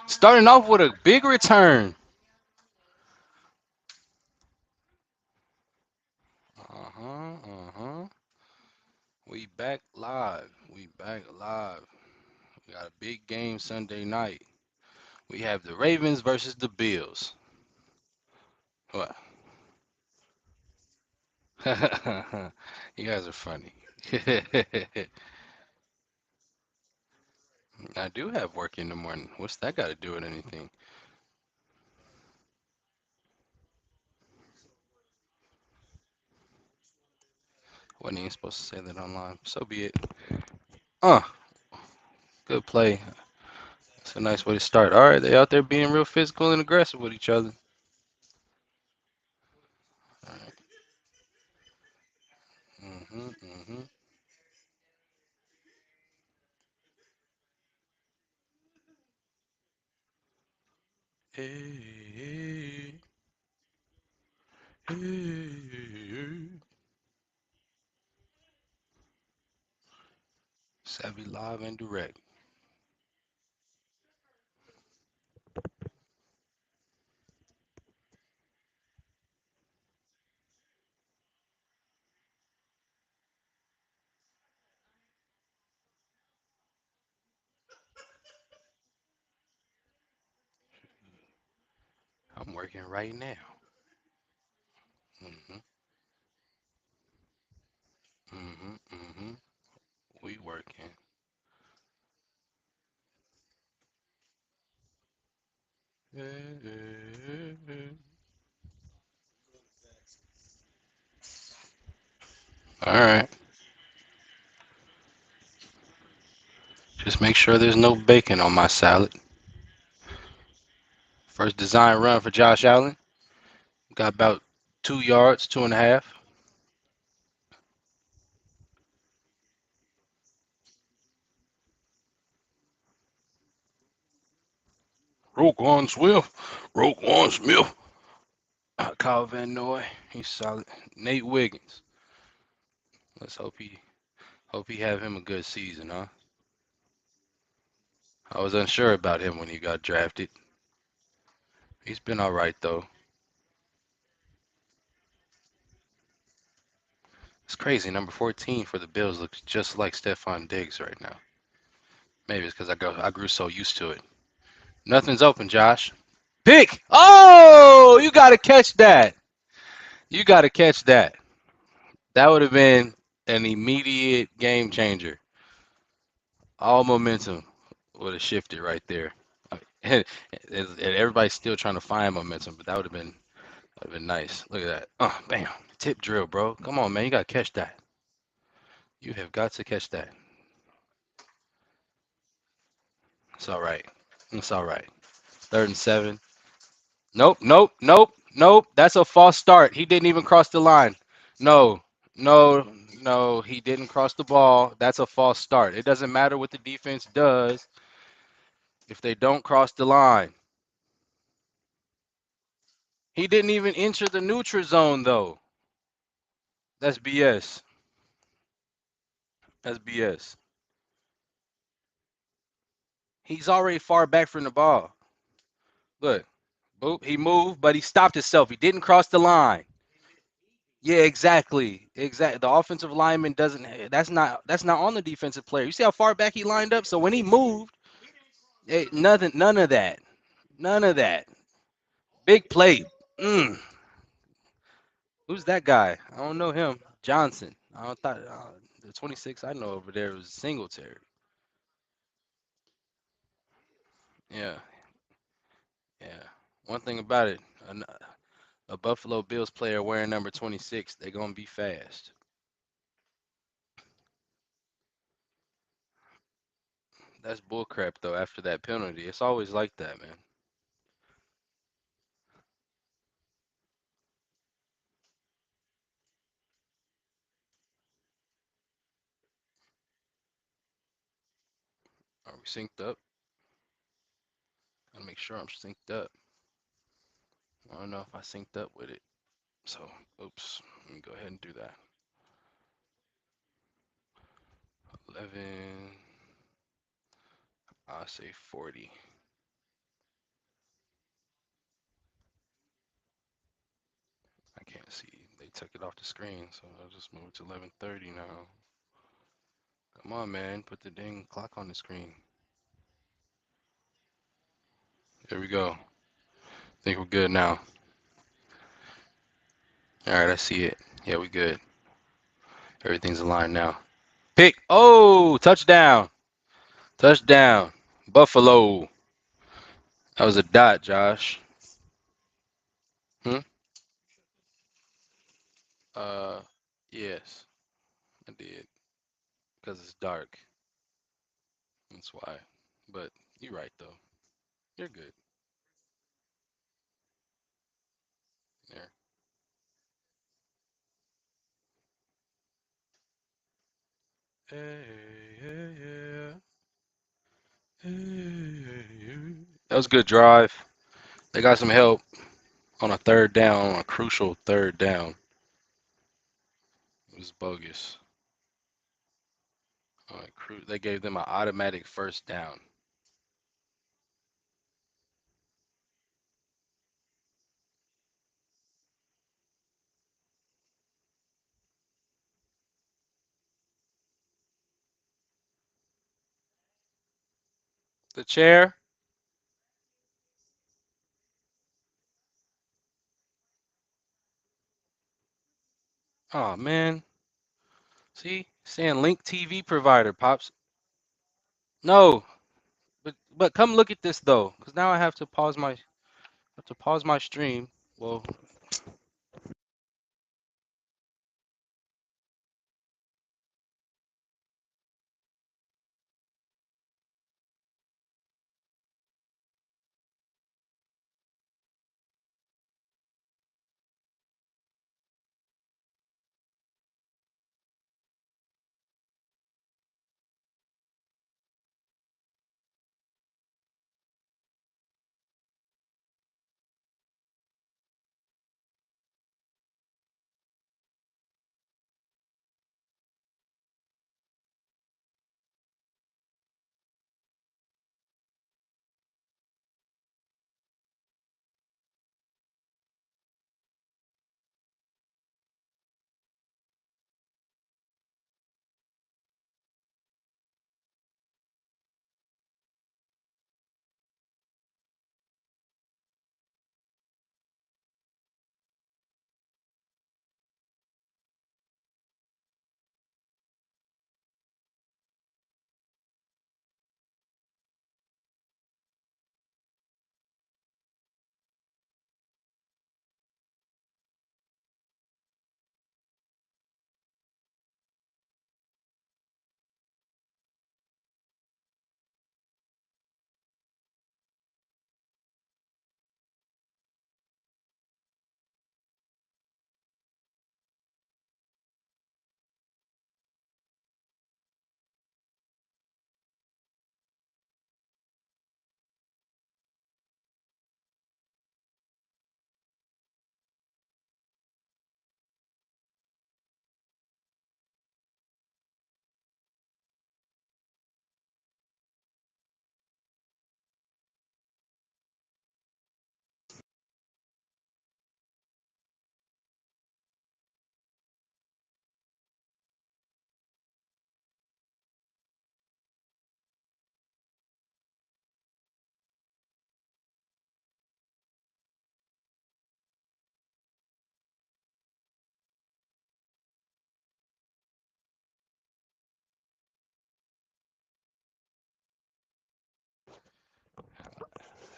Starting off with a big return. Uh-huh. We back live. We back live. We got a big game Sunday night. We have the Ravens versus the Bills. What? You guys are funny. I do have work in the morning. What's that got to do with anything? Wasn't even supposed to say that online. So be it. Uh, Good play. It's a nice way to start. All right, they out there being real physical and aggressive with each other. All right. Mm-hmm. Hey, hey. Savvy live and direct. I'm working right now. Mm-hmm. Mm-hmm. We working. All right. Just make sure there's no bacon on my salad. First design run for Josh Allen. Got about 2 yards, 2.5. Roquan Swift. Roquan Smith. Kyle Van Noy. He's solid. Nate Wiggins. Let's hope he have him a good season, huh? I was unsure about him when he got drafted. He's been all right though. It's crazy. Number 14 for the Bills looks just like Stephon Diggs right now. Maybe it's because I grew so used to it. Nothing's open, Josh. Pick! Oh, you got to catch that. You got to catch that. That would have been an immediate game changer. All momentum would have shifted right there. And everybody's still trying to find momentum, but that would have been nice. Look at that. Bam. Tip drill, bro. Come on, man. You got to catch that. You have got to catch that. It's all right. It's all right. 3rd and 7. Nope. That's a false start. He didn't even cross the line. No, no. He didn't cross the ball. That's a false start. It doesn't matter what the defense does if they don't cross the line. He didn't even enter the neutral zone, though. That's BS. That's BS. He's already far back from the ball. Look, boop. He moved, but he stopped himself. He didn't cross the line. Yeah, exactly. Exactly. The offensive lineman doesn't. That's not on the defensive player. You see how far back he lined up. So when he moved, nothing. None of that. None of that. Big play. Mm. Who's that guy? I don't know him. Johnson. I don't thought the 26 I know over there was Singletary. Yeah, yeah. One thing about it, a Buffalo Bills player wearing number 26, they're gonna be fast. That's bullcrap though. After that penalty, it's always like that, man. Are we synced up? Gotta make sure I'm synced up. I don't know if I synced up with it. So, oops. Let me go ahead and do that. 11. I'll say 40. Let's see, they took it off the screen, so I'll just move it to 11:30 now. Come on, man, put the dang clock on the screen. There we go. Think we're good now. All right, I see it. Yeah, we good. Everything's aligned now. Pick. Oh, touchdown. Touchdown. Buffalo. That was a dot, Josh. Hmm? Uh, yes, I did. Because it's dark. That's why. But you're right, though. You're good. There. Hey, yeah, yeah. That was a good drive. They got some help on a third down, on a crucial third down. It was bogus. They gave them an automatic first down. The chair. Oh man. See, saying link TV provider pops. No, but come look at this though, because now I have to pause my stream. Well,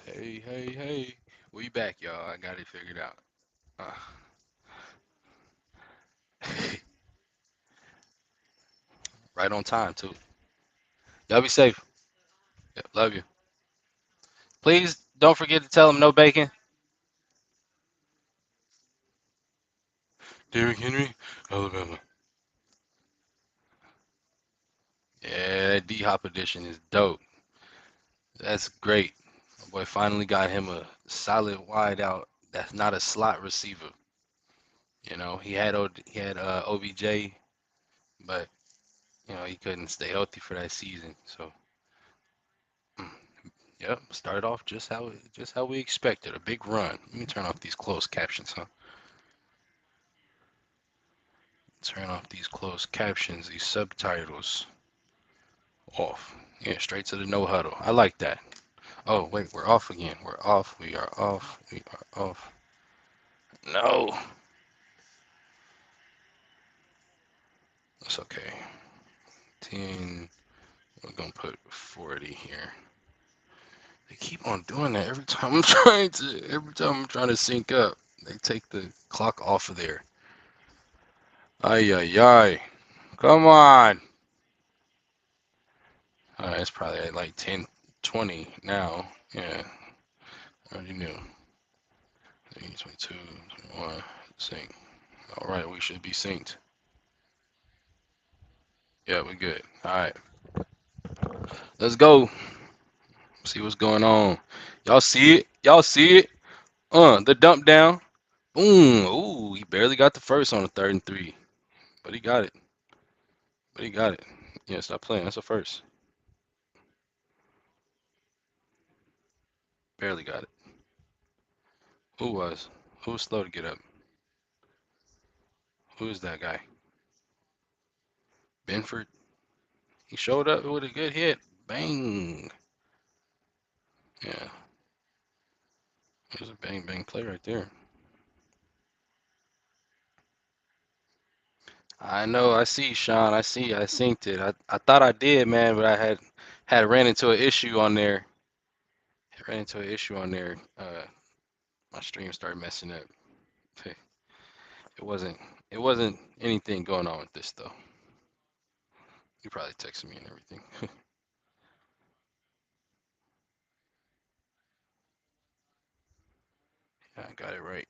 hey, hey, hey, we back, y'all. I got it figured out. Uh, right on time too. Y'all be safe. Yeah, love you. Please don't forget to tell them no bacon. Derrick Henry, Alabama. Yeah, that D Hop edition is dope. That's great. My boy finally got him a solid wide out. That's not a slot receiver. You know, he had OBJ, but you know he couldn't stay healthy for that season. So, mm, yep, started off just how we expected. A big run. Let me turn off these closed captions, huh? Turn off these closed captions, these subtitles off. Yeah, straight to the no huddle. I like that. Oh, wait, we're off again. We're off. We are off. We are off. No, that's okay. 10. We're gonna put 40 here. They keep on doing that every time I'm trying to sync up. They take the clock off of there. Ay ay ay. Come on. It's probably at like 10, 20 now. Yeah, I already knew. 22, 21, sync. All right, we should be synced. Yeah, we good. All right, let's go. See what's going on. Y'all see it? Y'all see it? The dump down. Boom. Ooh, he barely got the first on the 3rd and 3, but he got it. But he got it. Yeah, stop playing. That's a first. Barely got it. Who was? Who was slow to get up? Who is that guy? Benford. He showed up with a good hit. Bang. Yeah, there's a bang bang play right there. I know. I see, Sean. I see. I synced it. I thought I did, man, but I had ran into an issue on there. I ran into an issue on there. My stream started messing up. It wasn't. It wasn't anything going on with this though. You probably texted me and everything. Yeah, I got it right.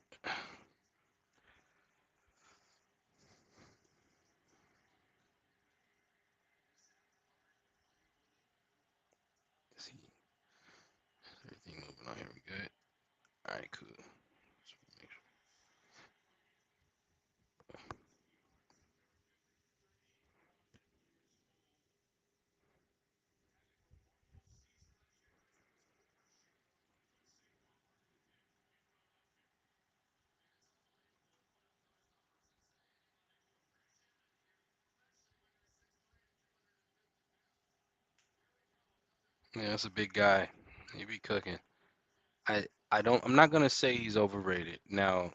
See, everything moving on here. We good. All right, cool. Yeah, that's a big guy. He be cooking. I don't. I'm not gonna say he's overrated. Now,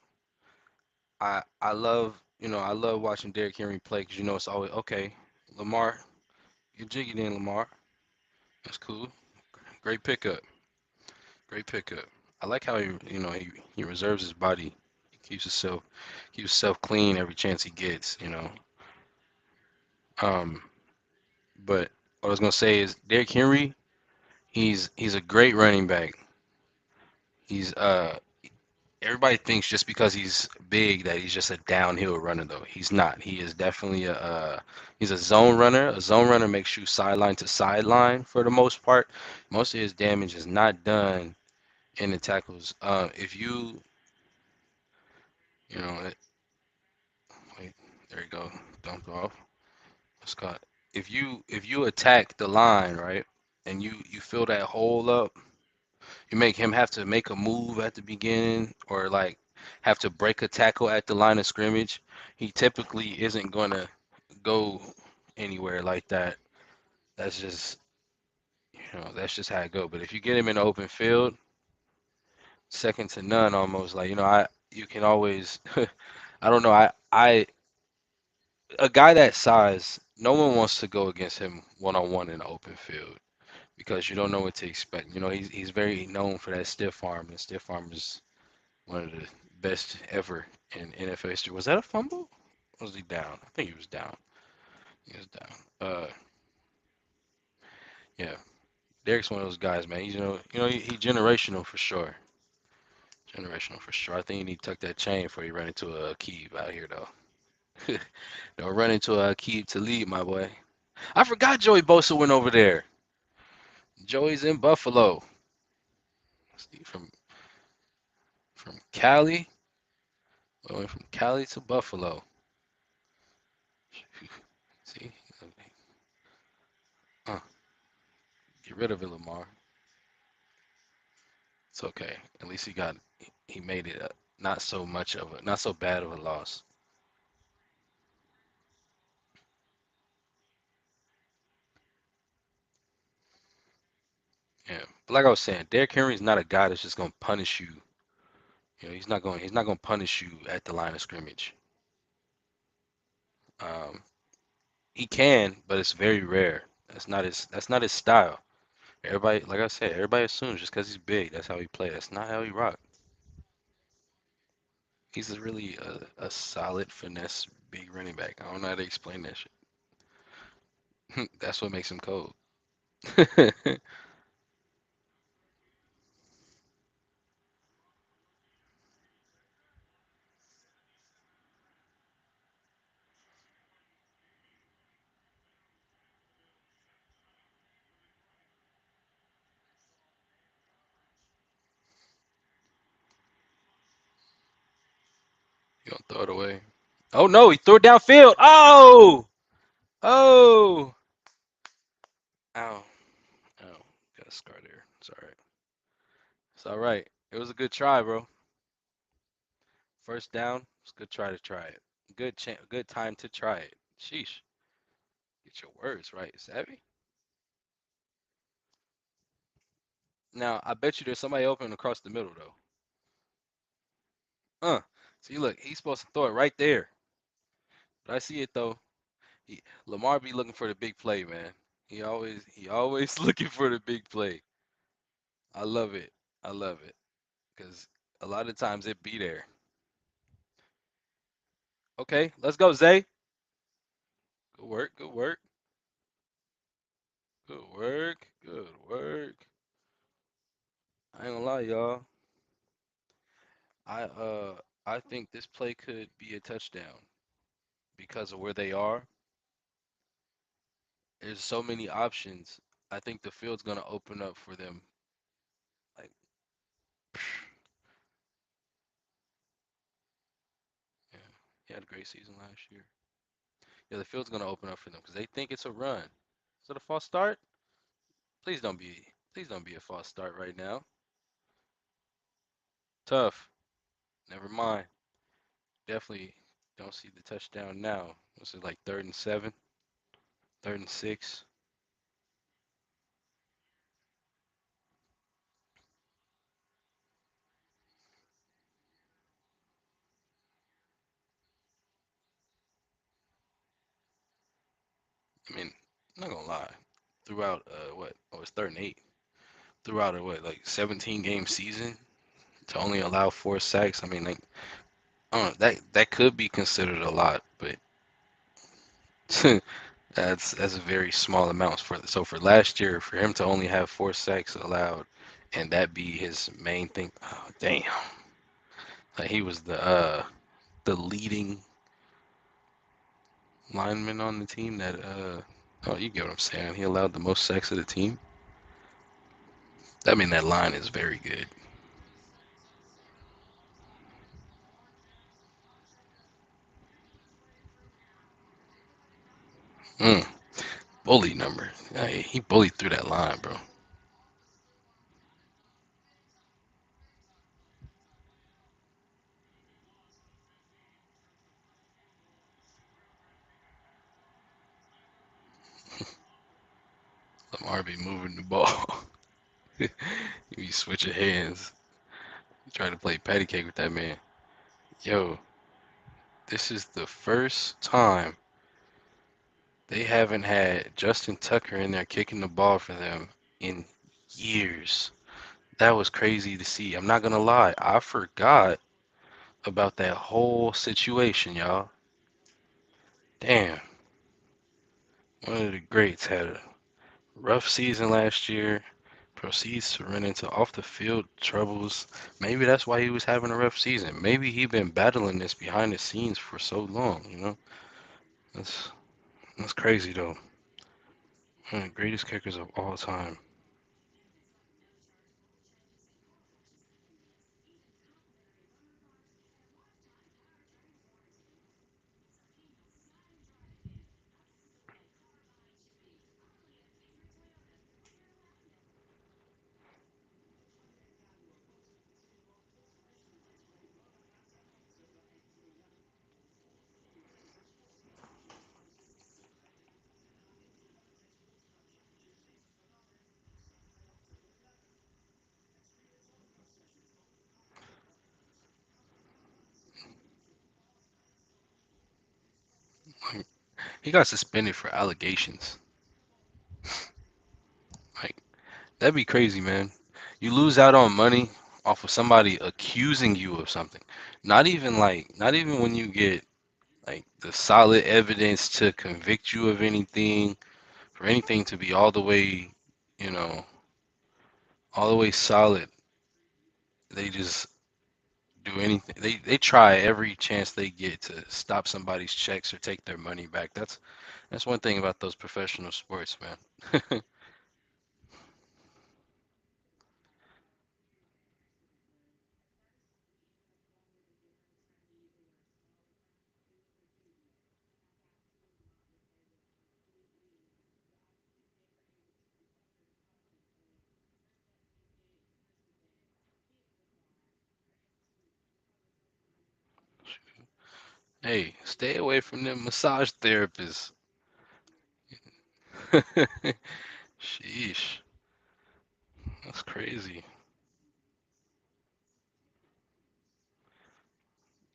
I love I love watching Derrick Henry play because it's always okay. Lamar, you jiggy then, Lamar. That's cool. Great pickup. Great pickup. I like how he reserves his body. He keeps himself clean every chance he gets. Um, but what I was gonna say is Derrick Henry. He's a great running back. He's Everybody thinks just because he's big that he's just a downhill runner though. He's not. He is definitely he's a zone runner. A zone runner makes you sideline to sideline for the most part. Most of his damage is not done in the tackles. If you know wait, there you go, dumped off. Scott. If you attack the line, right, and you fill that hole up, you make him have to make a move at the beginning or like have to break a tackle at the line of scrimmage. He typically isn't going to go anywhere like that. That's just, that's just how it go. But if you get him in the open field, second to none almost, like, you can always I don't know, I a guy that size, no one wants to go against him one on one in the open field because you don't know what to expect. He's very known for that stiff arm, and stiff arm is one of the best ever in NFL history. Was that a fumble? Or was he down? I think he was down. He was down. Yeah. Derek's one of those guys, man. He's he generational for sure. Generational for sure. I think you need to tuck that chain before you run into a Akeem out here, though. Don't run into a Akeem to lead, my boy. I forgot Joey Bosa went over there. Joey's in Buffalo. See, from Cali, went from Cali to Buffalo. See, uh, get rid of it, Lamar. It's okay. At least he made it not so bad of a loss. But like I was saying, Derrick Henry is not a guy that's just gonna punish you. You know, he's not gonna punish you at the line of scrimmage. Um, he can, but it's very rare. That's not his style. Everybody, like I said, everybody assumes just because he's big, that's how he plays. That's not how he rock. He's a really a solid finesse big running back. I don't know how to explain that shit. That's what makes him cold. You don't throw it away. Oh no, he threw it downfield. Oh, oh, ow, ow. Got a scar there. It's all right. It's all right. It was a good try, bro. First down. It's a good try to try it. Good time to try it. Sheesh. Get your words right, savvy. Now, I bet you there's somebody open across the middle though. See, look, he's supposed to throw it right there. But I see it though. Lamar be looking for the big play, man. He always looking for the big play. I love it. I love it because a lot of times it be there. Okay, let's go, Zay. Good work. Good work. Good work. Good work. I ain't gonna lie, y'all. I uh I think this play could be a touchdown because of where they are. There's so many options. I think the field's gonna open up for them. Like, yeah, he had a great season last year. Yeah, the field's gonna open up for them because they think it's a run. Is it a false start? Please don't be. Please don't be a false start right now. Tough. Never mind. Definitely don't see the touchdown now. This is like 3rd and 7, 3rd and 6. I mean, I'm not gonna lie. Throughout what? Oh, it's 3rd and 8. Throughout a what, like 17 game season to only allow 4 sacks. I mean, like, I don't know, that could be considered a lot, but that's a very small amount for last year for him to only have 4 sacks allowed, and that be his main thing. Oh, damn, like he was the leading lineman on the team that oh, you get what I'm saying. He allowed the most sacks of the team. I mean, that line is very good. Mm, bully number. Yeah, he bullied through that line, bro. Lamar be moving the ball. He be switching hands. Trying to play patty cake with that man. Yo, this is the first time they haven't had Justin Tucker in there kicking the ball for them in years. That was crazy to see. I'm not gonna lie, I forgot about that whole situation, y'all. Damn, one of the greats had a rough season last year, proceeds to run into off the field troubles. Maybe that's why he was having a rough season. Maybe he been battling this behind the scenes for so long, you know? That's that's crazy though. One of the greatest kickers of all time. He got suspended for allegations. Like that'd be crazy, man. You lose out on money off of somebody accusing you of something. Not even when you get like the solid evidence to convict you of anything, for anything to be all the way, you know, all the way solid. They just do anything. They try every chance they get to stop somebody's checks or take their money back. That's one thing about those professional sports, man. Hey, stay away from them massage therapists. Sheesh, that's crazy.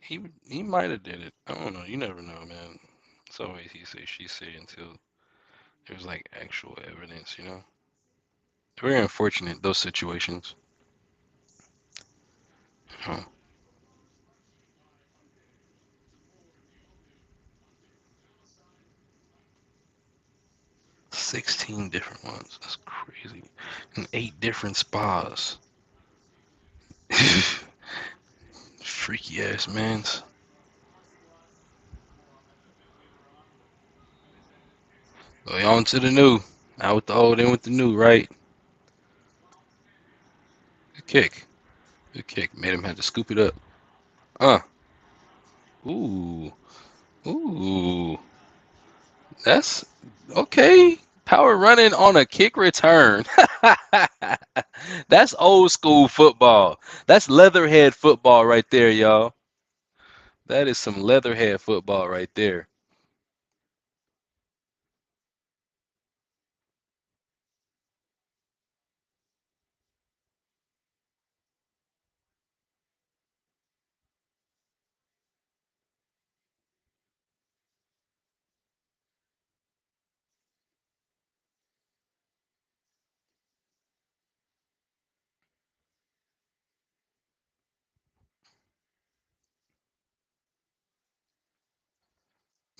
He might have did it. I don't know. You never know, man. It's always he say she say until there's like actual evidence, you know. Very unfortunate those situations. Huh. 16 different ones. That's crazy. And 8 different spas. Freaky ass mans. Well, on to the new. Out with the old, in with the new, right? Good kick. Good kick. Made him have to scoop it up. Uh. Ooh. Ooh. That's okay. Power running on a kick return. That's old school football. That's leatherhead football right there, y'all. That is some leatherhead football right there.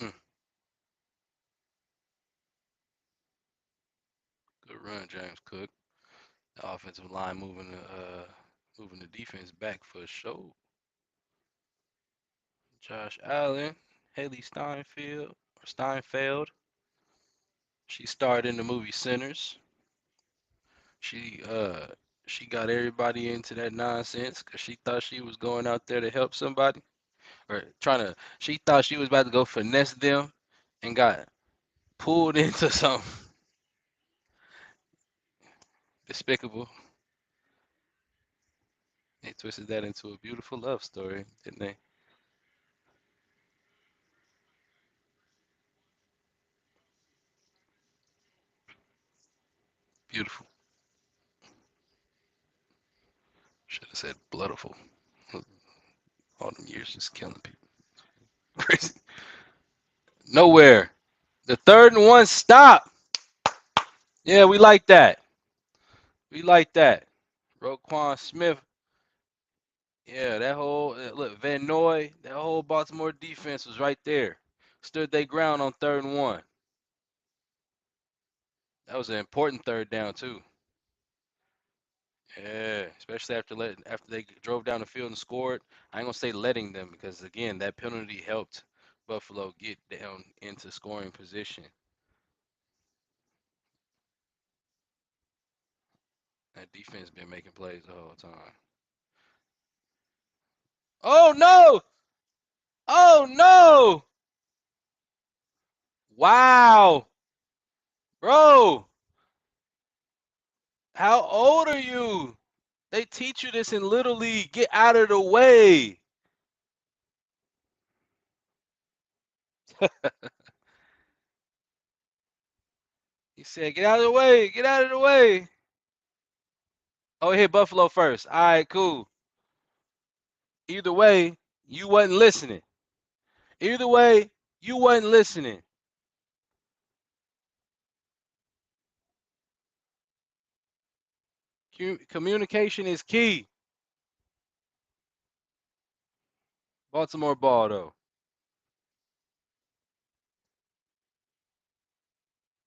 Mm, good run, James Cook. The offensive line moving the defense back for a show. Josh Allen, Haley Steinfeld. She starred in the movie Sinners. She uh she got everybody into that nonsense because she thought she was going out there to help somebody or trying to. She thought she was about to go finesse them and got pulled into something despicable. They twisted that into a beautiful love story, didn't they? Beautiful. Should have said bloodful. All them years just killing people. Crazy. Nowhere. The third and one stop. Yeah, we like that. We like that. Roquan Smith. Yeah, that whole look Van Noy. That whole Baltimore defense was right there. Stood their ground on third and one. That was an important third down too. Yeah, especially after they drove down the field and scored. I ain't gonna say letting them because again that penalty helped Buffalo get down into scoring position. That defense been making plays the whole time. Oh no! Oh no! Wow, bro, how old are you? They teach you this in Little League. Get out of the way. He said, "Get out of the way. Get out of the way." Oh, he hit Buffalo first. All right, cool. Either way, you wasn't listening. Either way, you wasn't listening. Communication is key. Baltimore ball though.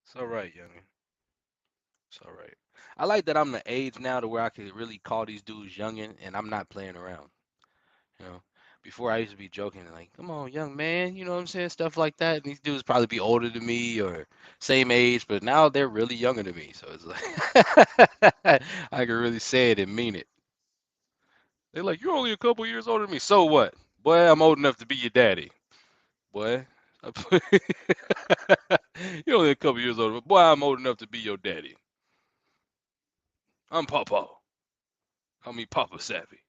It's all right, youngin. It's all right. I like that I'm the age now to where I can really call these dudes youngin, and I'm not playing around. You know, before I used to be joking like, "Come on, young man," you know what I'm saying, stuff like that. And these dudes probably be older than me or same age, but now they're really younger than me. So it's like I can really say it and mean it. They're like, "You're only a couple years older than me." So what? Boy, I'm old enough to be your daddy. Boy, you're only a couple years older, but boy, I'm old enough to be your daddy. I'm Papa. Call me Papa Savvy.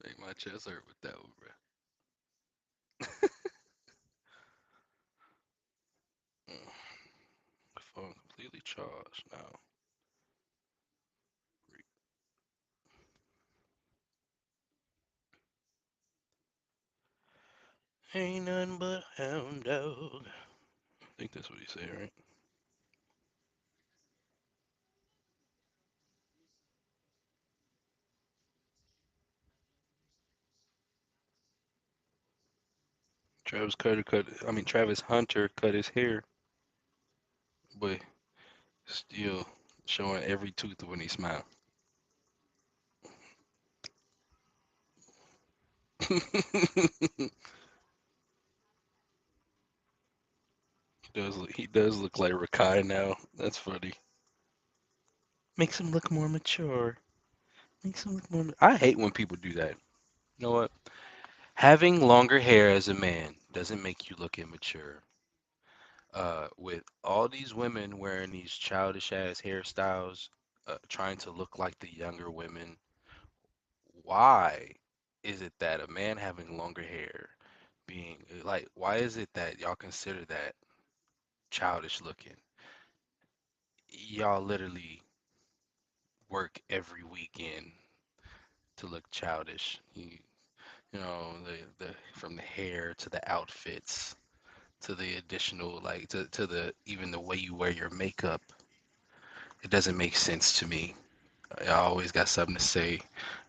Make my chest hurt with that one, bro. Mm. The phone completely charged now. Ain't nothing but a hound dog. I think that's what he said, right? Travis Hunter cut his hair, but still showing every tooth when he smiled. he he does look like Rakai now. That's funny. Makes him look more mature. Makes him look more. I hate when people do that. You know what? Having longer hair as a man doesn't make you look immature. With all these women wearing these childish ass hairstyles, trying to look like the younger women, why is it that a man having longer hair being like, why is it that y'all consider that childish looking? Y'all literally work every weekend to look childish. You know, the from the hair to the outfits to the additional like to the even the way you wear your makeup. It doesn't make sense to me. I always got something to say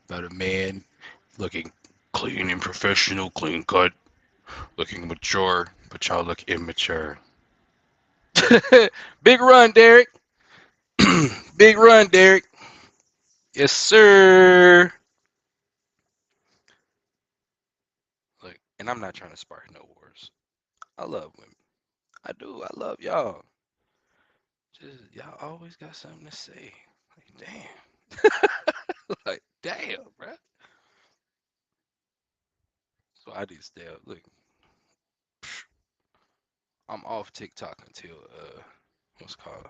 about a man looking clean and professional, clean cut, looking mature, but y'all look immature. Big run, Derek. Big run, Derek. Yes, sir. Look, and I'm not trying to spark no wars. I love women. I do. I love y'all. Just y'all always got something to say. Like, damn. Like, damn, bruh. So I need to stay up. Look, I'm off TikTok until what's it called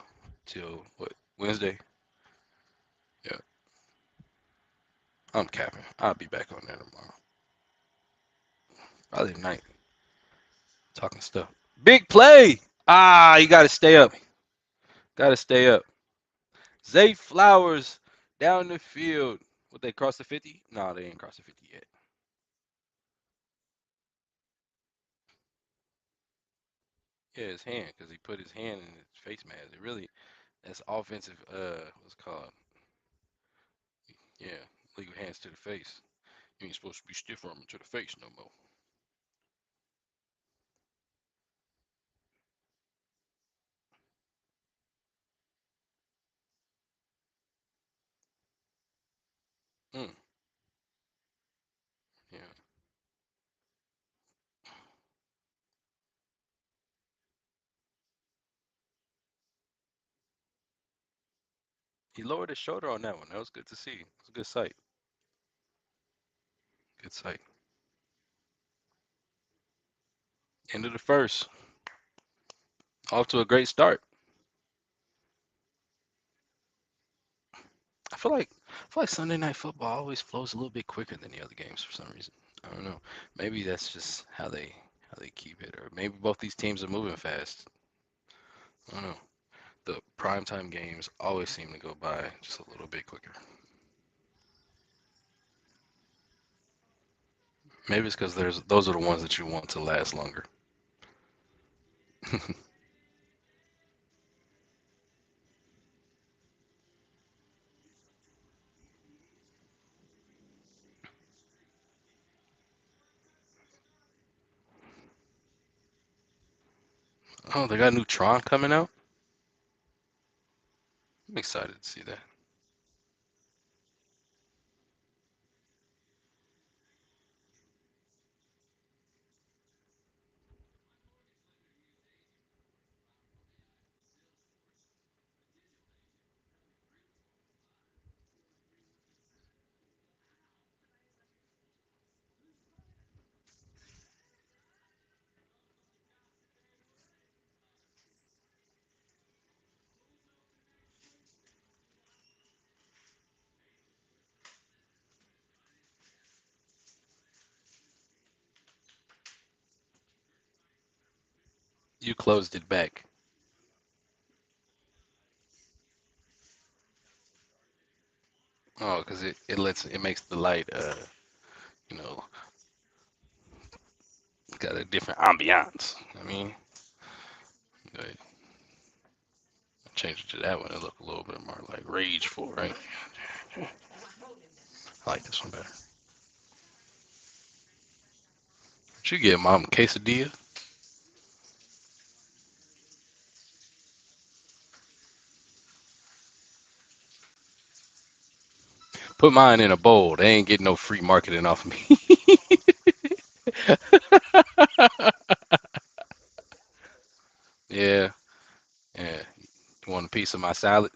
till what Wednesday. Yeah, I'm capping. I'll be back on there tomorrow. Probably tonight. Talking stuff. Big play. Ah, you gotta stay up. Gotta stay up. Zay Flowers down the field. What they cross the 50? No, they ain't crossed the 50 yet. Yeah, his hand, because he put his hand in his face mask. It really, that's offensive. What's it called? Yeah, legal hands to the face. You ain't supposed to be stiff arming to the face no more. Mm, yeah. He lowered his shoulder on that one. That was good to see. It's a good sight. Good sight. End of the first. Off to a great start. I feel like Sunday night football always flows a little bit quicker than the other games for some reason. I don't know. Maybe that's just how they keep it, or maybe both these teams are moving fast. I don't know. The primetime games always seem to go by just a little bit quicker. Maybe it's because there's those are the ones that you want to last longer. Oh, they got new Tron coming out. I'm excited to see that. You closed it back. Oh, because it makes the light you know got a different ambiance. I mean, I change it to that one. It look a little bit more like rageful, right? I like this one better. What you get, mom? Quesadilla? Put mine in a bowl. They ain't getting no free marketing off me. Yeah, yeah. You want a piece of my salad?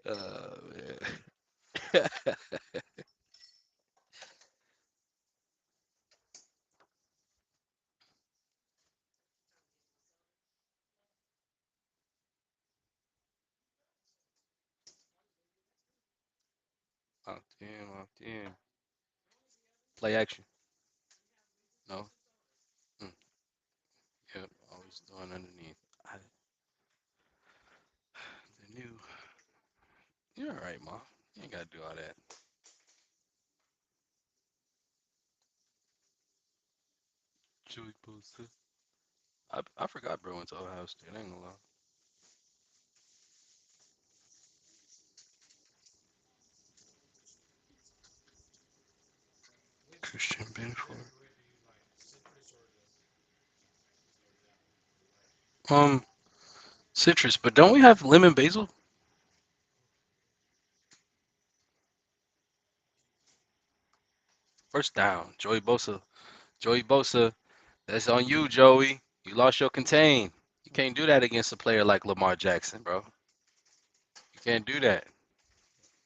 Oh man. Locked in, locked in. Play action. No. Mm, yep. Always throwing underneath. I, the new. You're all right, mom. You ain't gotta do all that. Chewy poster. I forgot bro went to Ohio State. I ain't gonna lie. Christian Benford. Um, citrus, but don't we have lemon basil? First down. Joey Bosa. Joey Bosa. That's on you, Joey. You lost your contain. You can't do that against a player like Lamar Jackson, bro. You can't do that.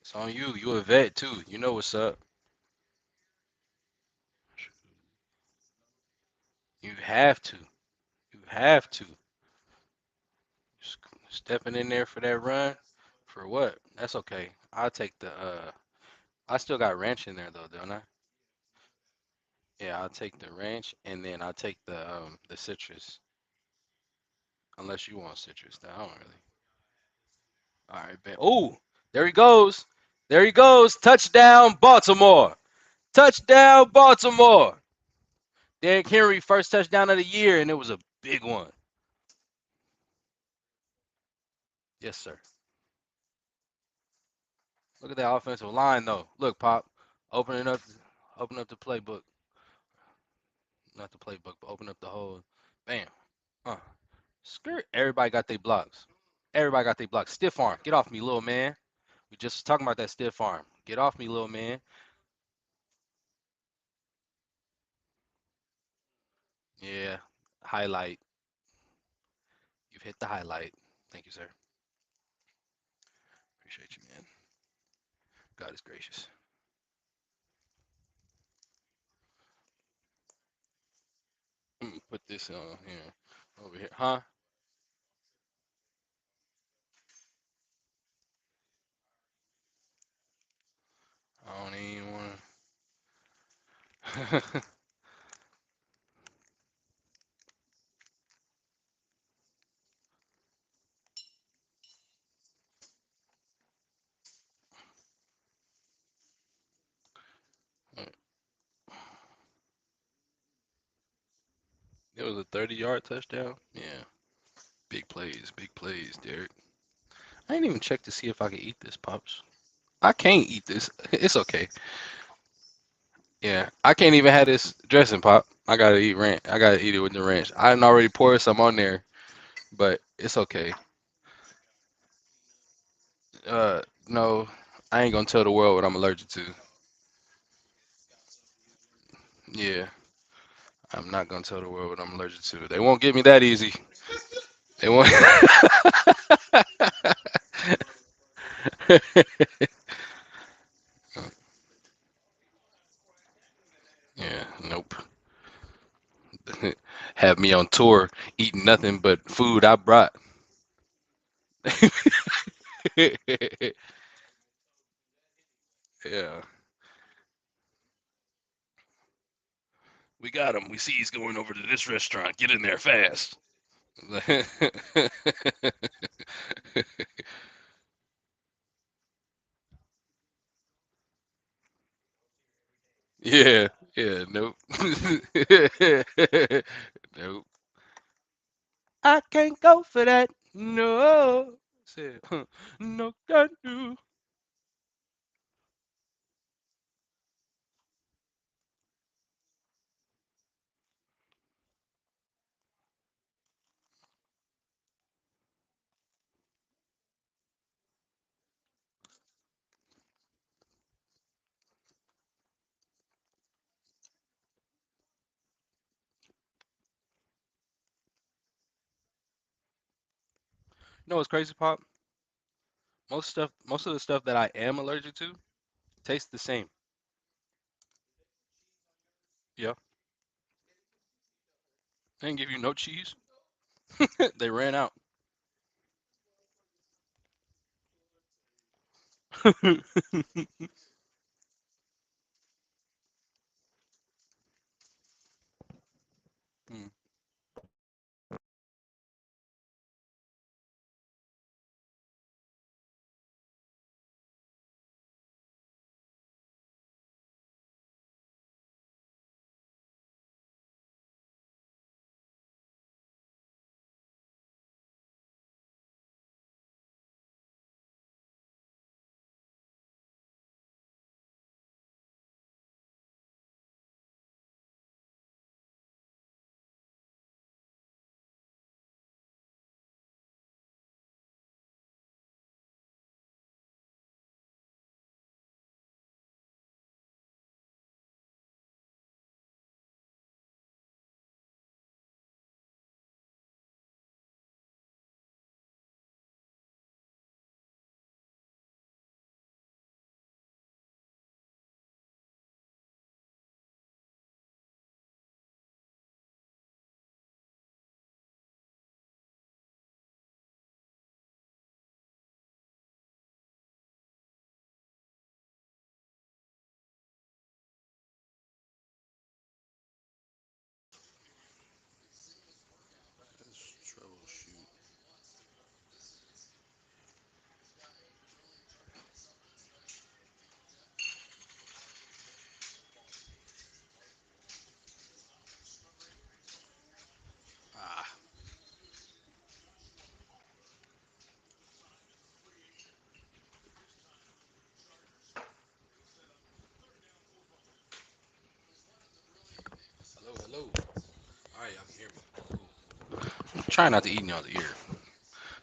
It's on you. You a vet too. You know what's up. You have to. You have to. Just stepping in there for that run. For what? That's okay. I'll take the I still got ranch in there though, don't I? Yeah, I'll take the ranch and then I'll take the citrus. Unless you want citrus, I don't really. All right, bet. Oh, there he goes. There he goes. Touchdown, Baltimore. Touchdown, Baltimore. Derrick Henry, first touchdown of the year, and it was a big one. Yes, sir. Look at that offensive line, though. Look, Pop, opening up, open up the playbook. Not the playbook, but open up the whole. Bam. Skirt. Everybody got their blocks. Everybody got their blocks. Stiff arm. Get off me, little man. We just talking about that stiff arm. Get off me, little man. Yeah. Highlight. You've hit the highlight. Thank you, sir. Appreciate you, man. God is gracious. Put this on here. Over here. It was a 30-yard touchdown. Yeah. Big plays, Derek. I didn't even check to see if I could eat this, Pops. I can't eat this. It's okay. Yeah, I can't even have this dressing, Pop. I gotta eat ranch. I gotta eat it with the ranch. I didn't already pour some on there, but it's okay. No, I ain't gonna tell the world what I'm allergic to. Yeah, I'm not gonna tell the world what I'm allergic to. They won't get me that easy. They won't. Yeah, nope. Have me on tour eating nothing but food I brought. Yeah, we got him. We see he's going over to this restaurant. Get in there fast. Yeah, yeah, nope. Nope. I can't go for that. No. Said, no can do. You know what's crazy, Pop? Most of the stuff that I am allergic to tastes the same. Yeah. They didn't give you no cheese. They ran out. Hmm. Troubleshoot. Ah, hello, hello. All right, y'all can hear me. Cool. Try not to eat y'all's ear.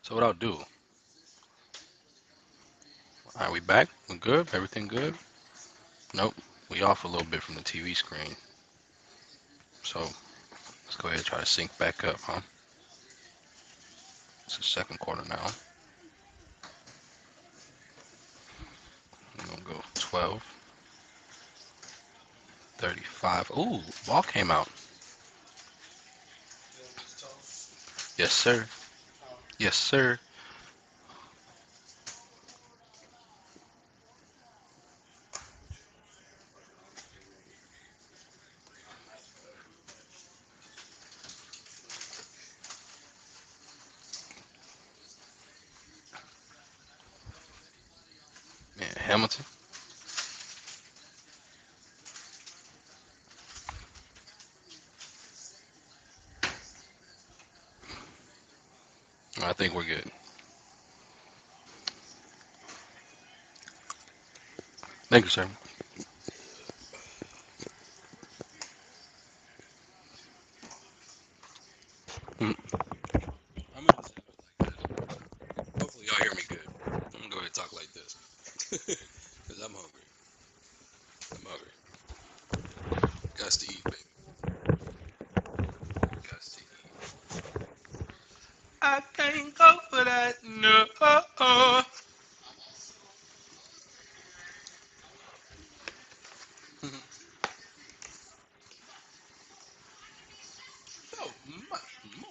So what I'll do. All right, we back. We good? Everything good? Nope. We off a little bit from the TV screen. So let's go ahead and try to sync back up, huh? It's the second quarter now. We're gonna go 12, 35. Ooh, ball came out. Yes, sir. Yes, sir. Hamilton. I think we're good. Thank you, sir. Mm. I'm gonna just have it like that. Hopefully, y'all hear me good. I'm gonna go ahead and talk like this because I'm hungry. I'm hungry. Got to eat, baby. Got to eat. I can't go for that. No. So much more.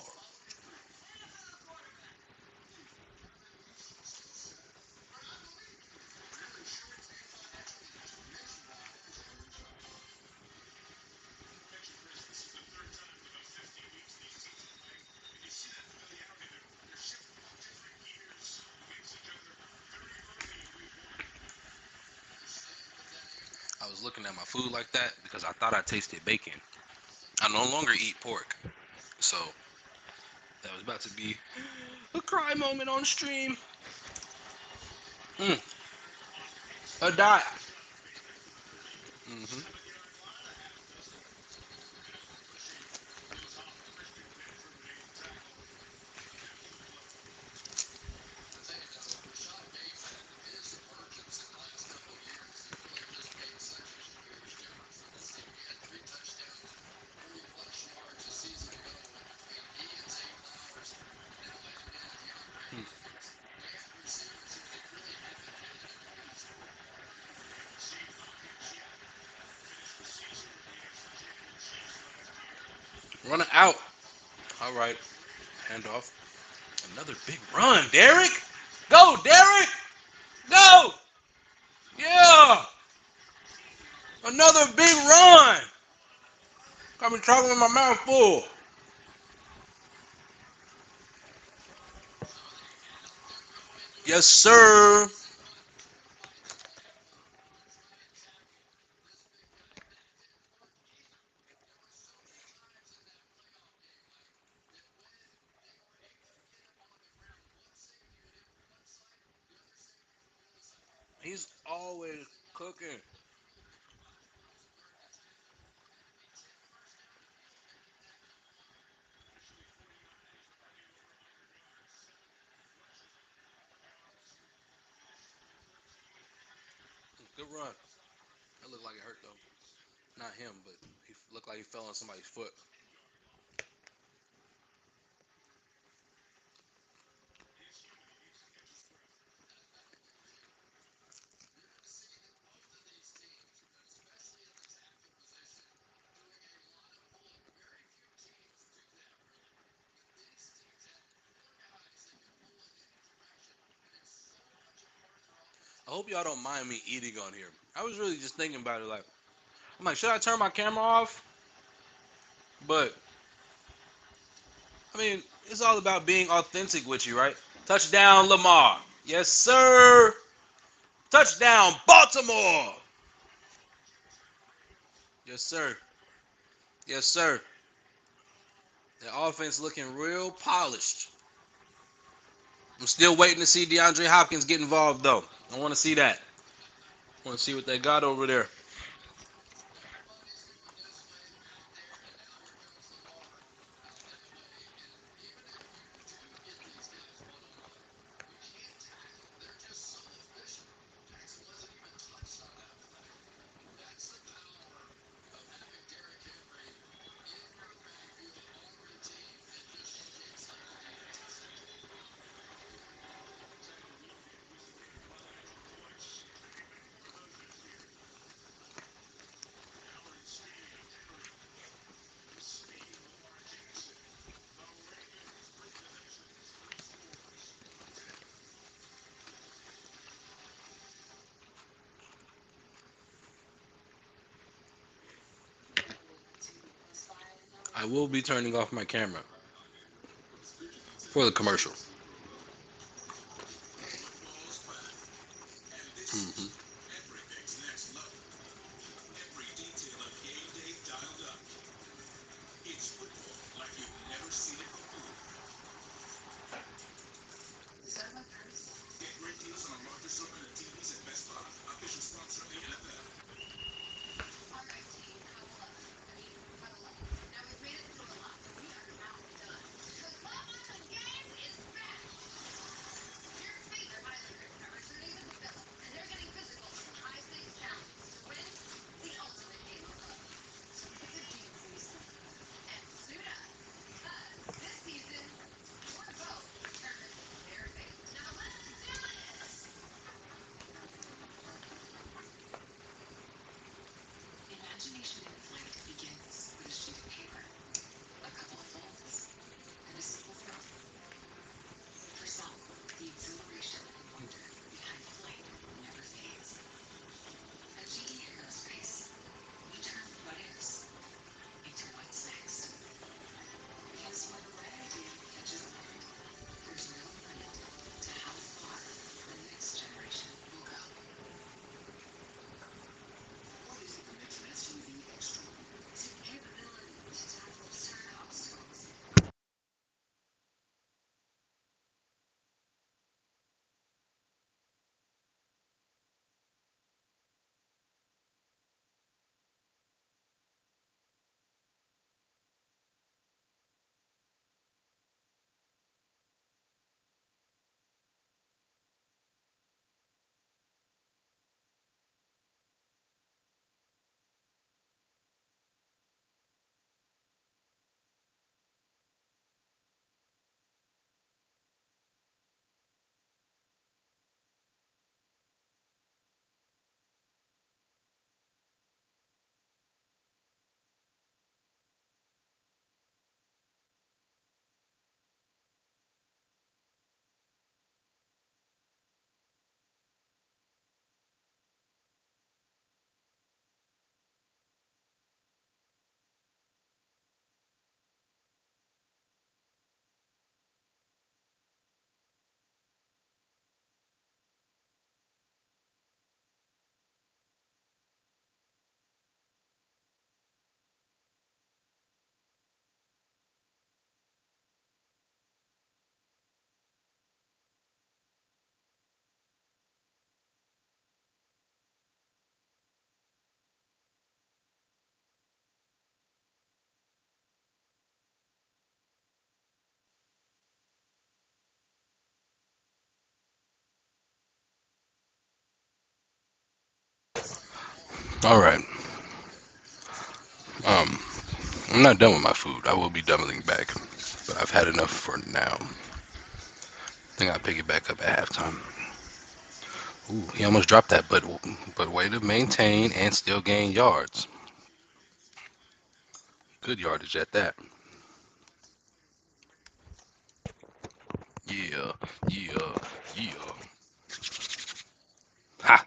I was looking at my food like that because I thought I tasted bacon. I no longer eat pork. So that was about to be a cry moment on stream. Mm, a dot. Hmm. Running out. All right. Handoff. Another big run. Derek. Go, Derek. Go. Yeah. Another big run. Got me talking with my mouth full. Yes, sir. He's always cooking. Good run. That looked like it hurt though. Not him, but he looked like he fell on somebody's foot. I hope y'all don't mind me eating on here. I was really just thinking about it. Like, I'm like, should I turn my camera off? But I mean, it's all about being authentic with you, right? Touchdown, Lamar. Yes, sir. Touchdown, Baltimore. Yes, sir. Yes, sir. The offense looking real polished. I'm still waiting to see DeAndre Hopkins get involved, though. I want to see that. I want to see what they got over there. I will be turning off my camera for the commercial. Hmm. All right. Um, I'm not done with my food. I will be doubling back, but I've had enough for now. I think I'll pick it back up at halftime. Ooh, he almost dropped that, but way to maintain and still gain yards. Good yardage at that. Yeah, yeah, yeah. Ha!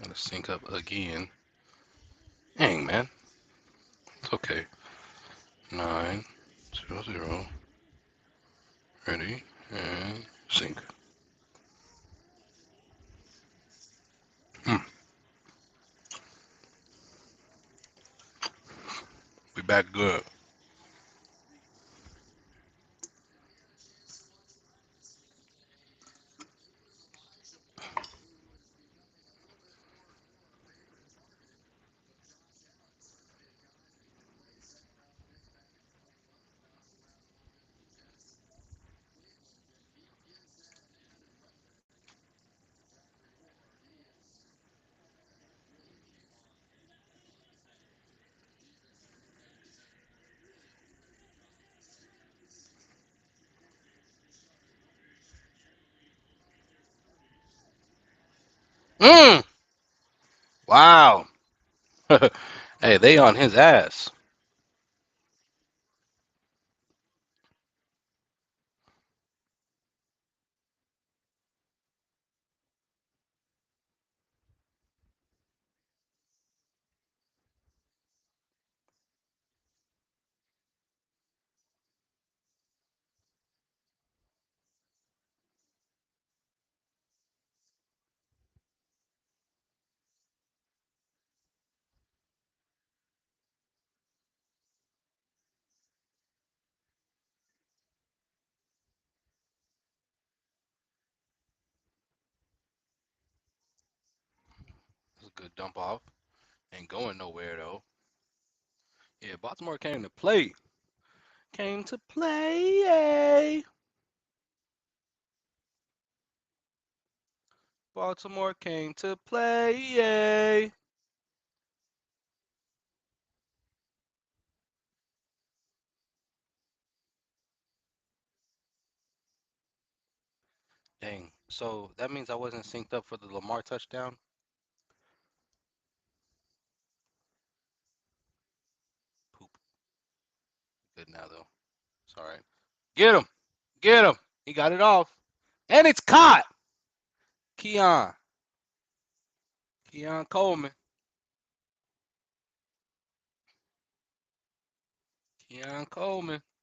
Gotta sync up again. Dang, man. It's okay. 900. Ready and sync. Hmm. We back good. Mm! Wow. Hey, they on his ass. It's a good dump off. Ain't going nowhere though. Yeah, Baltimore came to play. Came to play. Baltimore came to play. Dang. So that means I wasn't synced up for the Lamar touchdown. Poop. Good now though. It's all right. Get him. Get him. He got it off. And it's caught. Keon. Keon Coleman. Keon Coleman. I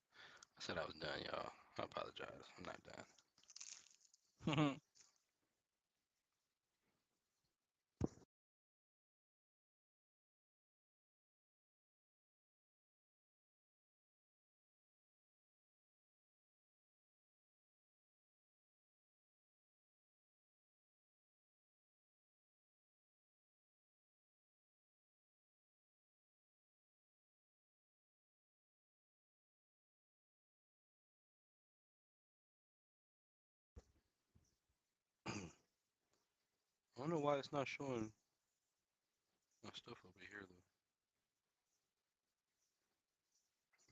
said I was done, y'all. I apologize. I'm not done. I don't know why it's not showing my stuff over here though.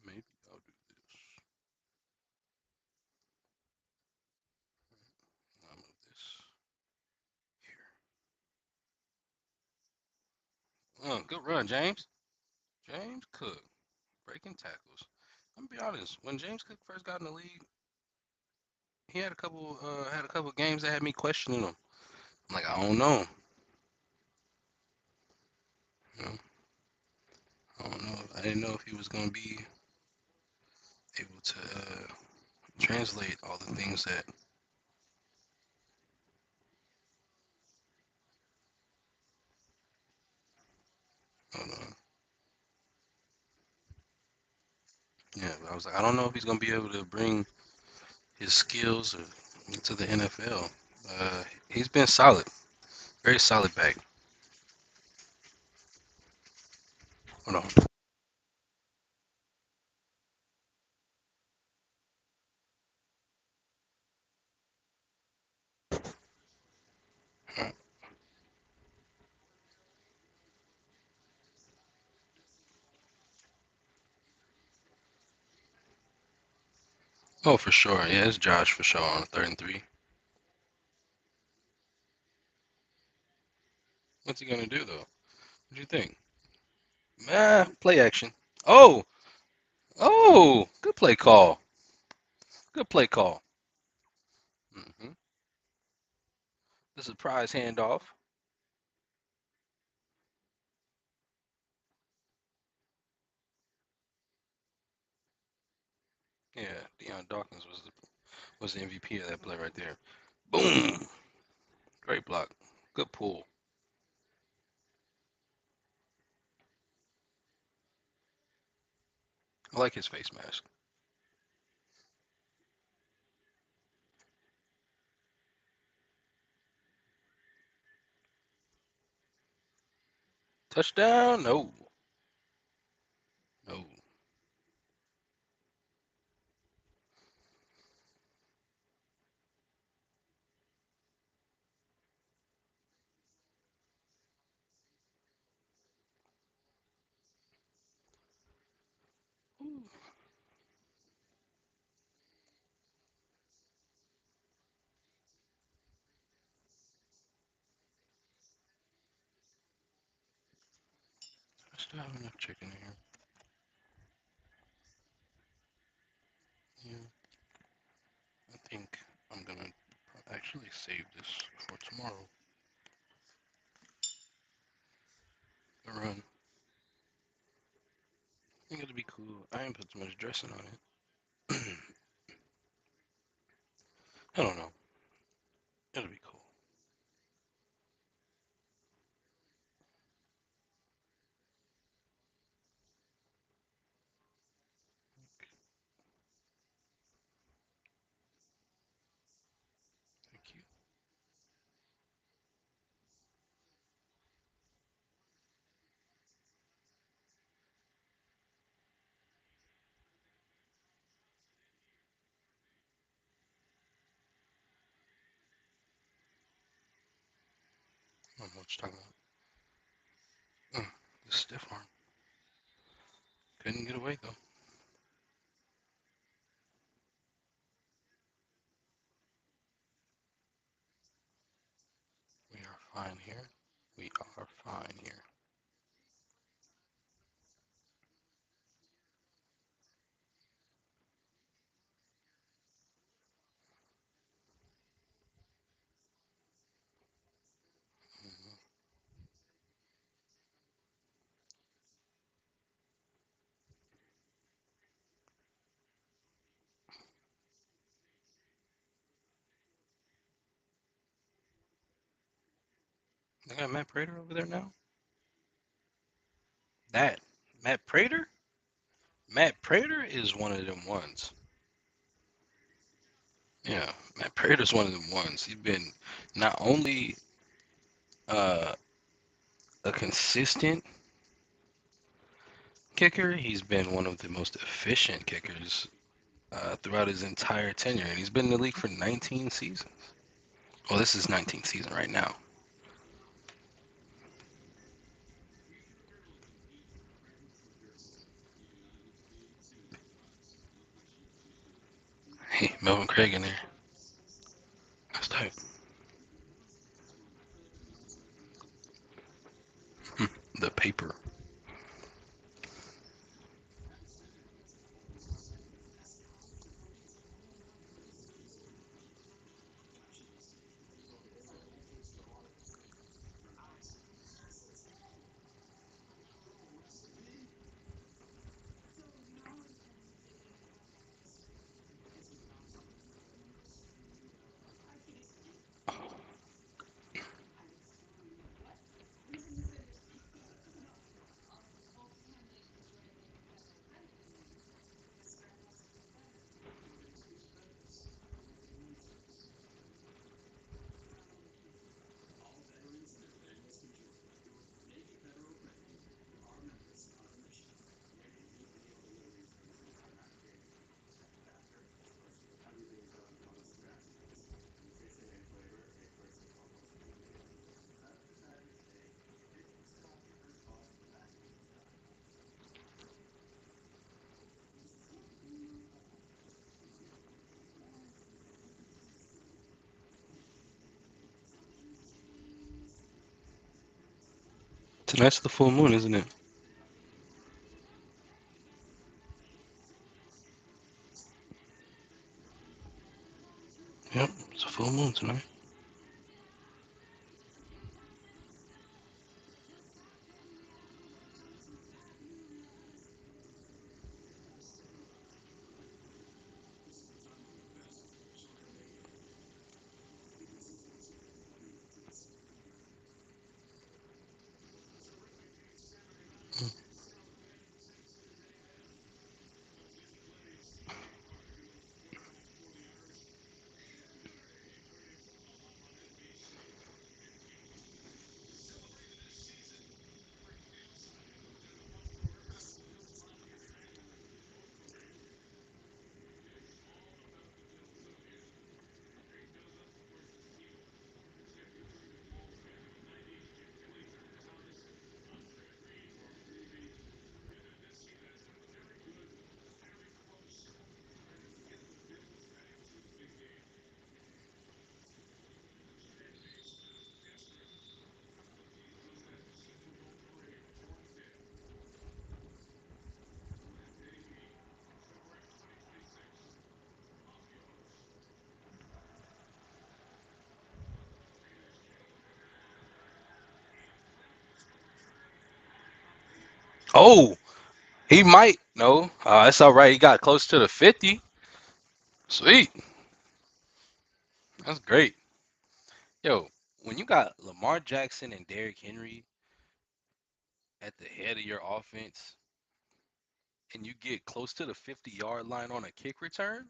Maybe I'll do this. I'll move this here. Good run, James. James Cook breaking tackles. I'm gonna be honest. When James Cook first got in the league, he had a couple games that had me questioning him. I'm like, I don't know. You know, I don't know. I didn't know if he was gonna be able to translate all the things that. Hold on. Yeah, but I was like, I don't know if he's gonna be able to bring his skills to the NFL. He's been solid, very solid back. Hold on. Oh, for sure. Yeah, it's Josh for sure on 3rd and 3. What's he gonna do though? What do you think? Play action. Oh, oh, good play call. Good play call. hmm The surprise handoff. Yeah, Deion Dawkins was the MVP of that play right there. Boom. Great block. Good pull. I like his face mask. Touchdown? No. No. I still have enough chicken here. Yeah, I think I'm gonna actually save this for tomorrow. The run. I think it'll be cool. I ain't put too much dressing on it. I don't know. It'll be cool. Thank you. I don't know what you're talking about. The stiff arm. Couldn't get away though. fine here. We are fine here. They got Matt Prater over there now. That Matt Prater? Matt Prater is one of them ones. Yeah, Matt Prater's one of them ones. He's been not only uh, a consistent kicker, he's been one of the most efficient kickers throughout his entire tenure, and he's been in the league for 19 seasons. Well, this is 19th season right now. Hey, Melvin Craig in there. That's tight. The paper. Tonight's the full moon, isn't it? Yep, it's a full moon tonight. Oh, he might. No, that's all right. He got close to the 50. Sweet. That's great. Yo, when you got Lamar Jackson and Derrick Henry at the head of your offense and you get close to the 50-yard line on a kick return,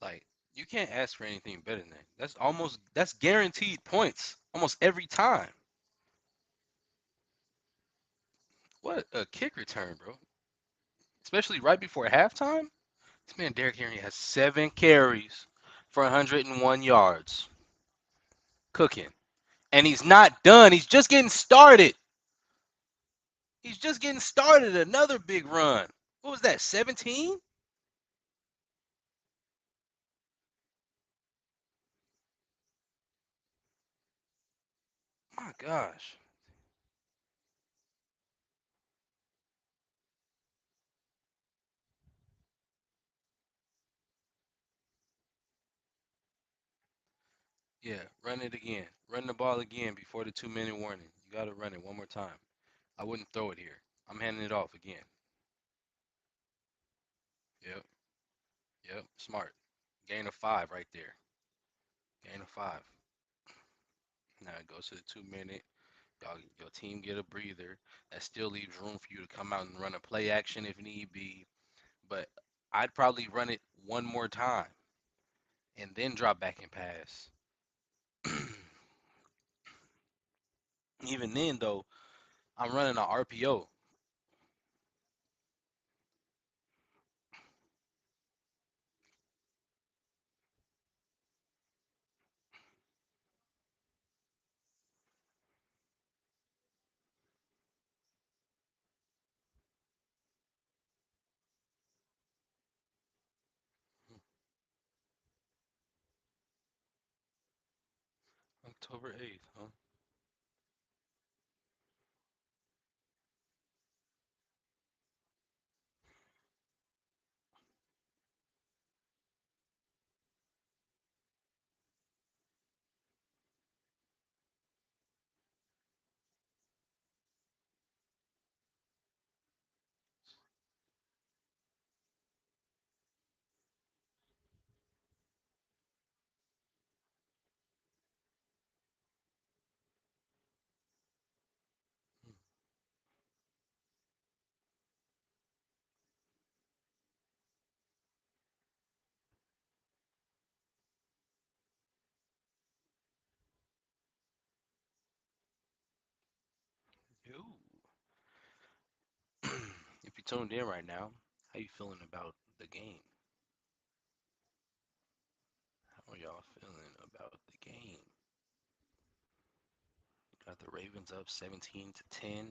like you can't ask for anything better than that. That's guaranteed points almost every time. What a kick return, bro. Especially right before halftime. This man Derrick Henry has 7 carries for 101 yards. Cooking. And he's not done. He's just getting started. He's just getting started. Another big run. What was that? 17? My gosh. Yeah, run it again. Run the ball again before the 2 minute warning. You got to run it one more time. I wouldn't throw it here. I'm handing it off again. Yep, yep, smart. Gain of 5 right there. Gain of 5. Now it goes to the 2 minute. Your team get a breather. That still leaves room for you to come out and run a play action if need be. But I'd probably run it one more time and then drop back and pass. Even then, though, I'm running an RPO. October 8th, huh? Ooh. If you tuned in right now, how you feeling about the game? How are y'all feeling about the game? Got the Ravens up 17 to 10.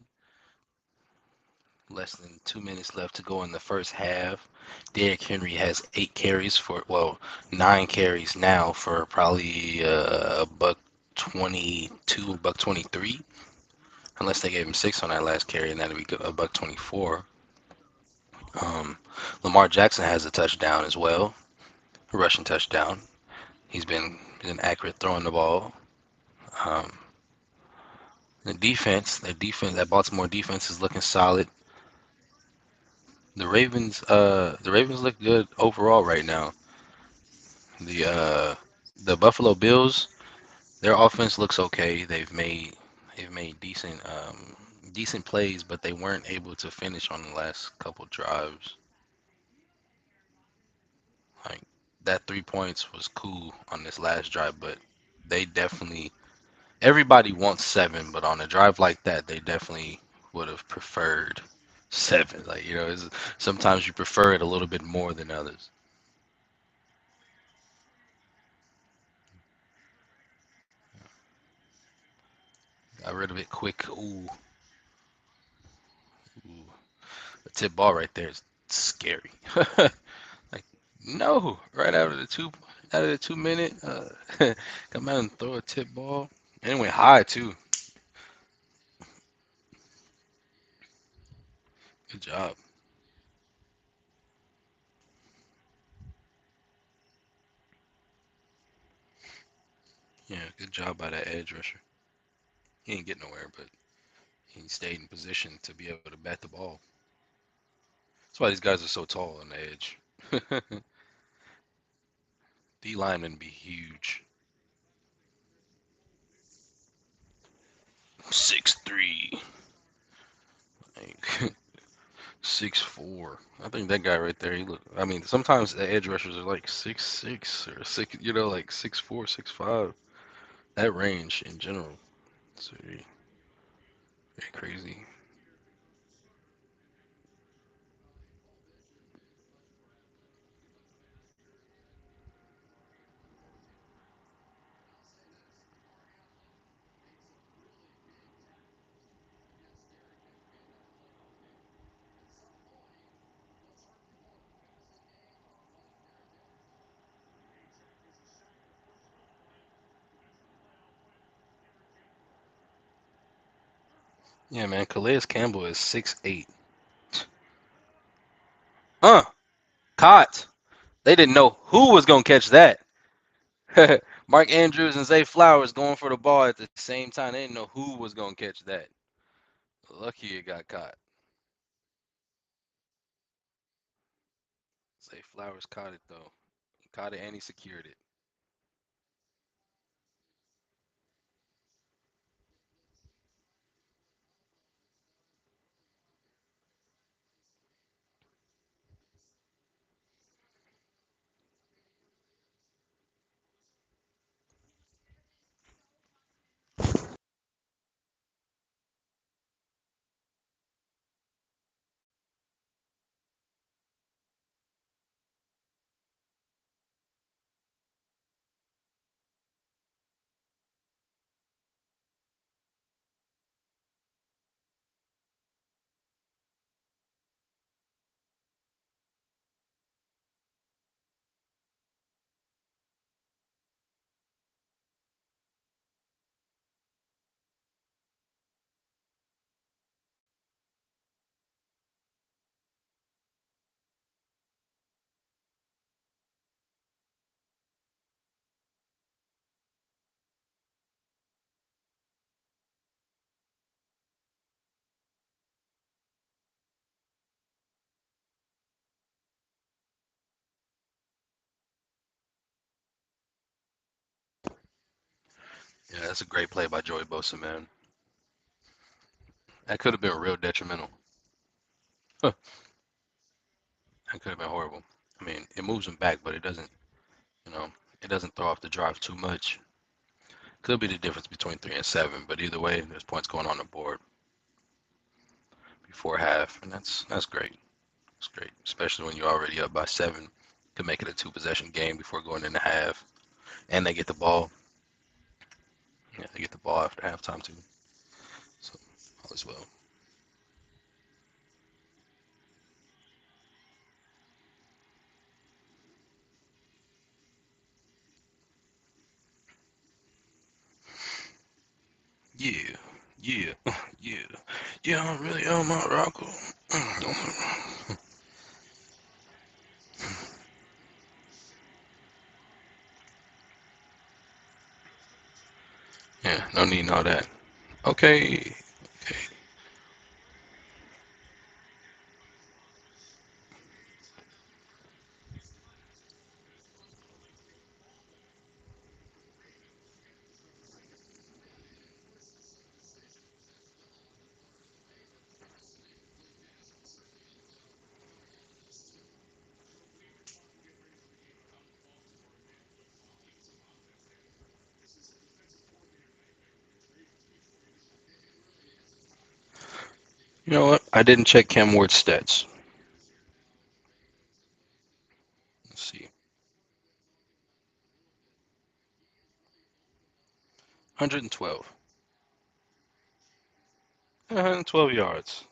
Less than 2 minutes left to go in the first half. Derrick Henry has 8 carries for, well, 9 carries now for probably a buck 22, buck 23. Unless they gave him 6 on that last carry, and that'd be a buck 24. Um, Lamar Jackson has a touchdown as well, a rushing touchdown. He's been accurate throwing the ball. Um, that Baltimore defense is looking solid. The Ravens look good overall right now. The uh, the Buffalo Bills, their offense looks okay. They've made decent plays, but they weren't able to finish on the last couple drives. Like that 3 points was cool on this last drive, but they definitely everybody wants 7, but on a drive like that, they definitely would have preferred 7. Like sometimes you prefer it a little bit more than others. Got rid of it quick. Ooh, ooh. A tip ball right there is scary. Like no, right out of the 2 minute, come out and throw a tip ball. And it went high too. Good job. Yeah, good job by that edge rusher. He didn't get nowhere, but he stayed in position to be able to bat the ball. That's why these guys are so tall on the edge. D linemen be huge. 6'3", like 6'4". I think that guy right there, he look. I mean, sometimes the edge rushers are like 6'6" or six, like 6'4", 6'5". That range in general, it's very, very crazy. Yeah, man. Calais Campbell is 6'8". Caught. They didn't know who was gonna catch that. Mark Andrews and Zay Flowers going for the ball at the same time. They didn't know who was gonna catch that. Lucky it got caught. Zay Flowers caught it though. He caught it and he secured it. Yeah, that's a great play by Joey Bosa, man. That could have been real detrimental. Huh, that could have been horrible. I mean, it moves him back, but it doesn't, you know, it doesn't throw off the drive too much. Could be the difference between 3 and 7, but either way, there's points going on the board before half, and that's great. It's great, especially when you're already up by 7. Could make it a 2 possession game before going into half, and they get the ball. Yeah, they get the ball after halftime too. So all is well. Yeah, yeah, yeah, yeah. I'm really on my rocker. Yeah, no need all that. Okay, okay. You know what? I didn't check Cam Ward's stats. Let's see. 112. 112 yards.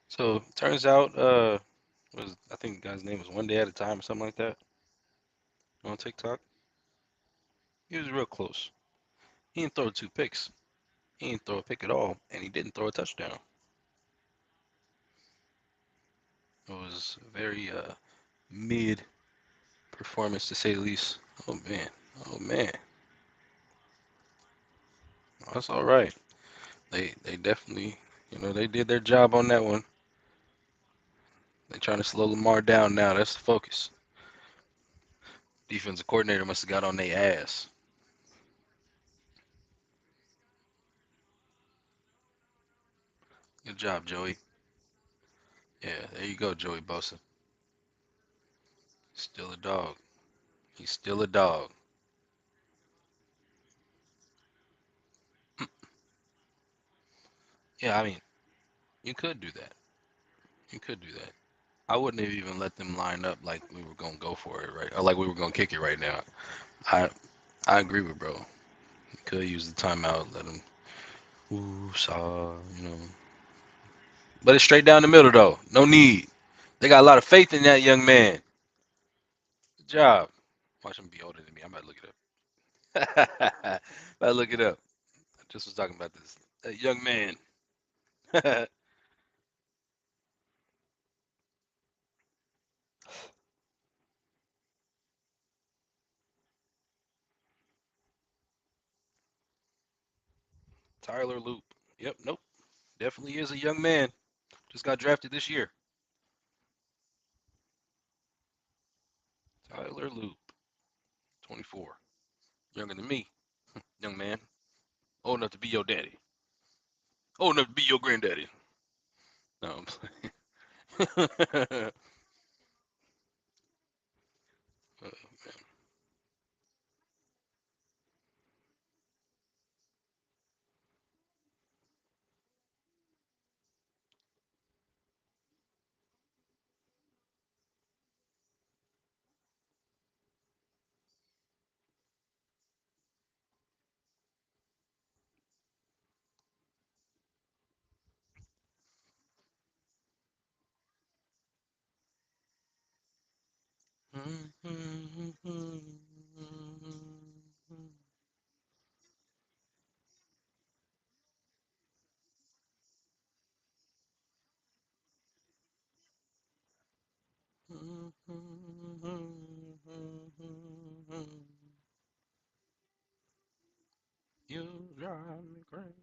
So turns out, was I think the guy's name was One Day at a Time or something like that on TikTok. He was real close. He didn't throw 2 picks. He didn't throw a pick at all, and he didn't throw a touchdown. It was a very mid performance to say the least. Oh man, oh man, that's all right. They definitely, they did their job on that one. They're trying to slow Lamar down now. That's the focus. Defensive coordinator must have got on their ass. Good job, Joey. Yeah, there you go, Joey Bosa. Still a dog. He's still a dog. Yeah, I mean, you could do that. You could do that. I wouldn't have even let them line up like we were gonna go for it, right? Or like we were gonna kick it right now. I I agree with bro. You could use the timeout, let them But it's straight down the middle though. No need. They got a lot of faith in that young man. Good job. Watch him be older than me. I'm about to look it up. About to look it up. I just was talking about this. That young man. Tyler Loop. Yep, nope. Definitely is a young man. Just got drafted this year. Tyler Loop, 24. Younger than me, young man. Old enough to be your daddy. Old enough to be your granddaddy. No, I'm playing. You drive me crazy.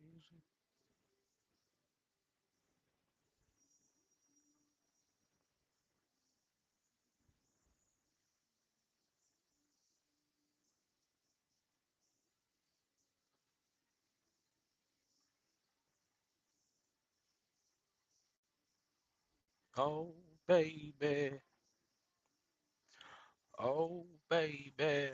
Oh, baby. Oh, baby.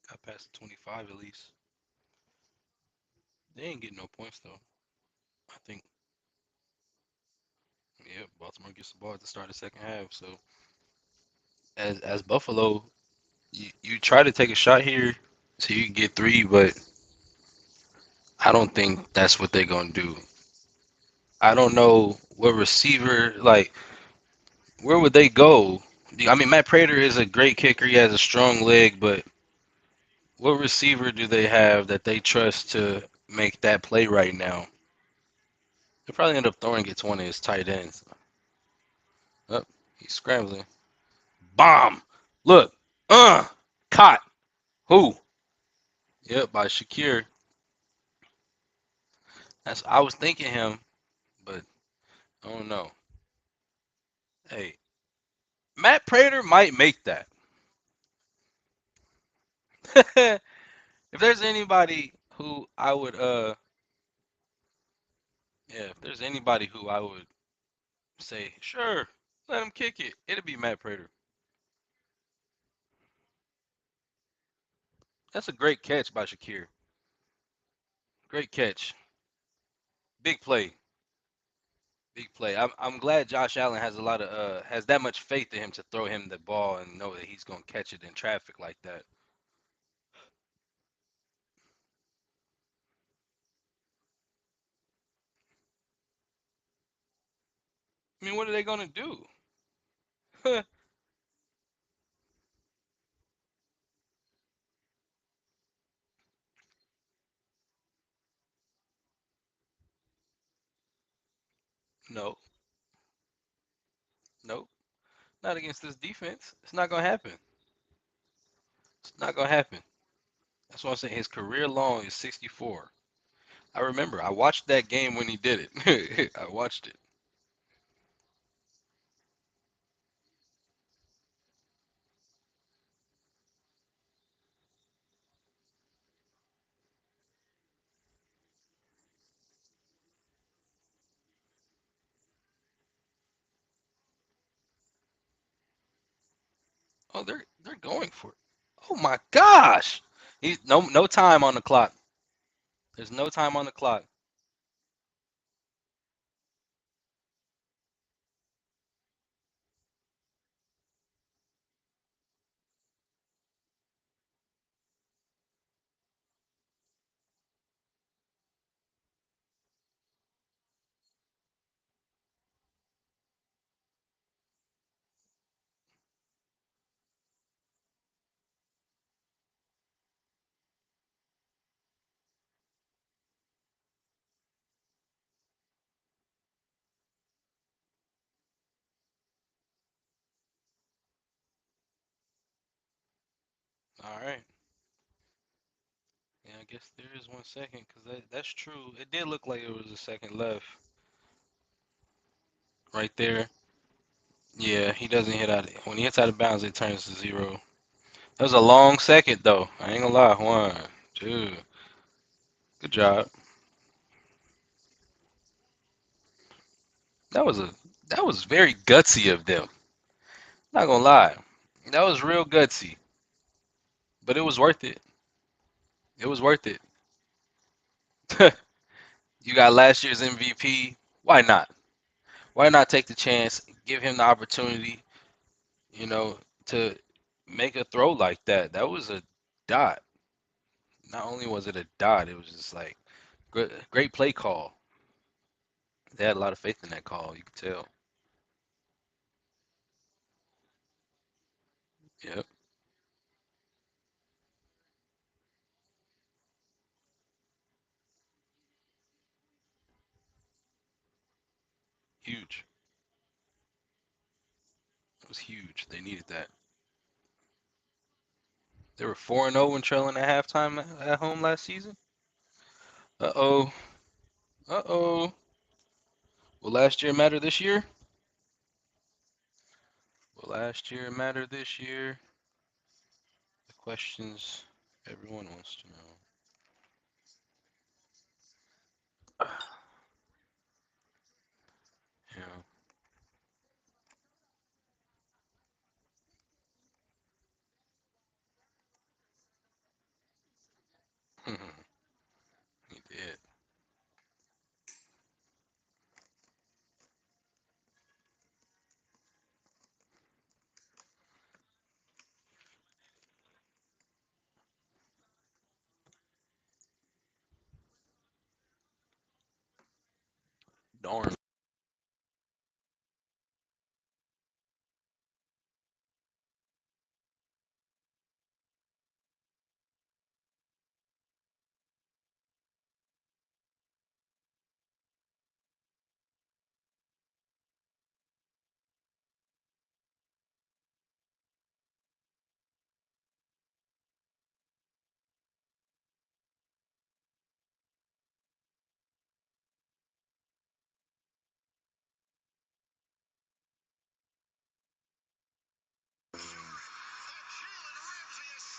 Got past 25 at least. They ain't getting no points though. I think, yeah, Baltimore gets the ball at the start of the second half. So as Buffalo, you try to take a shot here so you can get three, but I don't think that's what they're gonna do. I don't know what receiver, like, where would they go? I mean, Matt Prater is a great kicker. He has a strong leg, but what receiver do they have that they trust to make that play right now? They probably end up throwing it to one of his tight ends. Oh, he's scrambling. Bomb. Look. Caught. Who? Yep, by Shakir. I was thinking him, but I don't know. Hey, Matt Prater might make that. If there's anybody who I would yeah, if there's anybody who I would say, sure, let him kick it, it'd be Matt Prater. That's a great catch by Shakir. Great catch. Big play. Big play. I'm glad Josh Allen has a lot of has that much faith in him to throw him the ball and know that he's gonna catch it in traffic like that. I mean, what are they gonna do? No, no, not against this defense. It's not gonna happen. It's not gonna happen. That's what I'm saying. His career long is 64. I remember. I watched that game when he did it. I watched it. Oh, they're going for it. Oh my gosh. He no time on the clock. There's no time on the clock. All right. Yeah, I guess there is 1 second because that's true. It did look like it was a second left right there. Yeah, he doesn't hit out. When he hits out of bounds, it turns to 0. That was a long second though. I ain't gonna lie. 1, 2. Good job. That was a that was very gutsy of them. Not gonna lie. That was real gutsy, but it was worth it. It was worth it. You got last year's MVP. Why not? Why not take the chance, give him the opportunity, you know, to make a throw like that? That was a dot. Not only was it a dot, it was just like great play call. They had a lot of faith in that call. You could tell. Yep, huge. It was huge. They needed that. They were 4-0 when trailing at halftime at home last season. Uh-oh. Uh-oh. Will last year matter this year? Will last year matter this year? The questions everyone wants to know. Yeah. He did. Darn.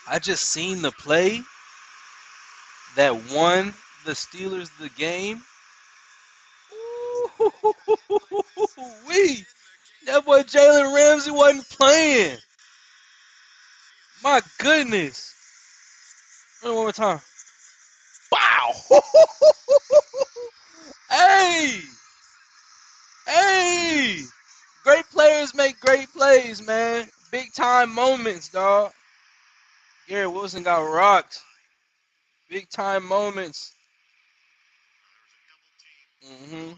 I just seen the play that won the Steelers the game. Wee. That boy Jalen Ramsey wasn't playing. My goodness. One more time. Wow. Hey. Hey. Great players make great plays, man. Big time moments, dog. Garrett Wilson got rocked. Big time moments. Hmm.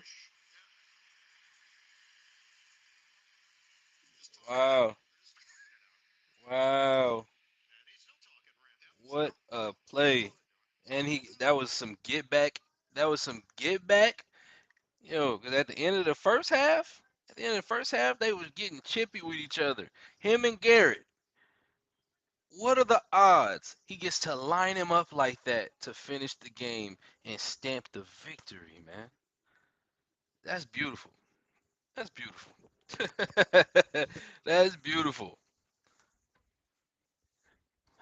Wow. Wow. What a play. And that was some get back. That was some get back. Because at the end of the first half, they was getting chippy with each other. Him and Garrett. What are the odds he gets to line him up like that to finish the game and stamp the victory, man? That's beautiful. That's beautiful. That's beautiful.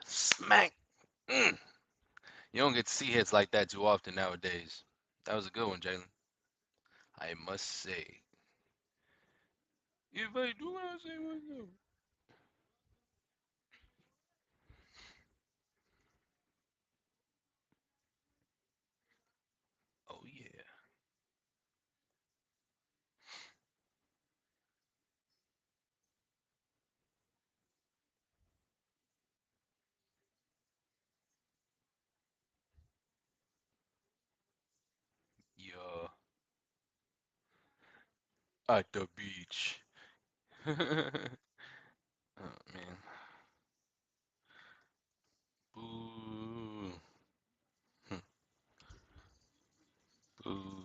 Smack. Mm. You don't get to see hits like that too often nowadays. That was a good one, Jalen. I must say. If I do what I say, what I do. At the beach. Oh man. Boo. Boo.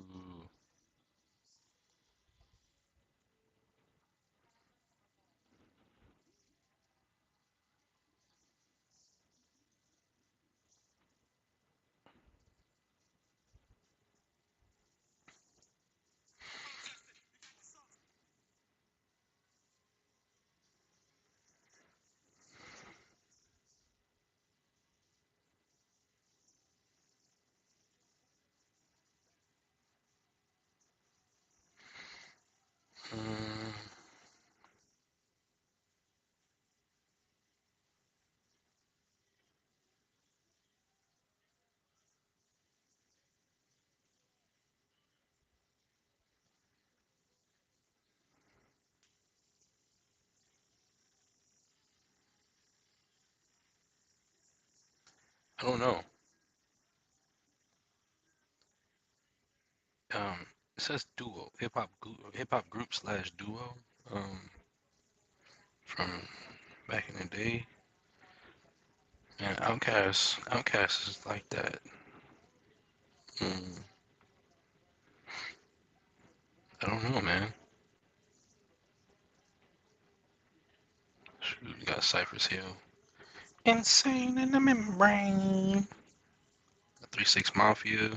Mm, I don't know. It says duo, hip hop group slash duo. Um, from back in the day. And Outkast is like that. Mm, I don't know, man. Shoot, we got Cypress Hill. Insane in the membrane. 3 6 Mafia.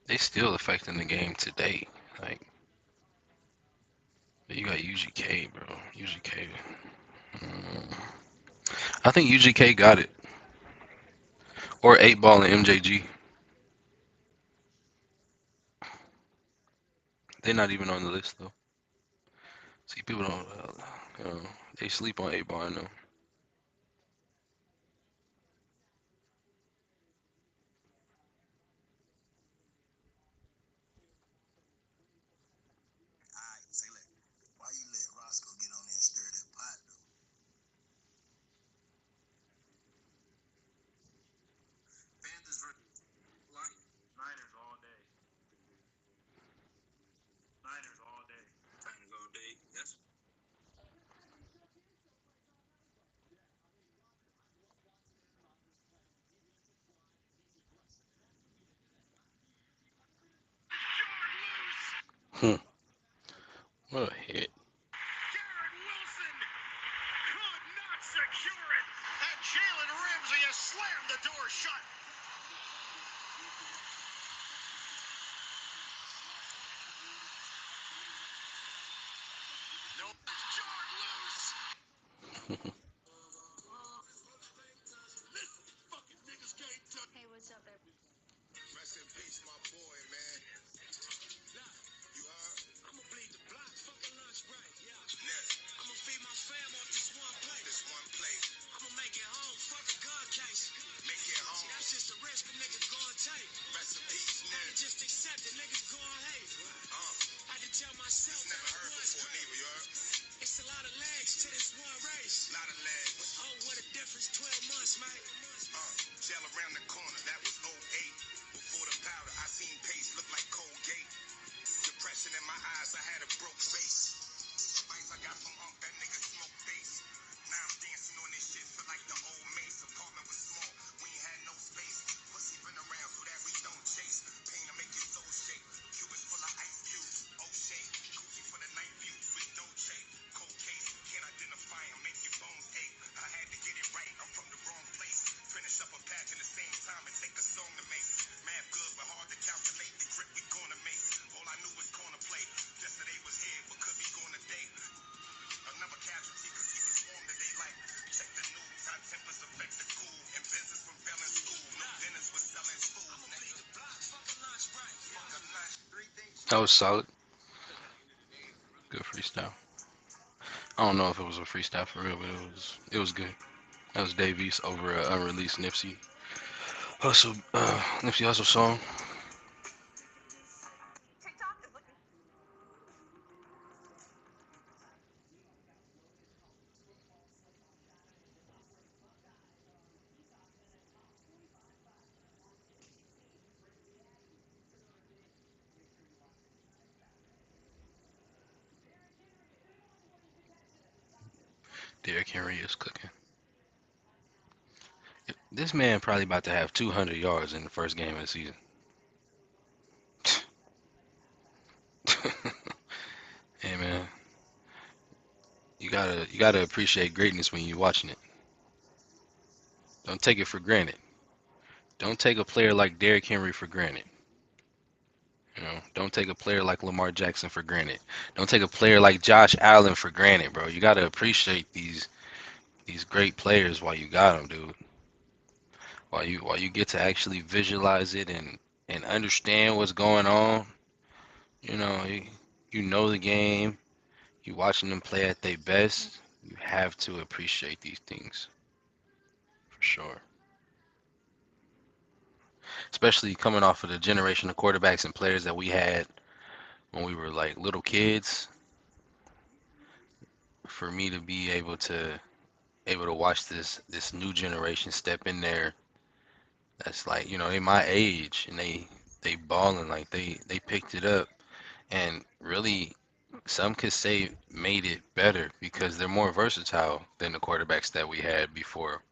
They still affecting the game today. Like, you got UGK, bro. UGK. Mm, I think UGK got it. Or 8 Ball and MJG. They're not even on the list, though. See, people don't, they sleep on 8 Ball, I know. Hmm. What a hit. Garrett Wilson could not secure it, and Jalen Ramsey has slammed the door shut. No, jarred loose. Hey, what's up, everybody? Rest in peace, my boy, man. You heard? I'ma bleed the block, fucking lunch break. Yeah. Yes. I'ma feed my fam off this one plate. This one plate. I'ma make it home, fuck a gun case. Make it home. See, that's just the risk a nigga gonna take. Rest in peace, man. I just accept it, niggas gonna hate. I had to tell myself that I was great. You heard? It's a lot of legs to this one race. Lot of legs. Oh, what a difference, 12 months, mate. Jail around the corner, that was '08. Before the powder, I seen pace look like Colgate. Depression in my eyes, I had a broke face. Advice I got from that nigga smoke face. Now I'm dancing on this shit, feel like the old mace. Apartment was small, we ain't had no space. Pussy been around so that we don't chase. Pain to make your soul shake. Cubans full of ice cubes, oh shake. Coochie for the night view, with no shake. Cold case, can't identify him, make your bones ache. I had to get it right, I'm from the wrong place. Finish up a patch in the same time and take a song to make. Math good, but hard to calculate the grip we gonna make. All I knew was corner play. Yesterday was here, but could be gone today. Another casualty, cause he was warm today. Like, check the news, hot tempers affect the cool. And business from failing school. No dinners was selling food. I'ma bleed the block, fuck a lunch break. Fuck a lunch. That was solid. Good freestyle. I don't know if it was a freestyle for real, but it was good. That was Dave East over an unreleased Nipsey Hussle song. Derrick Henry is cooking. This man probably about to have 200 yards in the first game of the season. Hey man, you gotta appreciate greatness when you're watching it. Don't take it for granted. Don't take a player like Derrick Henry for granted. Don't take a player like Lamar Jackson for granted. Don't take a player like Josh Allen for granted, bro. You gotta appreciate these great players while you got them, dude. While you get to actually visualize it and understand what's going on. You know, you know the game. You watching them play at their best. You have to appreciate these things for sure. Especially coming off of the generation of quarterbacks and players that we had when we were like little kids. For me to be able to watch this new generation step in there, that's like they my age and they balling like they picked it up and really some could say made it better because they're more versatile than the quarterbacks that we had before.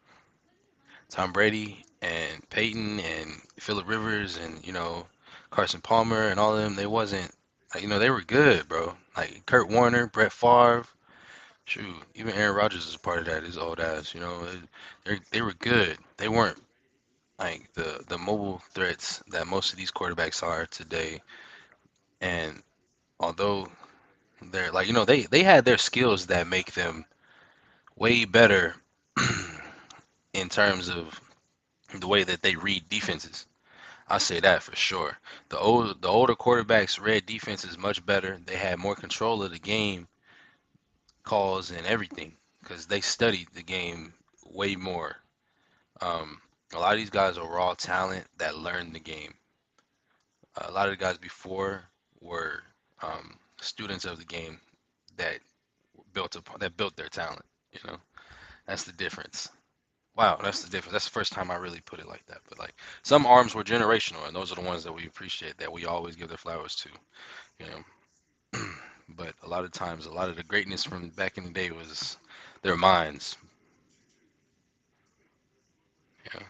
Tom Brady and Peyton and Phillip Rivers and Carson Palmer and all of them, they wasn't like they were good, bro. Like Kurt Warner, Brett Favre, shoot, even Aaron Rodgers is a part of that. His old ass, they were good. They weren't like the mobile threats that most of these quarterbacks are today. And although they're like they had their skills that make them way better in terms of the way that they read defenses. I say that for sure. The older quarterbacks read defenses much better. They had more control of the game calls and everything because they studied the game way more. Um, a lot of these guys are raw talent that learned the game. A lot of the guys before were students of the game that built their talent. You know, that's the difference. Wow, that's the difference. That's the first time I really put it like that. But like some arms were generational, and those are the ones that we appreciate, that we always give their flowers to. You know, but a lot of times, a lot of the greatness from back in the day was their minds. Yeah.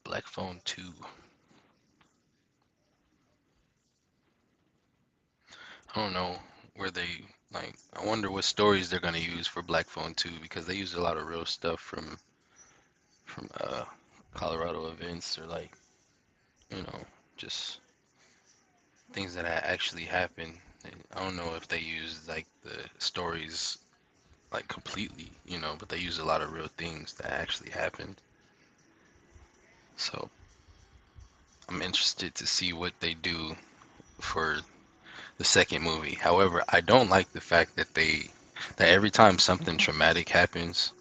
Black Phone 2. I don't know where they like. I wonder what stories they're gonna use for Black Phone 2 because they used a lot of real stuff from Colorado events or like you know just things that actually happened. And I don't know if they used like the stories like completely, but they used a lot of real things that actually happened. So I'm interested to see what they do for the second movie. However, I don't like the fact that every time something traumatic happens,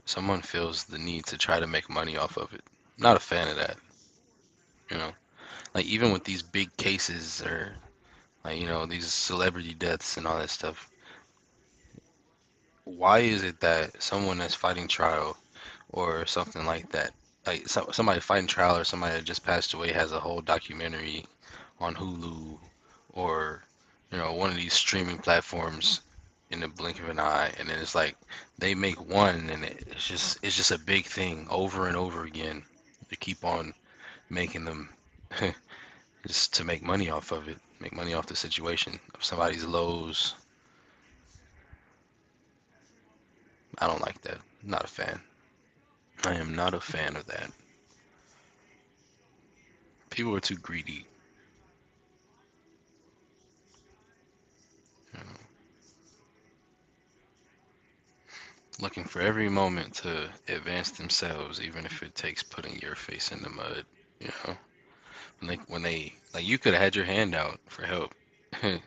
someone feels the need to try to make money off of it. Not a fan of that, you know. Like even with these big cases or like these celebrity deaths and all that stuff, why is it that someone that's fighting trial or something like that, like somebody fighting trial or somebody that just passed away has a whole documentary on Hulu or one of these streaming platforms in the blink of an eye, and then it's like they make one and it's just a big thing over and over again. They keep on making them just to make money off of it, make money off the situation of somebody's lows. I don't like that. I'm not a fan. I am not a fan of that. People are too greedy. looking for every moment to advance themselves, even if it takes putting your face in the mud. You know, when they like you could have had your hand out for help, and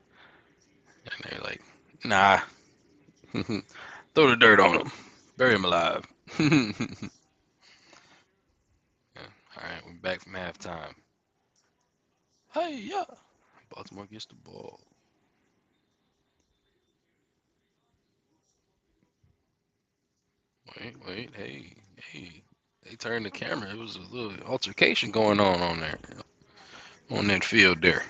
they're like, nah, throw the dirt on them, bury him alive. Yeah. All right, we're back from halftime. Hey, yeah, Baltimore gets the ball. Wait, hey. They turned the camera. It was a little altercation going on there, on that field there.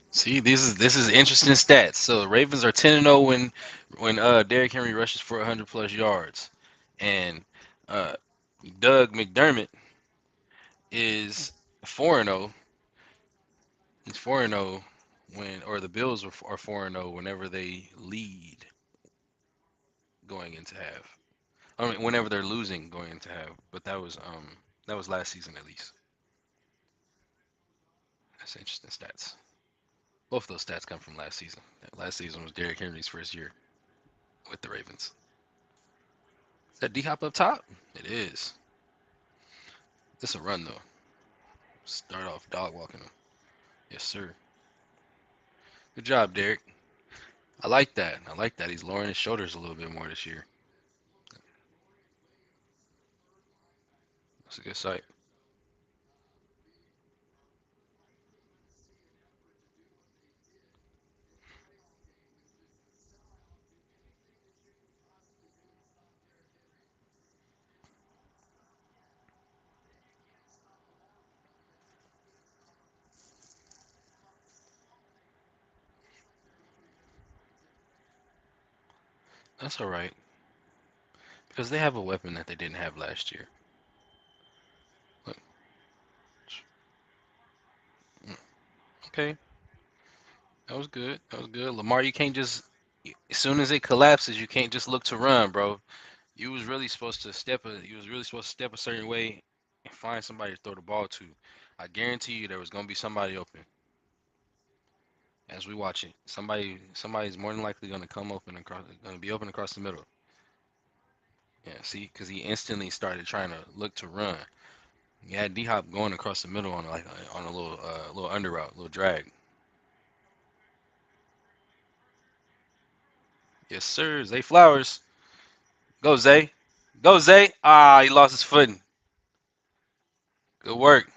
See, this is interesting stats. So the Ravens are 10-0 when Derrick Henry rushes for 100 plus yards, and uh, Doug McDermott is 4-0. He's 4-0 when, or the Bills are 4-0 whenever they lead going into half. I mean, whenever they're losing going into half. But that was last season at least. That's interesting stats. Both of those stats come from last season. Last season was Derrick Henry's first year with the Ravens. Is that D Hop up top? It is. This a run though. Start off dog walking him. Yes, sir. Good job, Derek. I like that. I like that. He's lowering his shoulders a little bit more this year. That's a good sight. That's all right because they have a weapon that they didn't have last year. Look, mm, okay, that was good. That was good. Lamar, you can't just as soon as it collapses, you can't just look to run, bro. You was really supposed to step a certain way and find somebody to throw the ball to. I guarantee you there was gonna be somebody open as we watch it. Somebody's more than likely gonna come open across, gonna be open across the middle. Yeah, see, because he instantly started trying to look to run. He had D Hop going across the middle on on a little under route, little drag. Yes, sir. Zay Flowers. Go Zay. Go Zay. Ah, he lost his footing. Good work.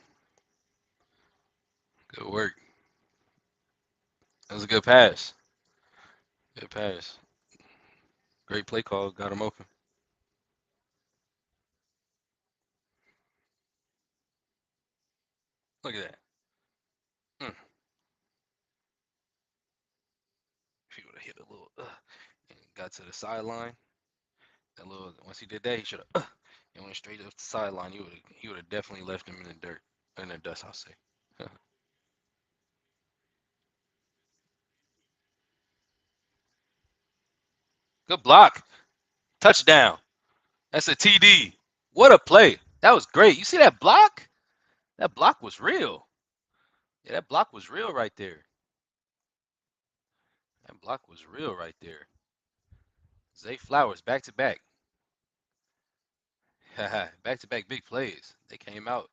Good work. That was a good pass. Good pass. Great play call. Got him open. Look at that. Mm. If he would have hit a little and got to the sideline, that little once he did that, he should have and went straight up the sideline. He would have definitely left him in the dirt, in the dust. I'll say. Good block. Touchdown. That's a TD. What a play. That was great. You see that block? That block was real. Yeah, that block was real right there. That block was real right there. Zay Flowers back to back. Back to back big plays. They came out.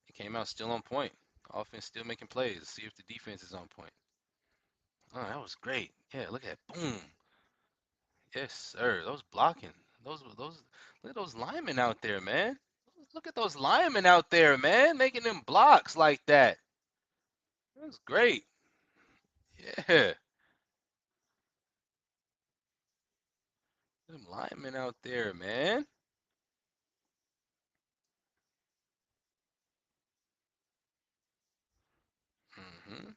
They came out still on point. Offense still making plays. See if the defense is on point. Oh, that was great. Yeah, look at that. Boom. Yes, sir. Those blocking. Those look at those linemen out there, man. Look at those linemen out there, man, making them blocks like that. That was great. Yeah. Them linemen out there, man. Hmm.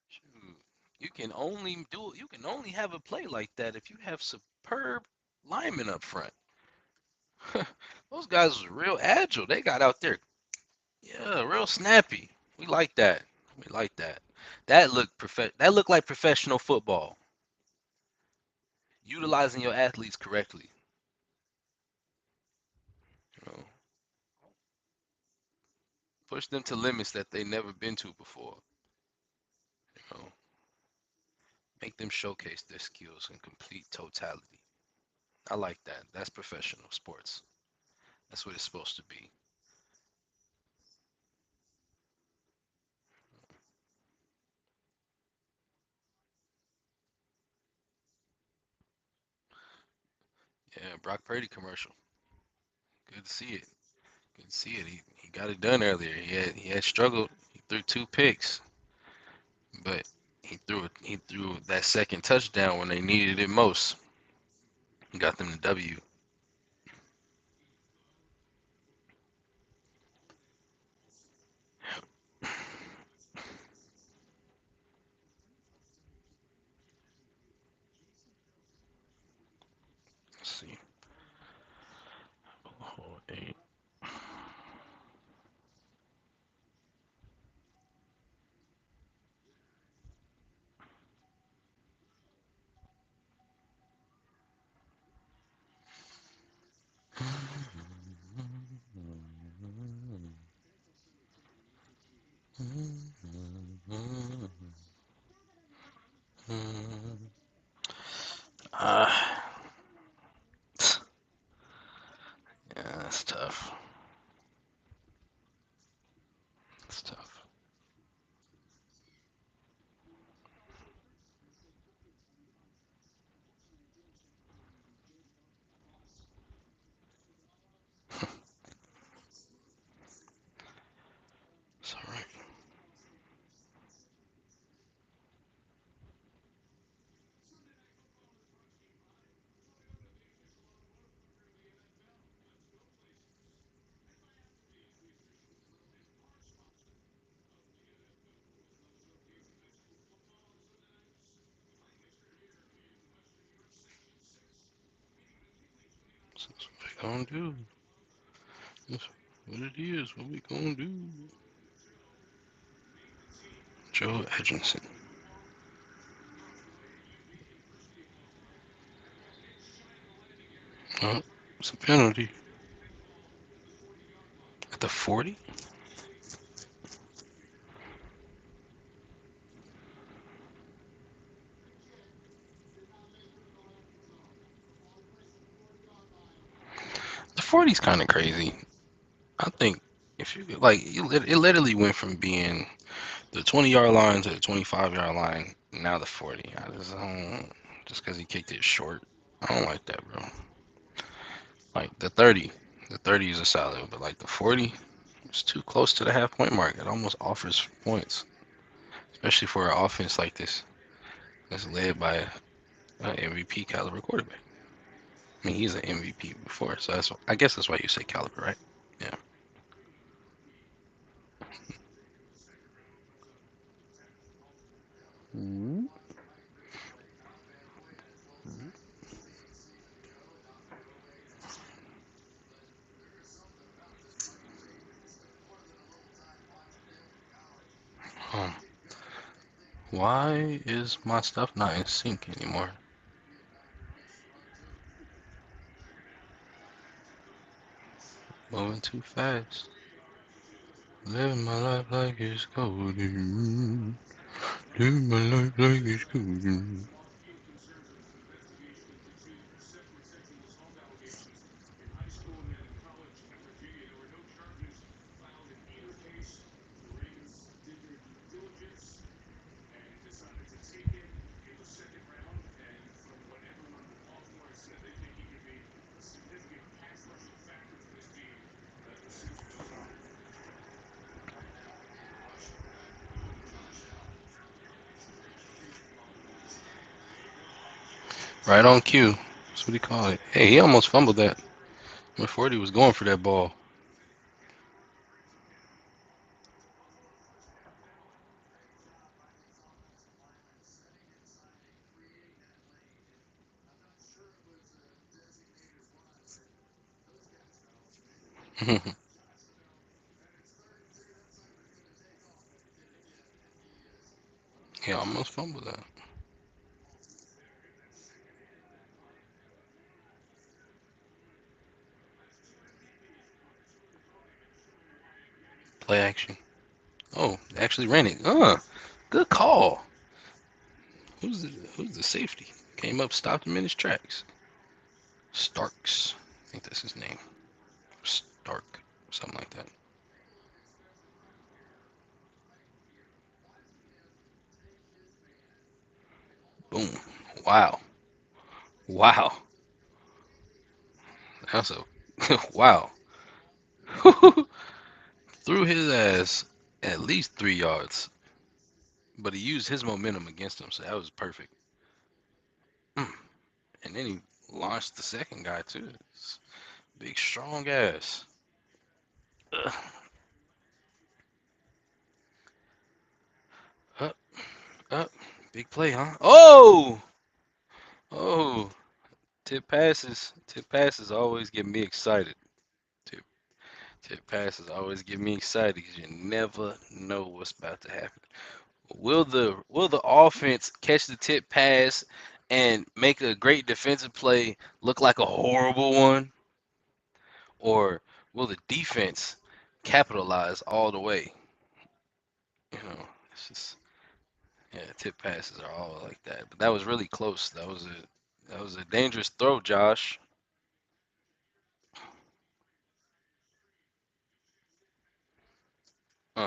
Shoot. You can only have a play like that if you have superb linemen up front. Those guys was real agile. They got out there. Yeah, real snappy. We like that. We like that. That looked like professional football. Utilizing your athletes correctly. You know, push them to limits that they never been to before. You know. Make them showcase their skills in complete totality. I like that. That's professional sports. That's what it's supposed to be. Yeah, Brock Purdy commercial. Good to see it. Good to see it. He got it done earlier. He had struggled. He threw two picks, but he threw that second touchdown when they needed it most. He got them the W. Let's see. Oh, eight. Uh, yeah, that's tough. That's tough. It's all right. That's what we gonna do. That's what it is. What we gonna do? Joe Edgerton. Oh, it's a penalty at the 40. The 40 is kind of crazy. I think if you like, it literally went from being the 20-yard line to the 25-yard line. Now the 40. I just don't, just because he kicked it short. I don't like that, bro. Like the 30 is a solid, but like the 40, it's too close to the half point mark. It almost offers points, especially for an offense like this that's led by an MVP caliber quarterback. I mean, he's an MVP before, so I guess that's why you say caliber, right? Yeah. Mhm. Um, why is my stuff not in sync anymore? Moving too fast. Living my life like it's golden. Living my life like it's golden. Right on cue. That's what he called it. Hey, he almost fumbled that. When 40 was going for that ball. He almost fumbled that. Play action. Oh, they actually ran it. Good call. Who's the safety? Came up, stopped him in his tracks. Starks. I think that's his name. Stark. Something like that. Boom. Wow. Wow. That's a wow. Threw his ass at least 3 yards, but he used his momentum against him, so that was perfect. Mm. And then he launched the second guy too. Big strong ass. Ugh. Up, up. Big play, huh? Oh! Oh! Tip passes always get me excited. Tip, tip passes always get me excited because you never know what's about to happen. Will the offense catch the tip pass and make a great defensive play look like a horrible one, or will the defense capitalize all the way? It's just yeah, tip passes are all like that. But that was really close. That was a dangerous throw, Josh. Uh.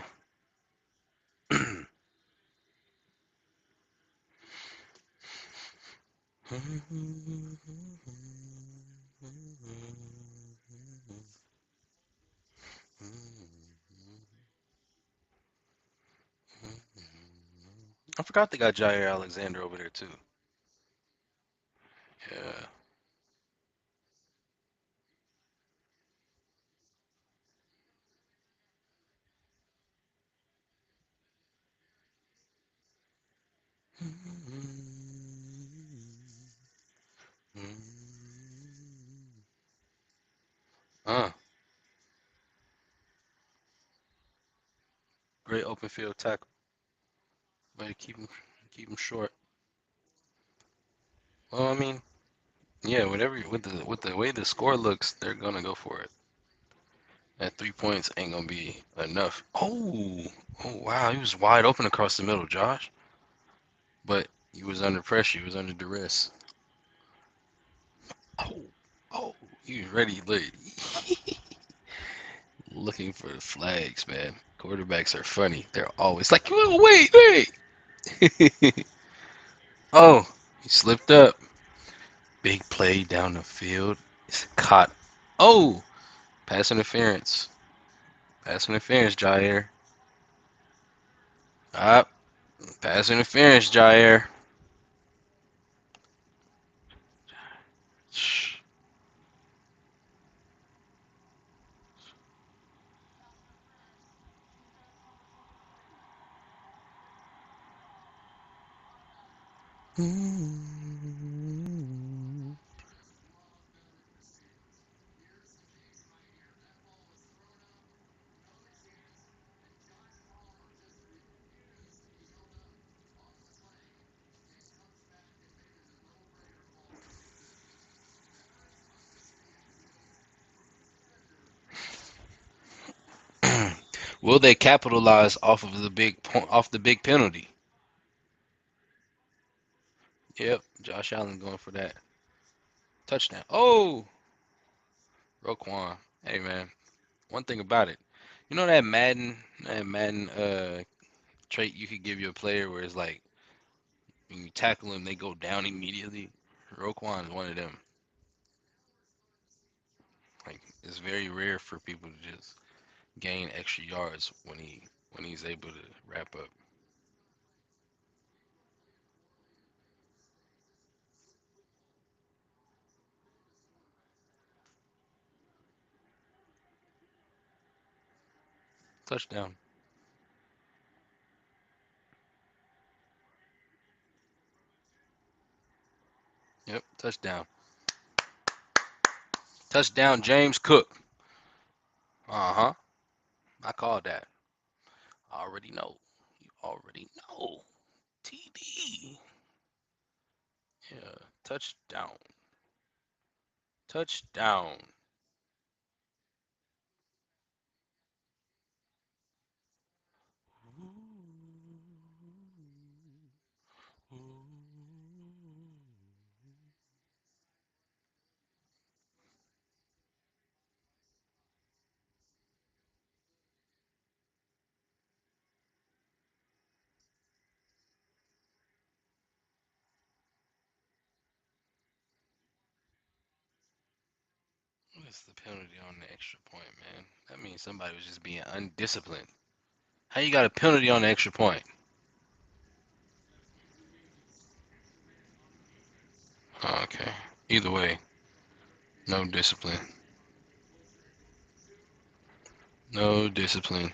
I forgot they got Jair Alexander over there too. Yeah. Uh, great open field tackle. Way to keep him short. Well, I mean, yeah, whatever with the way the score looks, they're gonna go for it. That 3 points ain't gonna be enough. Oh wow, he was wide open across the middle, Josh. But he was under pressure. He was under duress. Oh, oh, he was ready, looking for the flags, man. Quarterbacks are funny. They're always like, oh, wait. Oh, he slipped up. Big play down the field. It's caught. Oh, pass interference. Pass interference, Jair. Ah, pass interference, Jair. Shh. Will they capitalize off the big penalty? Yep, Josh Allen going for that touchdown. Oh, Roquan. Hey man, one thing about it, that Madden trait you could give your player where it's like when you tackle them, they go down immediately. Roquan is one of them. Like it's very rare for people to just gain extra yards when he's able to wrap up. Touchdown. Yep, touchdown. Touchdown, James Cook. Uh-huh. I called that. I already know. You already know. TD. Yeah, touchdown. Touchdown. What's the penalty on the extra point, man? That means somebody was just being undisciplined. How you got a penalty on the extra point? Oh, okay. Either way, no discipline. No discipline.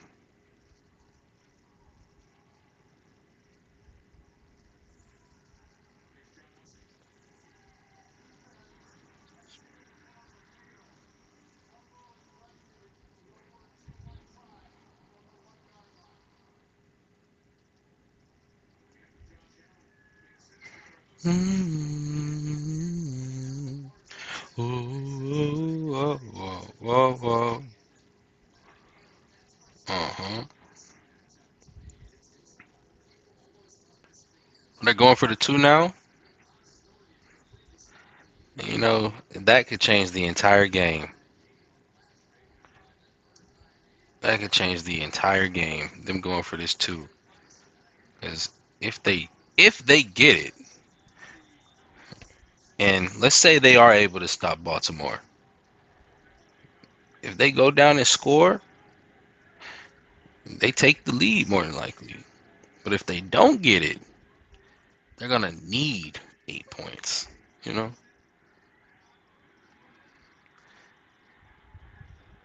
Mm-hmm. Whoa, whoa, whoa, whoa, whoa. Uh-huh. They're going for the two now. You know, that could change the entire game. That could change the entire game. Them going for this two. Because if they if they get it, and let's say they are able to stop Baltimore, if they go down and score, they take the lead more than likely. But if they don't get it, they're gonna need 8 points. You know,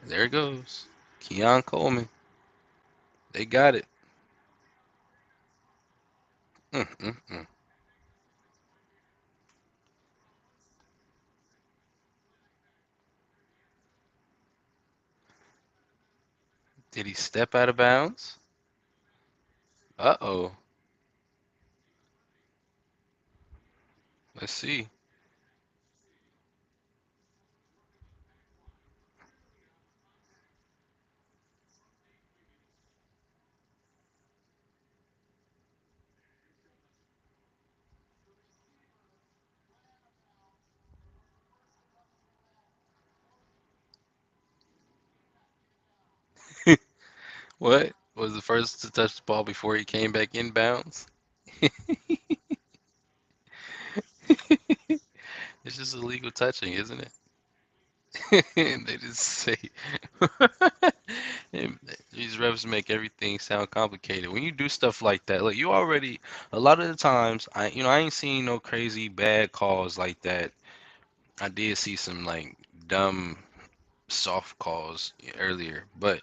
there it goes. Keon Coleman, they got it. Mm, mm, mm. Did he step out of bounds? Uh-oh. Let's see. What was the first to touch the ball before he came back in bounds? It's just illegal touching, isn't it? They just say and these refs make everything sound complicated. When you do stuff like that, like you already a lot of the times I ain't seen no crazy bad calls like that. I did see some like dumb soft calls earlier, but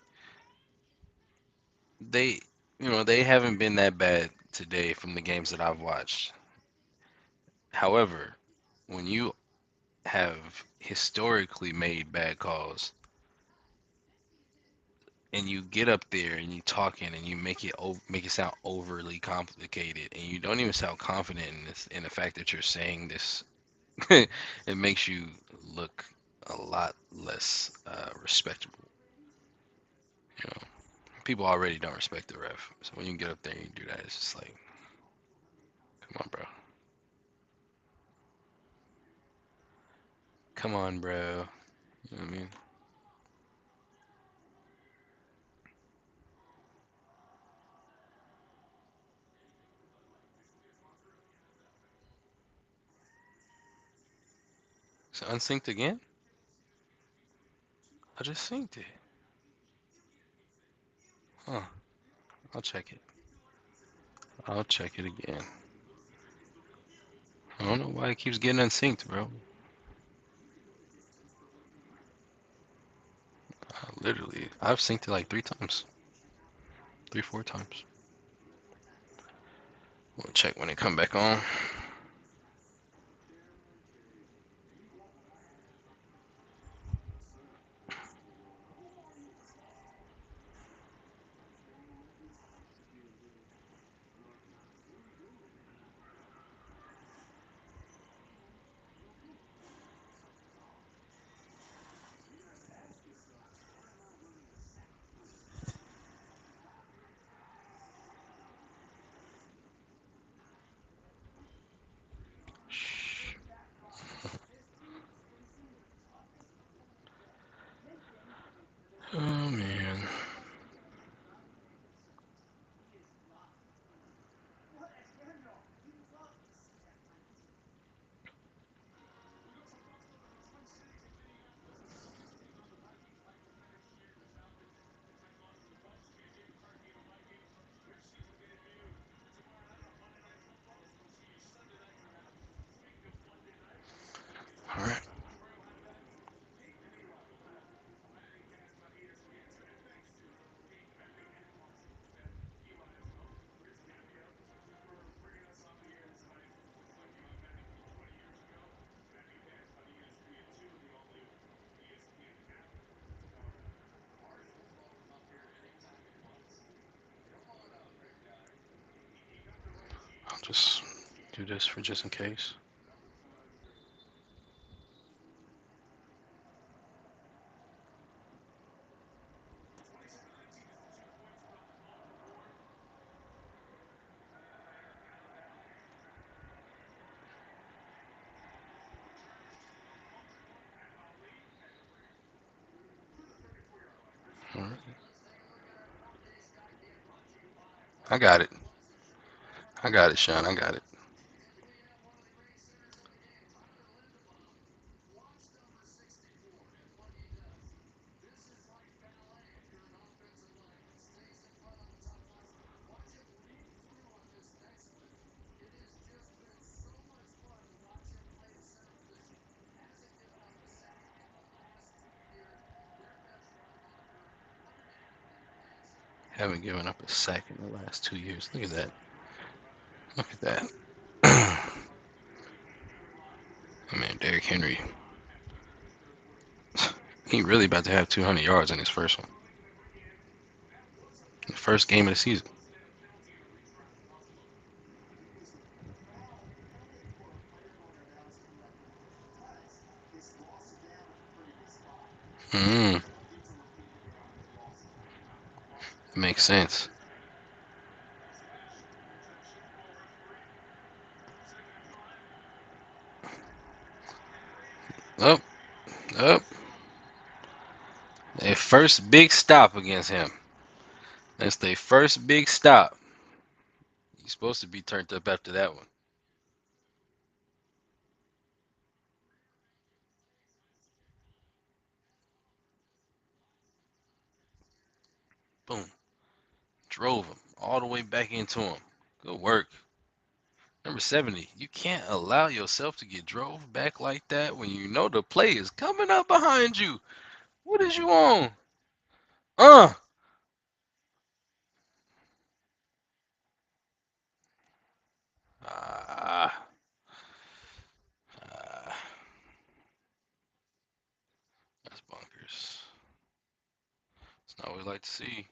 they they haven't been that bad today from the games that I've watched. However, when you have historically made bad calls and you get up there and you talking and you make it sound overly complicated and you don't even sound confident in this in the fact that you're saying this, it makes you look a lot less respectable. You know, people already don't respect the ref, so when you get up there and you do that, it's just like, come on, bro, come on, bro. You know what I mean? So unsynced again? I just synced it. Huh? I'll check it. I'll check it again. I don't know why it keeps getting unsynced, bro. Literally, I've synced it like 3 times, 3, 4 times. We'll check when it come back on. Just do this for just in case. All right. I got it. I got it, Sean. I got it. Haven't given up a sack in the last 2 years. Look at that. Look at that. I mean, Derrick Henry. He really about to have 200 yards in his first one. The first game of the season. Mm, makes sense. Up, up. Their first big stop against him. That's their first big stop. He's supposed to be turned up after that one. Boom. Drove him all the way back into him. Good work. Number 70, you can't allow yourself to get drove back like that when you know the play is coming up behind you. What is you on? Uh. Ah. Ah. That's bunkers. It's not what we like to see.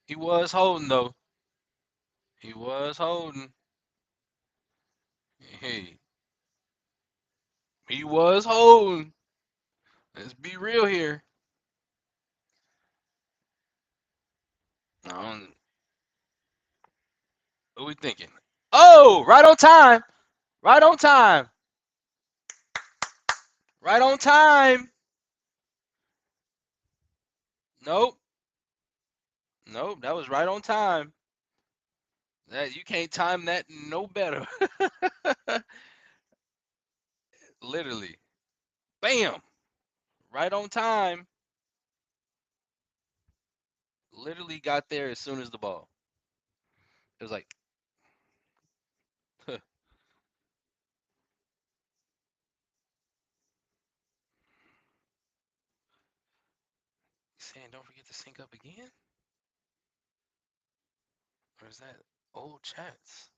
He was holding though. He was holding. Hey, he was holding. Let's be real here. What we thinking? Oh, right on time. Right on time. Right on time. Nope. Nope. That was right on time. That you can't time that no better. Literally. Bam. Right on time. Literally got there as soon as the ball. It was like, saying don't forget to sync up again? Or is that old chats?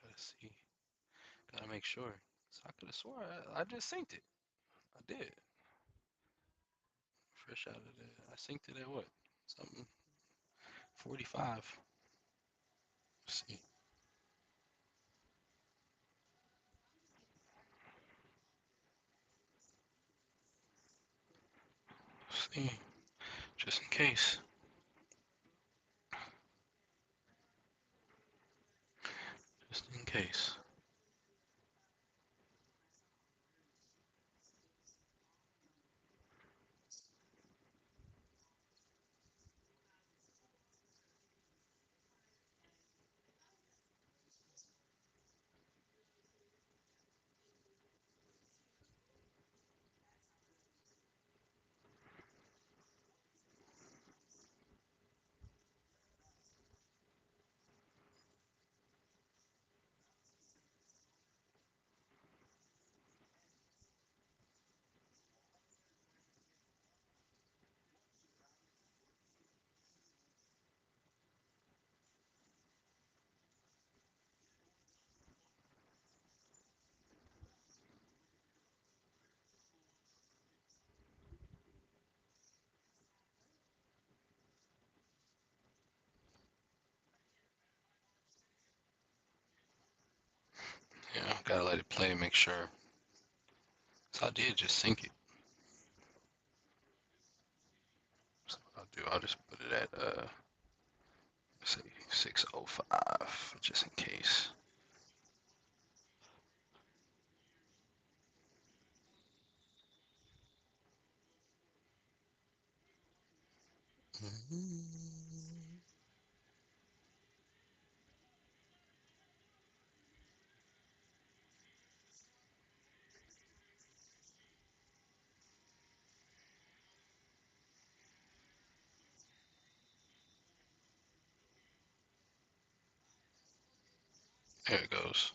Gotta see. Gotta make sure. So I could have swore I just synced it. I did. Fresh out of the. I synced it at what? Something 45. Let's see. Let's see. Just in case. Just in case. Gotta let it play and make sure. So I did just sync it. So what I'll do, I'll just put it at say 6:05 just in case. There it goes.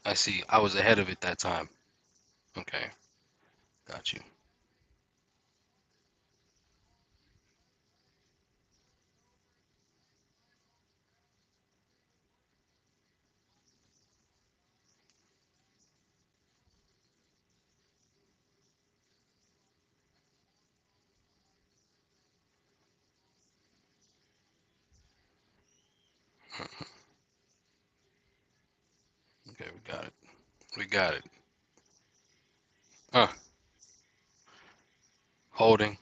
I see. I was ahead of it that time. Okay, got you. Okay, we got it. We got it. Huh? Holding.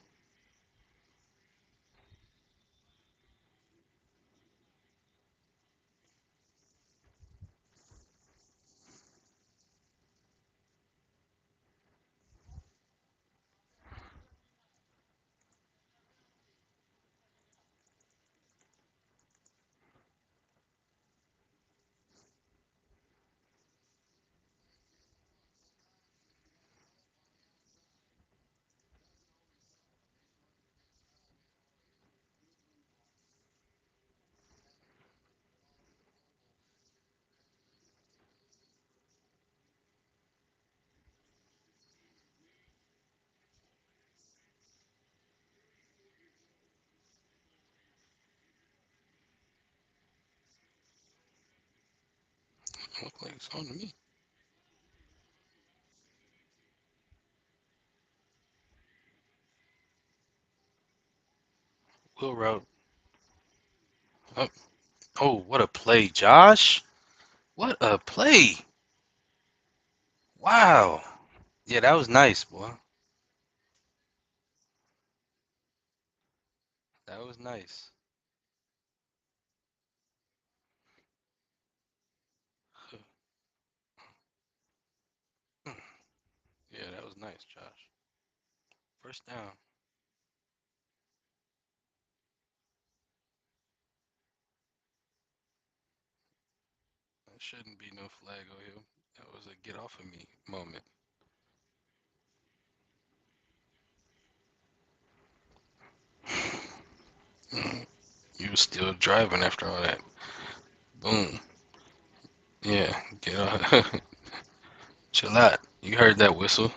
Look like it's on to me. Wheel route. Oh, oh, what a play, Josh. What a play. Wow. Yeah, that was nice, boy. That was nice. Yeah, that was nice, Josh. First down. That shouldn't be no flag on him. That was a get off of me moment. You was still driving after all that. Boom. Yeah, get off. Chill out. You heard that whistle,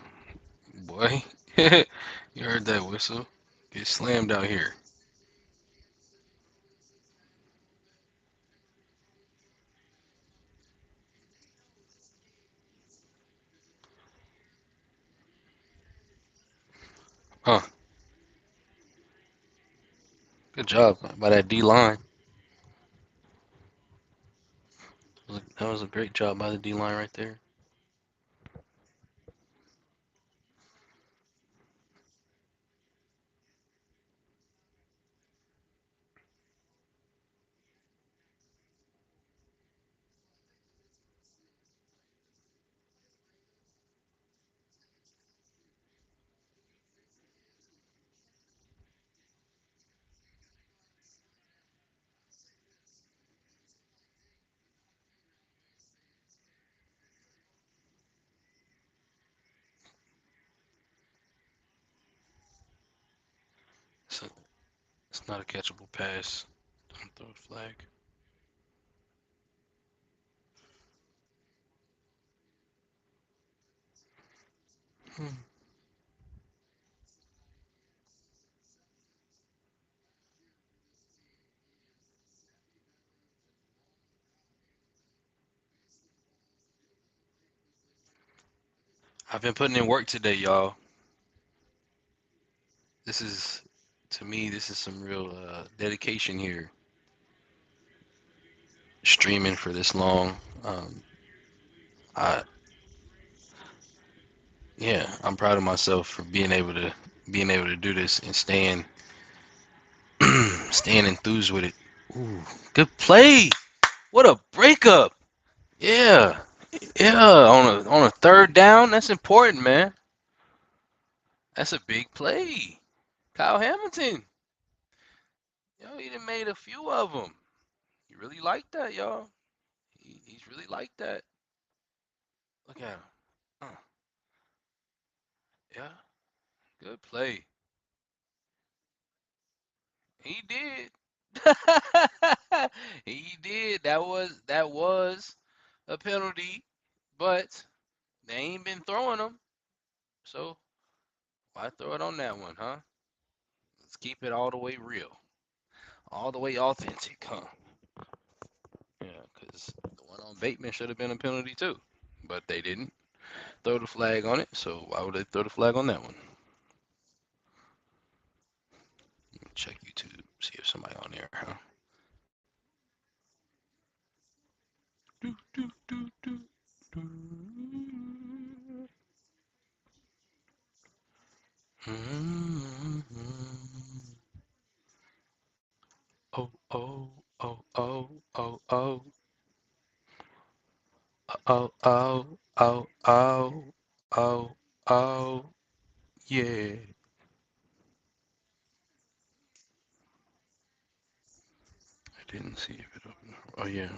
boy. You heard that whistle. Get slammed out here. Huh. Good job by that D line. That was a great job by the D line right there. So it's not a catchable pass. Don't throw a flag. Hmm. I've been putting in work today, y'all. This is, to me, this is some real dedication here. Streaming for this long. I Yeah, I'm proud of myself for being able to do this and staying staying enthused with it. Ooh, good play. What a breakup. Yeah. Yeah, on a third down, that's important, man. That's a big play. Kyle Hamilton. Yo, he done made a few of them. He really like that, y'all. He's really like that. Look at him. Yeah, good play. He did. He did. That was a penalty, but they ain't been throwing them. So why throw it on that one, huh? Let's keep it all the way real, all the way authentic, huh? Yeah, because the one on Bateman should have been a penalty too, but they didn't throw the flag on it. So why would they throw the flag on that one? Check YouTube, see if somebody on there, huh? Do, do, do, do, do. Oh, oh, oh, oh, oh, oh, oh, oh, oh, oh, oh, oh, yeah. I didn't see if it opened. Oh, yeah,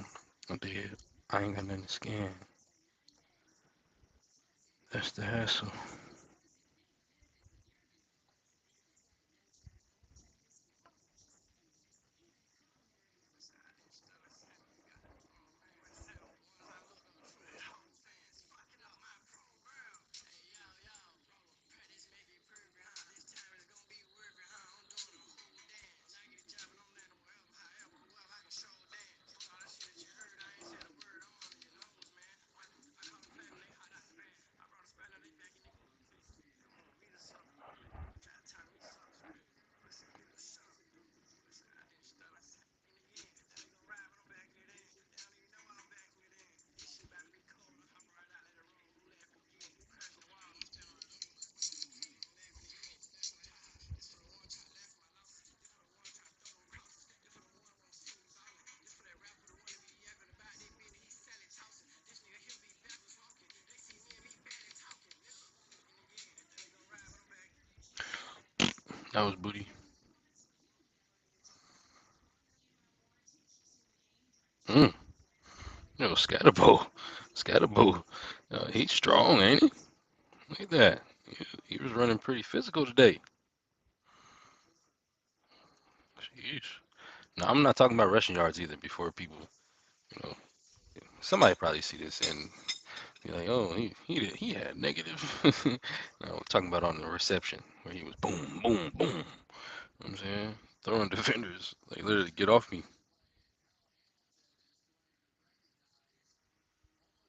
I did. I ain't got nothing to scan. That's the hassle. That was booty. Mm. Yo, Scatterbo. Scatterbo. He's strong, ain't he? Look at that. He was running pretty physical today. Jeez. No, I'm not talking about rushing yards either before people, you know, somebody probably see this and be like, oh, he had negative. No, I'm talking about on the reception where he was boom, boom, boom. You know what I'm saying? Throwing defenders, like literally get off me.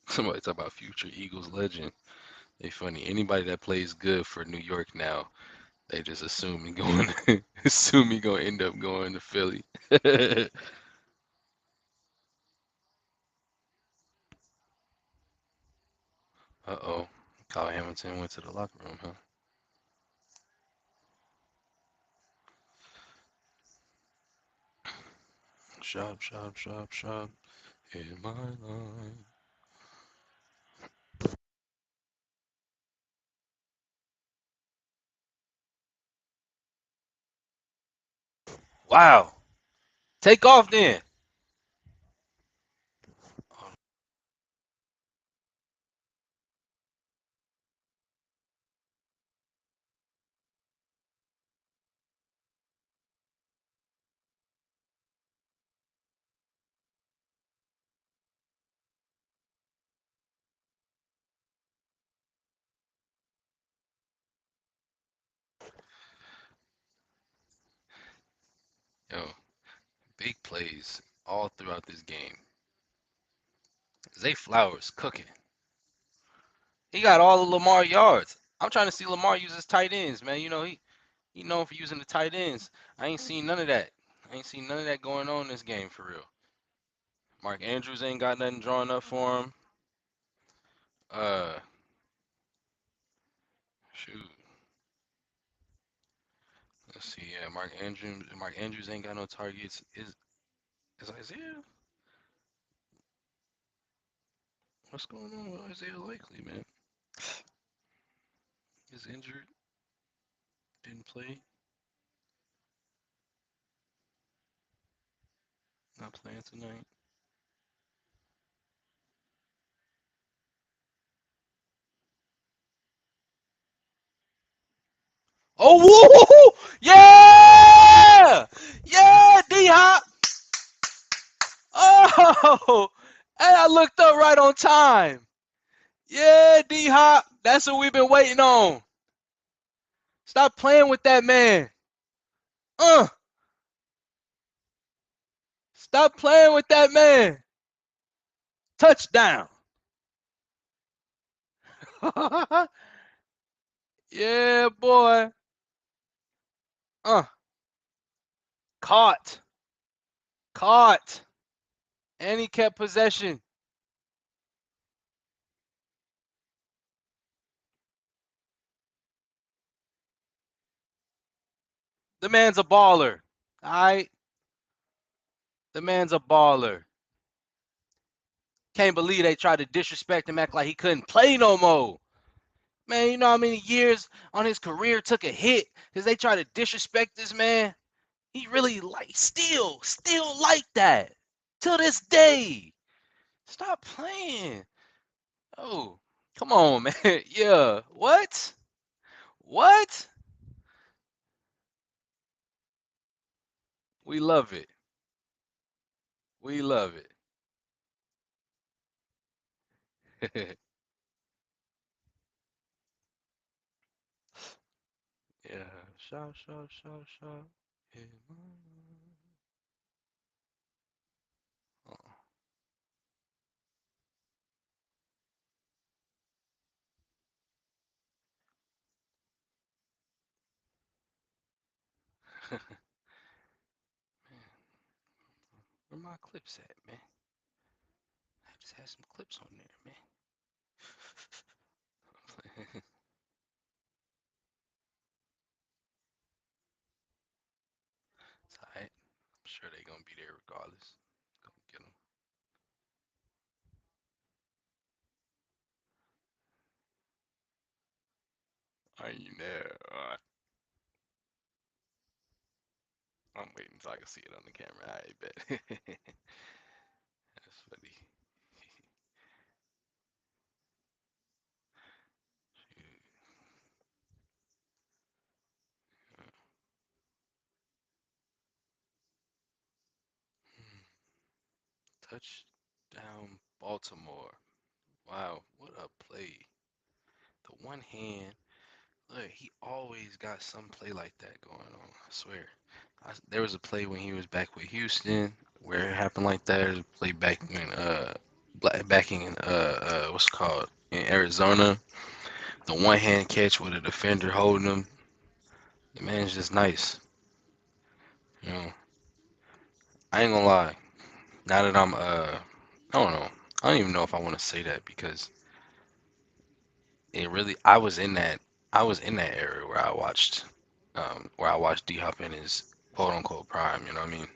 Somebody talk about future Eagles legend. They funny. Anybody that plays good for New York now, they just assume he going assume he gonna end up going to Philly. Uh-oh. Kyle Hamilton went to the locker room, huh? Shop, shop, shop, shop. In my line. Wow. Take off then. Yo, big plays all throughout this game. Zay Flowers cooking. He got all the Lamar yards. I'm trying to see Lamar use his tight ends, man. You know, he known for using the tight ends. I ain't seen none of that. I ain't seen none of that going on in this game for real. Mark Andrews ain't got nothing drawn up for him. Uh, Shoot. Let's see. Yeah, Mark Andrews. Mark Andrews ain't got no targets. Is Isaiah? What's going on with Isaiah Likely, man? He's injured. Didn't play. Not playing tonight. Oh, woo! Yeah! Yeah, D Hop! Oh! Hey, I looked up right on time. Yeah, D Hop. That's what we've been waiting on. Stop playing with that man. Uh, Stop playing with that man. Touchdown. Yeah, boy. Uh, Caught. Caught. And he kept possession. The man's a baller. All right? The man's a baller. Can't believe they tried to disrespect him, act like he couldn't play no more. Man, you know how many years on his career took a hit because they tried to disrespect this man? He really still like that. Till this day. Stop playing. Oh, come on, man. Yeah. What? What? We love it. We love it. Yeah. Shout, shout, shout, shout. Yeah. Oh. Where my clips at, man? I just had some clips on there, man. It's alright. I'm sure they're gonna be there regardless. Gonna get them. Are you there? I'm waiting until I can see it on the camera. I bet. That's funny. Touchdown, Baltimore. Wow, what a play. The one hand, look, he always got some play like that going on. I swear. There was a play when he was back with Houston where it happened like that. There's a play back when back in what's it called in Arizona. The one hand catch with a defender holding him. The man's just nice. You know, I ain't gonna lie. Now that I don't know. I don't even know if I want to say that because it really I was in that era where I watched D Hop in his quote unquote prime, you know what I mean?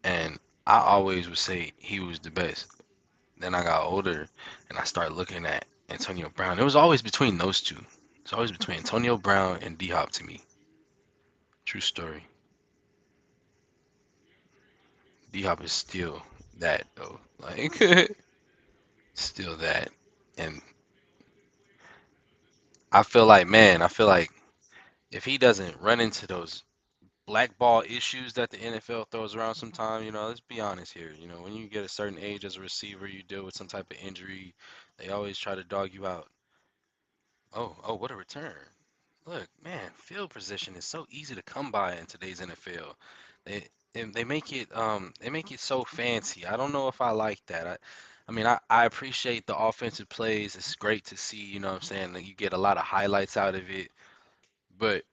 And I always would say he was the best. Then I got older and I started looking at Antonio Brown. It was always between those two. It's always between Antonio Brown and D Hop to me. True story. D Hop is still that though. Like still that. And I feel like if he doesn't run into those blackball issues that the NFL throws around sometimes, let's be honest here. When you get a certain age as a receiver, you deal with some type of injury, they always try to dog you out. Oh, what a return. Look, man, field position is so easy to come by in today's NFL. They make it so fancy. I don't know if I like that. I mean I appreciate the offensive plays. It's great to see, what I'm saying, that you get a lot of highlights out of it. But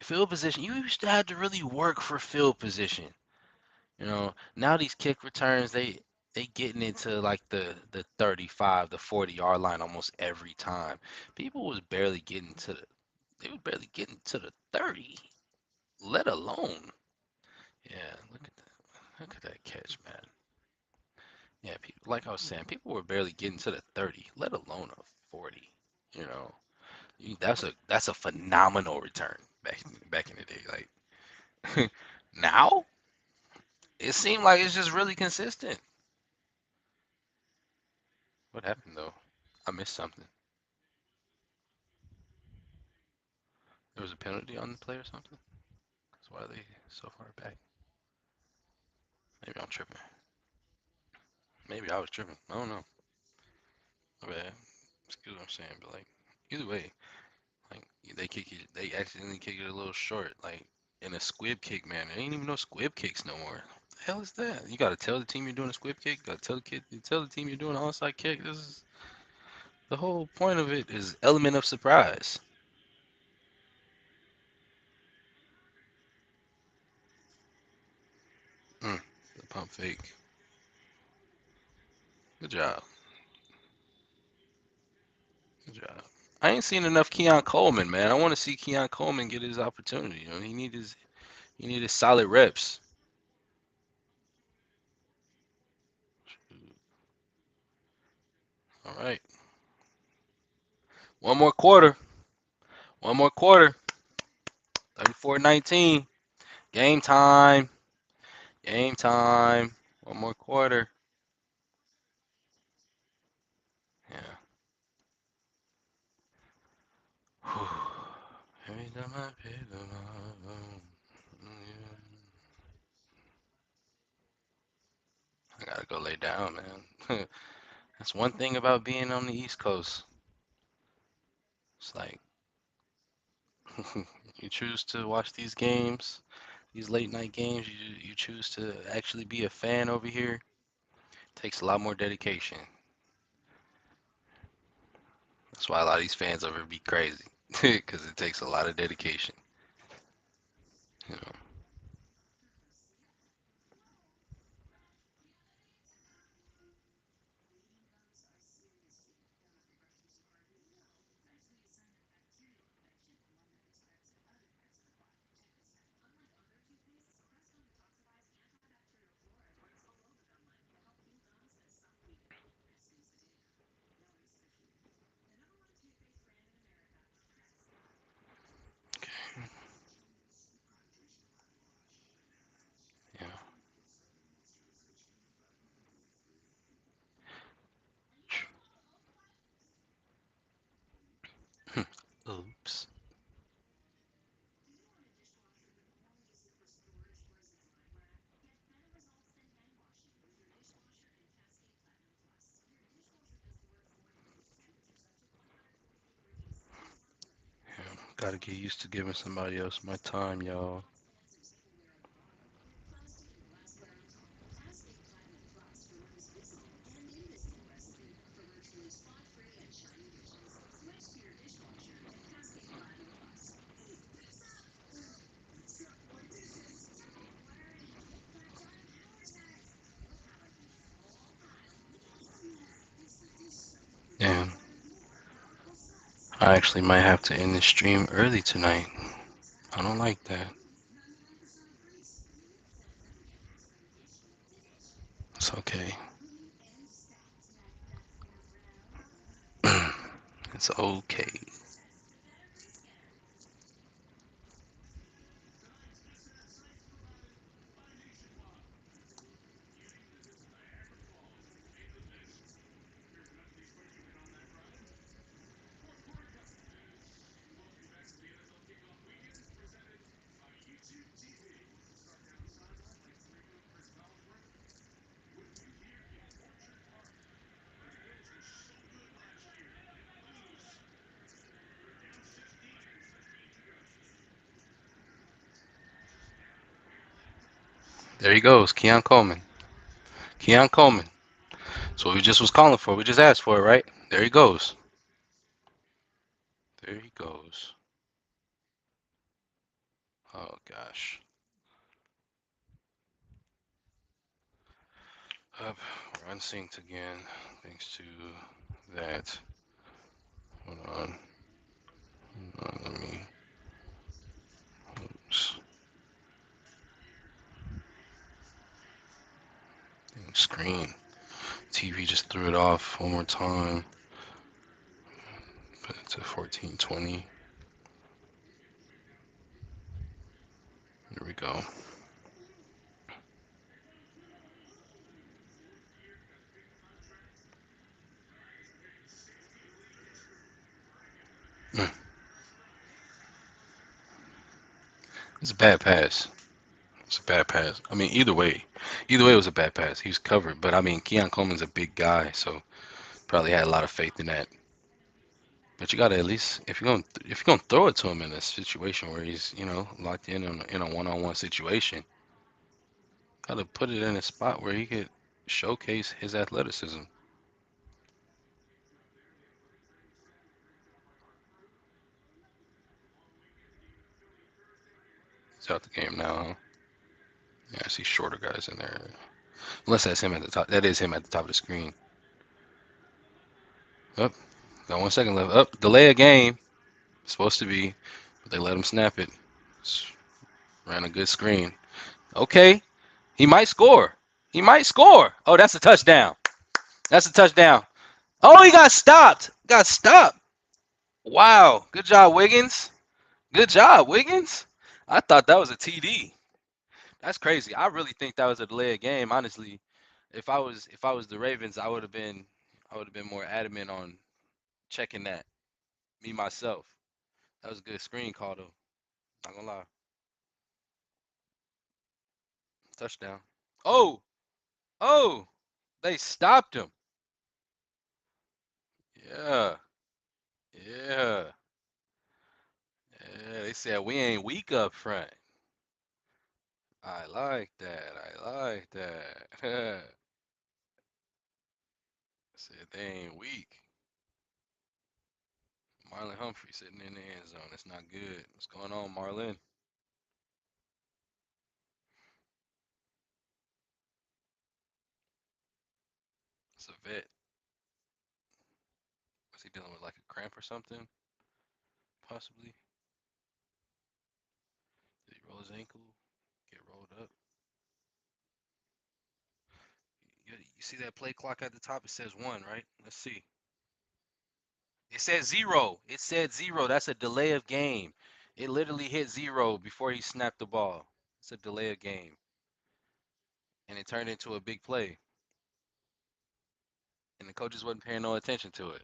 field position, you used to have to really work for field position. Now these kick returns, they getting into like the 35, the 40-yard line almost every time. People was barely getting to They were barely getting to the 30, let alone. Yeah, look at that. Look at that catch, man. Yeah, people, like I was saying, people were barely getting to the 30, let alone a 40. You know, that's a phenomenal return back in the day. Like now, it seemed like it's just really consistent. What happened though? I missed something. There was a penalty on the play or something. That's why they so far back. Maybe I'm tripping. Maybe I was tripping. I don't know. Okay, excuse what I'm saying, but like either way, like they kick it, they accidentally kick it a little short, like in a squib kick, man. There ain't even no squib kicks no more. The hell is that? You gotta tell the team you're doing a squib kick. Gotta tell the kid, you tell the team you're doing an onside kick. This is the whole point of it is element of surprise. The pump fake. Good job. Good job. I ain't seen enough Keon Coleman, man. I want to see Keon Coleman get his opportunity. You know, he need his solid reps. All right. One more quarter. One more quarter. 34-19. Game time. Game time. One more quarter. Yeah. Every time I pick them up, I gotta go lay down, man. That's one thing about being on the East Coast. It's like you choose to watch these games, these late night games. You choose to actually be a fan over here. Takes a lot more dedication. That's why a lot of these fans over here be crazy, because it takes a lot of dedication. You know. Yeah. Oops. Yeah. Gotta get used to giving somebody else my time, y'all. Damn. I actually might have to end the stream early tonight. I don't like that. It's okay. It's okay. There he goes, Keon Coleman. Keon Coleman. That's what we just was calling for. We just asked for it, right? There he goes. There he goes. Oh gosh. Up, we're unsynced again, thanks to that. Hold on. Let me screen. TV just threw it off one more time. Put it to 1420. Here we go. Mm, it's a bad pass. It's a bad pass. I mean, either way it was a bad pass. He was covered, but I mean, Keon Coleman's a big guy, so probably had a lot of faith in that. But you gotta at least, if you're gonna throw it to him in a situation where he's locked in a one-on-one situation, gotta put it in a spot where he could showcase his athleticism. He's out the game now. Huh? Yeah, I see shorter guys in there. Unless that's him at the top. That is him at the top of the screen. Up. Got 1 second left. Up. Delay a game. Supposed to be. But they let him snap it. Ran a good screen. Okay. He might score. He might score. Oh, that's a touchdown. That's a touchdown. Oh, he got stopped. Got stopped. Wow. Good job, Wiggins. Good job, Wiggins. I thought that was a TD. That's crazy. I really think that was a delay of game. Honestly, if I was the Ravens, I would have been more adamant on checking that. Me myself. That was a good screen call though. Not gonna lie. Touchdown. Oh, oh, they stopped him. Yeah, yeah, yeah. They said we ain't weak up front. I like that. I like that. Said they ain't weak. Marlon Humphrey sitting in the end zone. That's not good. What's going on, Marlon? It's a vet. Was he dealing with like a cramp or something? Possibly. Did he roll his ankle? Get rolled up? You see that play clock at the top? It says 1, right? Let's see. It says 0. It said 0. That's a delay of game. It literally hit 0 before he snapped the ball. It's a delay of game. And it turned into a big play. And the coaches wasn't paying no attention to it.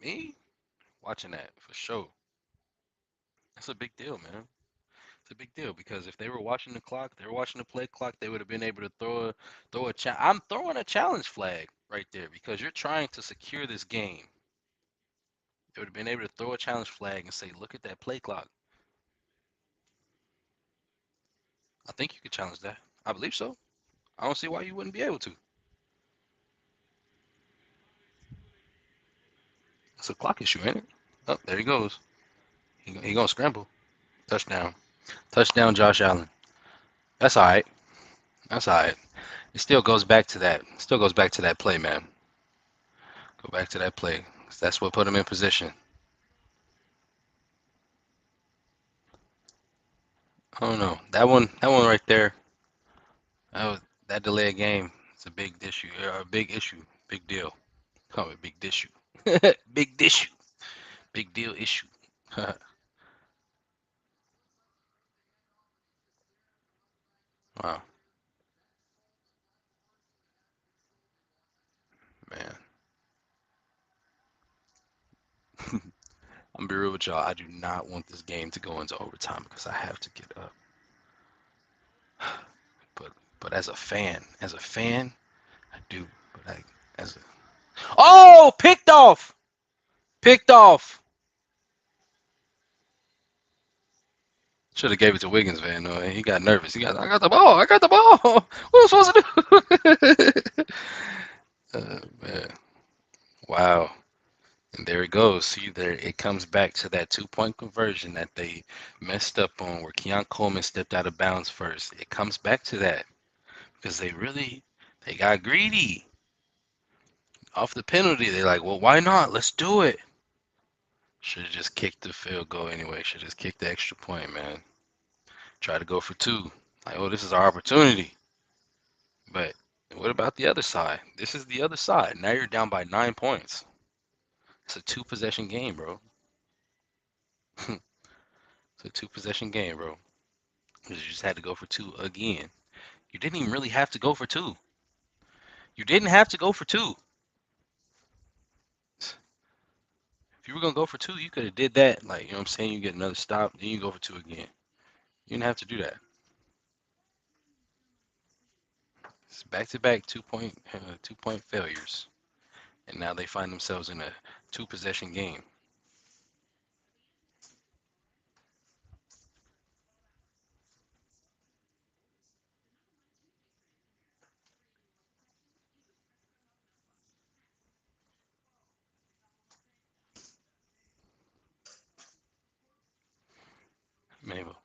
Me? Watching that for sure. That's a big deal, man. It's a big deal because if they were watching the clock, they were watching the play clock, they would have been able to throw a. I'm throwing a challenge flag right there because you're trying to secure this game. They would have been able to throw a challenge flag and say, "Look at that play clock." I think you could challenge that. I believe so. I don't see why you wouldn't be able to. It's a clock issue, ain't it? Oh, there he goes. He gonna scramble. Touchdown. Touchdown, Josh Allen. That's all right. That's all right. It still goes back to that. Still goes back to that play, man. Go back to that play. That's what put him in position. I don't know. That one right there. That delay of game. It's a big issue. A big issue. Big deal. Call it big issue. Big issue. Big deal issue. Wow, man. I'm gonna be real with y'all. I do not want this game to go into overtime because I have to get up. But as a fan, I do. But as a oh, picked off, picked off. Should have gave it to Wiggins, man. No, he got nervous. I got the ball. I got the ball. What am I supposed to do? Man, wow. And there it goes. See, there it comes back to that 2-point conversion that they messed up on, where Keon Coleman stepped out of bounds first. It comes back to that because they got greedy off the penalty. They're like, well, why not? Let's do it. Should have just kicked the field goal anyway. Should have just kicked the extra point, man. Try to go for 2. Like, oh, this is our opportunity. But what about the other side? This is the other side. Now you're down by 9 points. It's a two possession game, bro. It's a two possession game, bro. 'Cause you just had to go for two again. You didn't even really have to go for two. You didn't have to go for two. If you were gonna go for two, you could have did that. Like, you know what I'm saying? You get another stop, then you go for two again. You didn't have to do that. It's back to back 2 point failures. And now they find themselves in a two possession game. Mabel,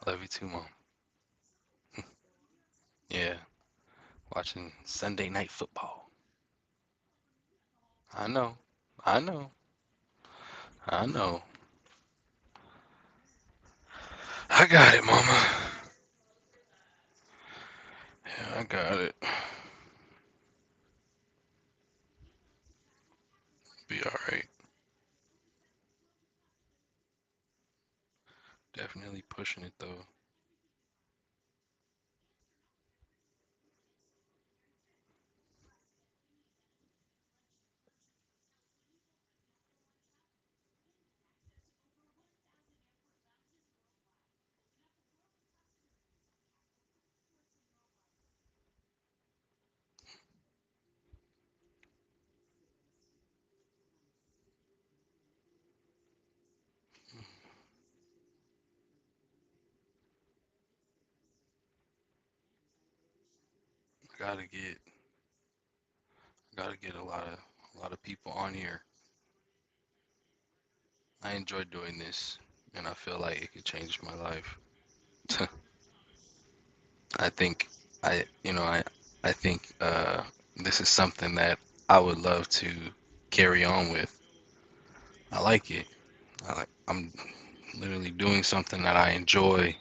I love you too, mom. Yeah, watching Sunday night football. I know. I know. I know. I got it, mama. Yeah, I got it. Be alright. Definitely pushing it though. I gotta get a lot of people on here. I enjoy doing this, and I feel like it could change my life. I think I think this is something that I would love to carry on with. I like it. I'm literally doing something that I enjoy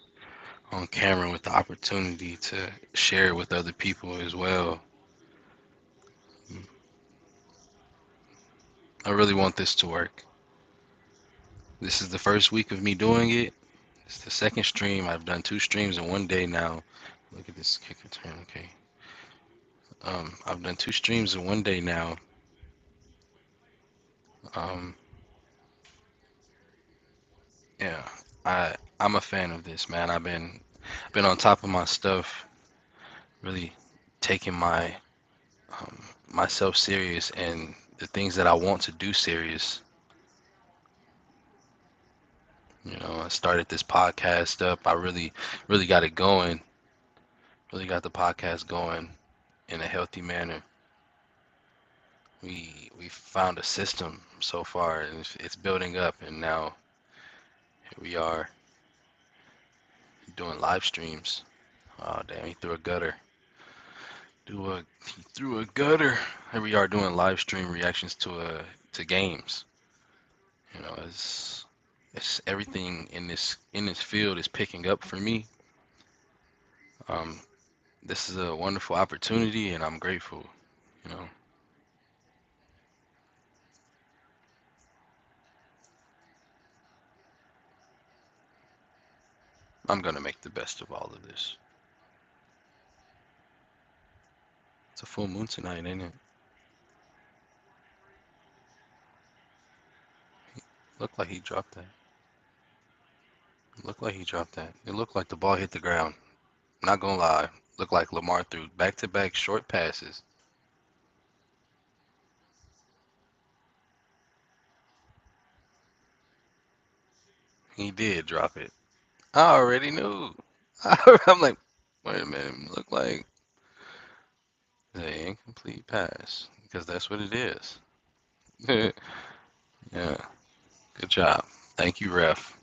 on camera with the opportunity to share with other people as well. I really want this to work. This is the first week of me doing it. It's the second stream. I've done two streams in one day now. Look at this kick return. Okay. I've done two streams in one day now. Um, yeah, I'm a fan of this, man. I've been on top of my stuff, really taking um, myself serious and the things that I want to do serious. You know, I started this podcast up. I really got it going. Really got the podcast going in a healthy manner. We found a system so far, and it's building up. And now here we are doing live streams. Oh damn, he threw a gutter. He threw a gutter. Here we are doing live stream reactions to games. You know, it's everything in this field is picking up for me. Um, this is a wonderful opportunity, and I'm grateful. You know, I'm gonna make the best of all of this. It's a full moon tonight, ain't it? Looked like he dropped that. Looked like he dropped that. It looked like the ball hit the ground. Not gonna lie. Looked like Lamar threw back-to-back short passes. He did drop it. I already knew. I'm like, wait a minute. Look like the incomplete pass because that's what it is. Yeah, good job. Thank you, ref.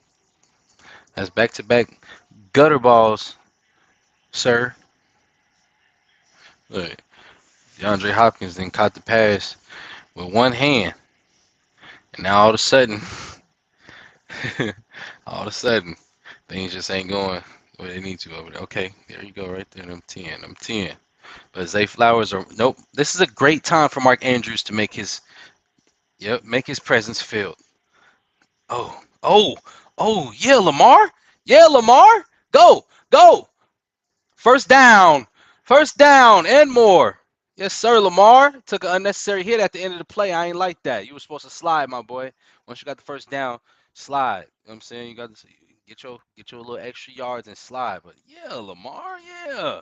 That's back-to-back gutter balls, sir. Look, DeAndre Hopkins then caught the pass with one hand, and now all of a sudden, all of a sudden, things just ain't going Well, they need to over there. Okay, there you go, right there. I'm 10. I'm 10. But Zay Flowers are nope. This is a great time for Mark Andrews to make his make his presence felt. Oh, oh, oh, yeah, Lamar. Yeah, Lamar. Go, go. First down. First down and more. Yes, sir, Lamar. Took an unnecessary hit at the end of the play. I ain't like that. You were supposed to slide, my boy. Once you got the first down, slide. You know what I'm saying? You got to get your little extra yards and slide. But yeah, Lamar, yeah.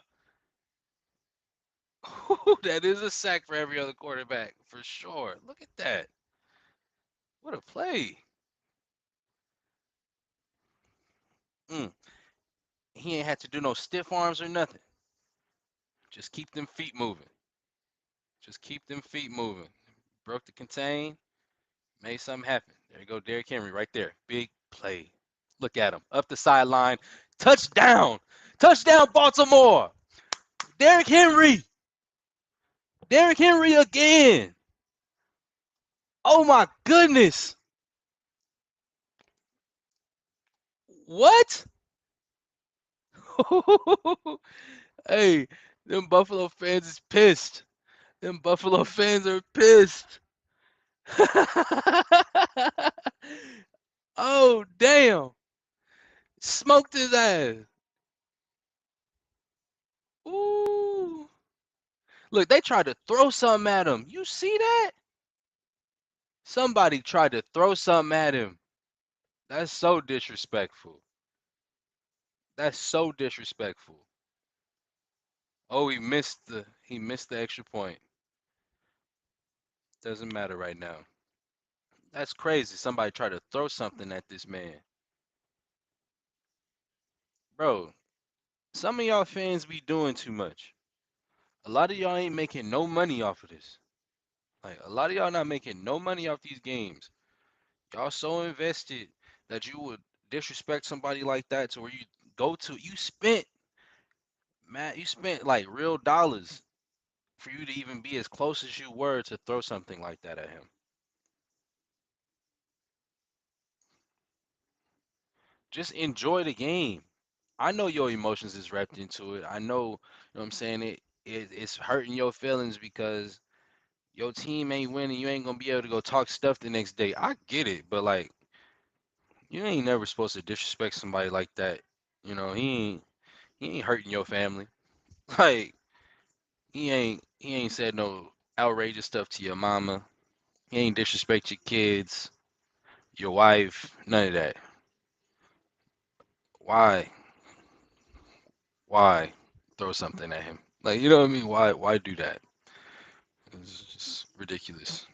That is a sack for every other quarterback, for sure. Look at that. What a play. Mm. He ain't had to do no stiff arms or nothing. Just keep them feet moving. Just keep them feet moving. Broke the contain, made something happen. There you go, Derrick Henry right there. Big play. Look at him. Up the sideline. Touchdown. Touchdown, Baltimore. Derrick Henry. Derrick Henry again. Oh my goodness. What? Hey, them Buffalo fans is pissed. Them Buffalo fans are pissed. Oh, damn. Smoked his ass. Ooh. Look, they tried to throw something at him. You see that? Somebody tried to throw something at him. That's so disrespectful. That's so disrespectful. Oh, he missed the extra point. Doesn't matter right now. That's crazy. Somebody tried to throw something at this man. Bro, some of y'all fans be doing too much. A lot of y'all ain't making no money off of this. Like a lot of y'all not making no money off these games. Y'all so invested that you would disrespect somebody like that to where you spent like real dollars for you to even be as close as you were to throw something like that at him. Just enjoy the game. I know your emotions is wrapped into it. I know, you know what I'm saying, it's hurting your feelings because your team ain't winning. You ain't gonna be able to go talk stuff the next day. I get it, but like you ain't never supposed to disrespect somebody like that. He ain't hurting your family. Like he ain't said no outrageous stuff to your mama. He ain't disrespect your kids, your wife, none of that. Why? Why throw something at him? Like, you know what I mean? Why do that? It's just ridiculous.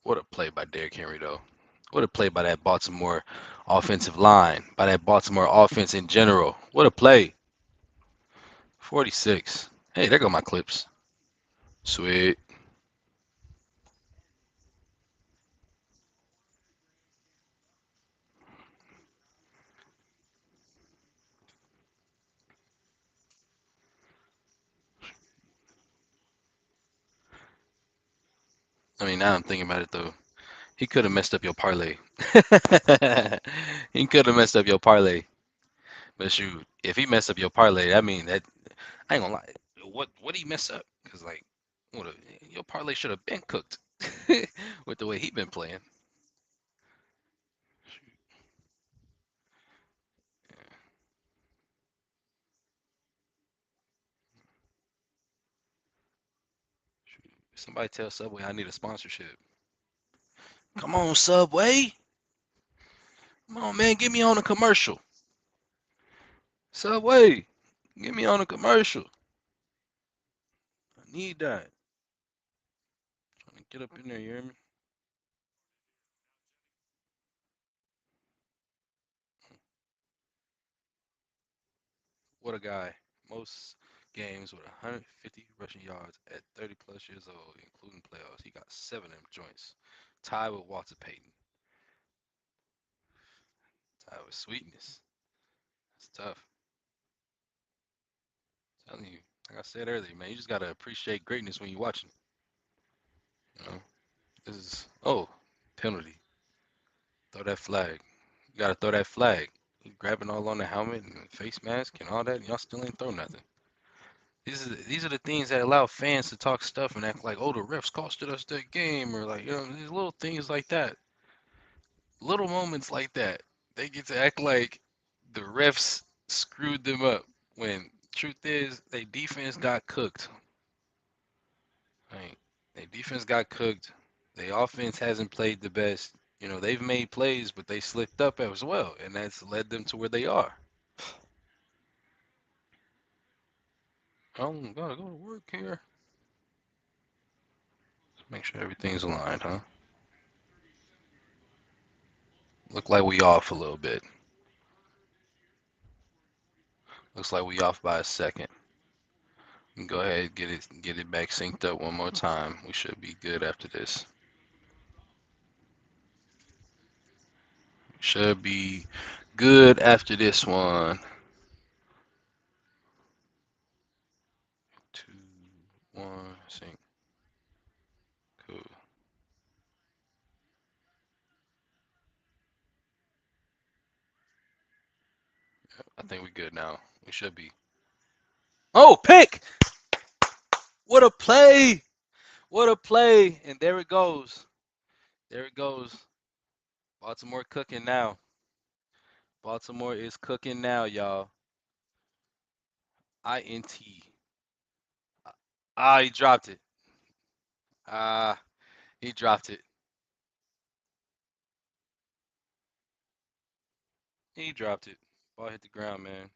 What a play by Derrick Henry though. What a play by that Baltimore offensive line, by that Baltimore offense in general. What a play. 46. Hey, there go my clips. Sweet. I mean, now I'm thinking about it though. He could have messed up your parlay. He could have messed up your parlay. But shoot, if he messed up your parlay, I mean that I ain't gonna lie. What he mess up? Cause like, what your parlay should have been cooked with the way he been playing. Somebody tell Subway I need a sponsorship. Come on, Subway. Come on, man, get me on a commercial. Subway, get me on a commercial. I need that. Trying to get up in there, you hear me? What a guy. Most games with 150 rushing yards at 30 plus years old, including playoffs. He got 7 of them joints. Tied with Walter Payton. Tied with Sweetness. It's tough. I'm telling you, like I said earlier, man, you just gotta appreciate greatness when you're watching. You know, this is penalty. Throw that flag. You gotta throw that flag. You grabbing all on the helmet and face mask and all that, and y'all still ain't throw nothing. These are the things that allow fans to talk stuff and act like, oh, the refs costed us that game, or like, these little things like that, little moments like that. They get to act like the refs screwed them up when truth is, they defense got cooked. Right? Their defense got cooked. Their offense hasn't played the best. They've made plays, but they slipped up as well, and that's led them to where they are. I'm gotta go to work here. Let's make sure everything's aligned, huh? Look like we off a little bit. Looks like we off by a second. Go ahead, get it back synced up one more time. We should be good after this. Should be good after this one. 2, 1, sync. Cool. I think we good now. We should be. Oh, pick! What a play! What a play! And there it goes. There it goes. Baltimore cooking now. Baltimore is cooking now, y'all. INT. Ah, he dropped it. Ah, he dropped it. He dropped it. Ball hit the ground, man.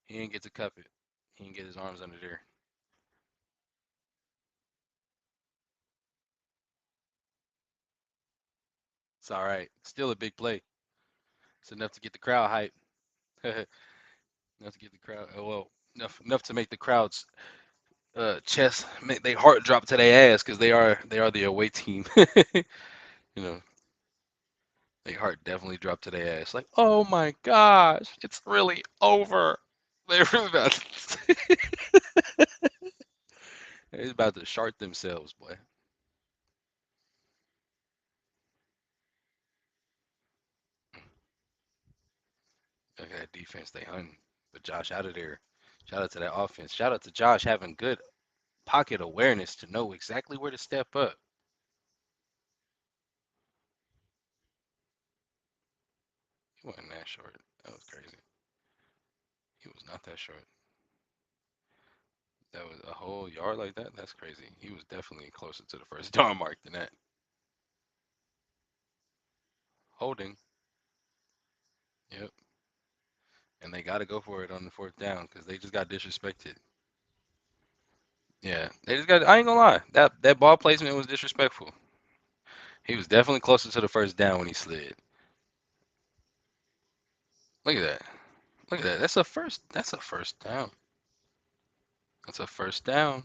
He didn't get to cup it. He didn't get his arms under there. It's all right. Still a big play. It's enough to get the crowd hype. Enough to get the crowd. Well, enough to make the crowd's chest, make they heart drop to their ass because they are the away team. you know, their heart definitely dropped to their ass. Like, oh my gosh, it's really over. They're really about. They're about to shart themselves, boy. Look at that defense. They hunting. But Josh out of there. Shout out to that offense. Shout out to Josh having good pocket awareness to know exactly where to step up. He wasn't that short. That was crazy. He was not that short. That was a whole yard like that. That's crazy. He was definitely closer to the first down mark than that. Holding. Yep. And they got to go for it on the fourth down because they just got disrespected. Yeah, they just got. I ain't gonna lie. That ball placement was disrespectful. He was definitely closer to the first down when he slid. Look at that. Look at that. That's a first. That's a first down. That's a first down.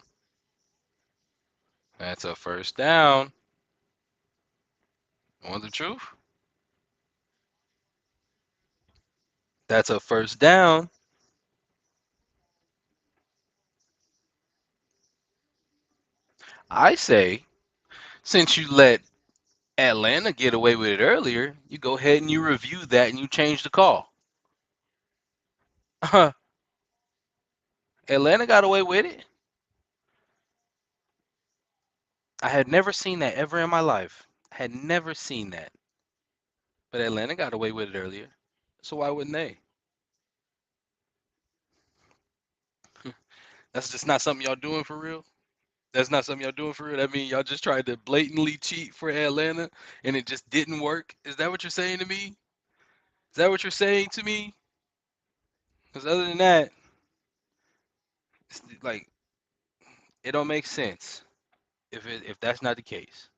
That's a first down. Want the truth? That's a first down. I say, since you let Atlanta get away with it earlier, you go ahead and you review that and you change the call. Atlanta got away with it. I had never seen that ever in my life. I had never seen that. But Atlanta got away with it earlier. So why wouldn't they? That's just not something y'all doing for real. That's not something y'all doing for real. That means y'all just tried to blatantly cheat for Atlanta and it just didn't work. Is that what you're saying to me? Is that what you're saying to me? Because other than that, it's like it don't make sense if that's not the case.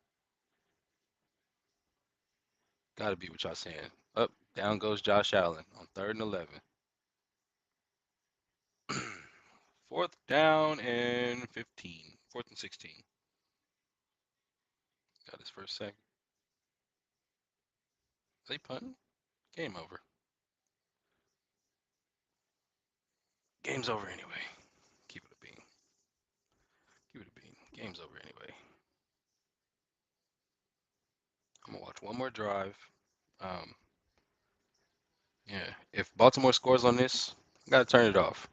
Got to be what y'all saying. Up, down goes Josh Allen on 3rd and 11. Fourth down and 15. Fourth and 16. Got his first sack. They punting? Game over. Game's over anyway. Keep it a bean. Keep it a bean. Game's over anyway. I'm gonna watch one more drive. Um, Yeah. If Baltimore scores on this, I gotta turn it off.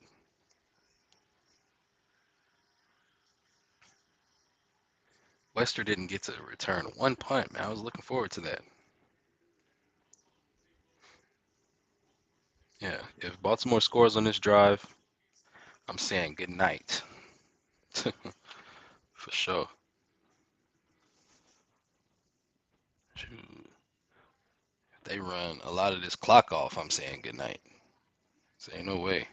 Wester didn't get to return one punt, man. I was looking forward to that. Yeah. If Baltimore scores on this drive, I'm saying good night. For sure. Shoot. If they run a lot of this clock off, I'm saying good night. So ain't no way.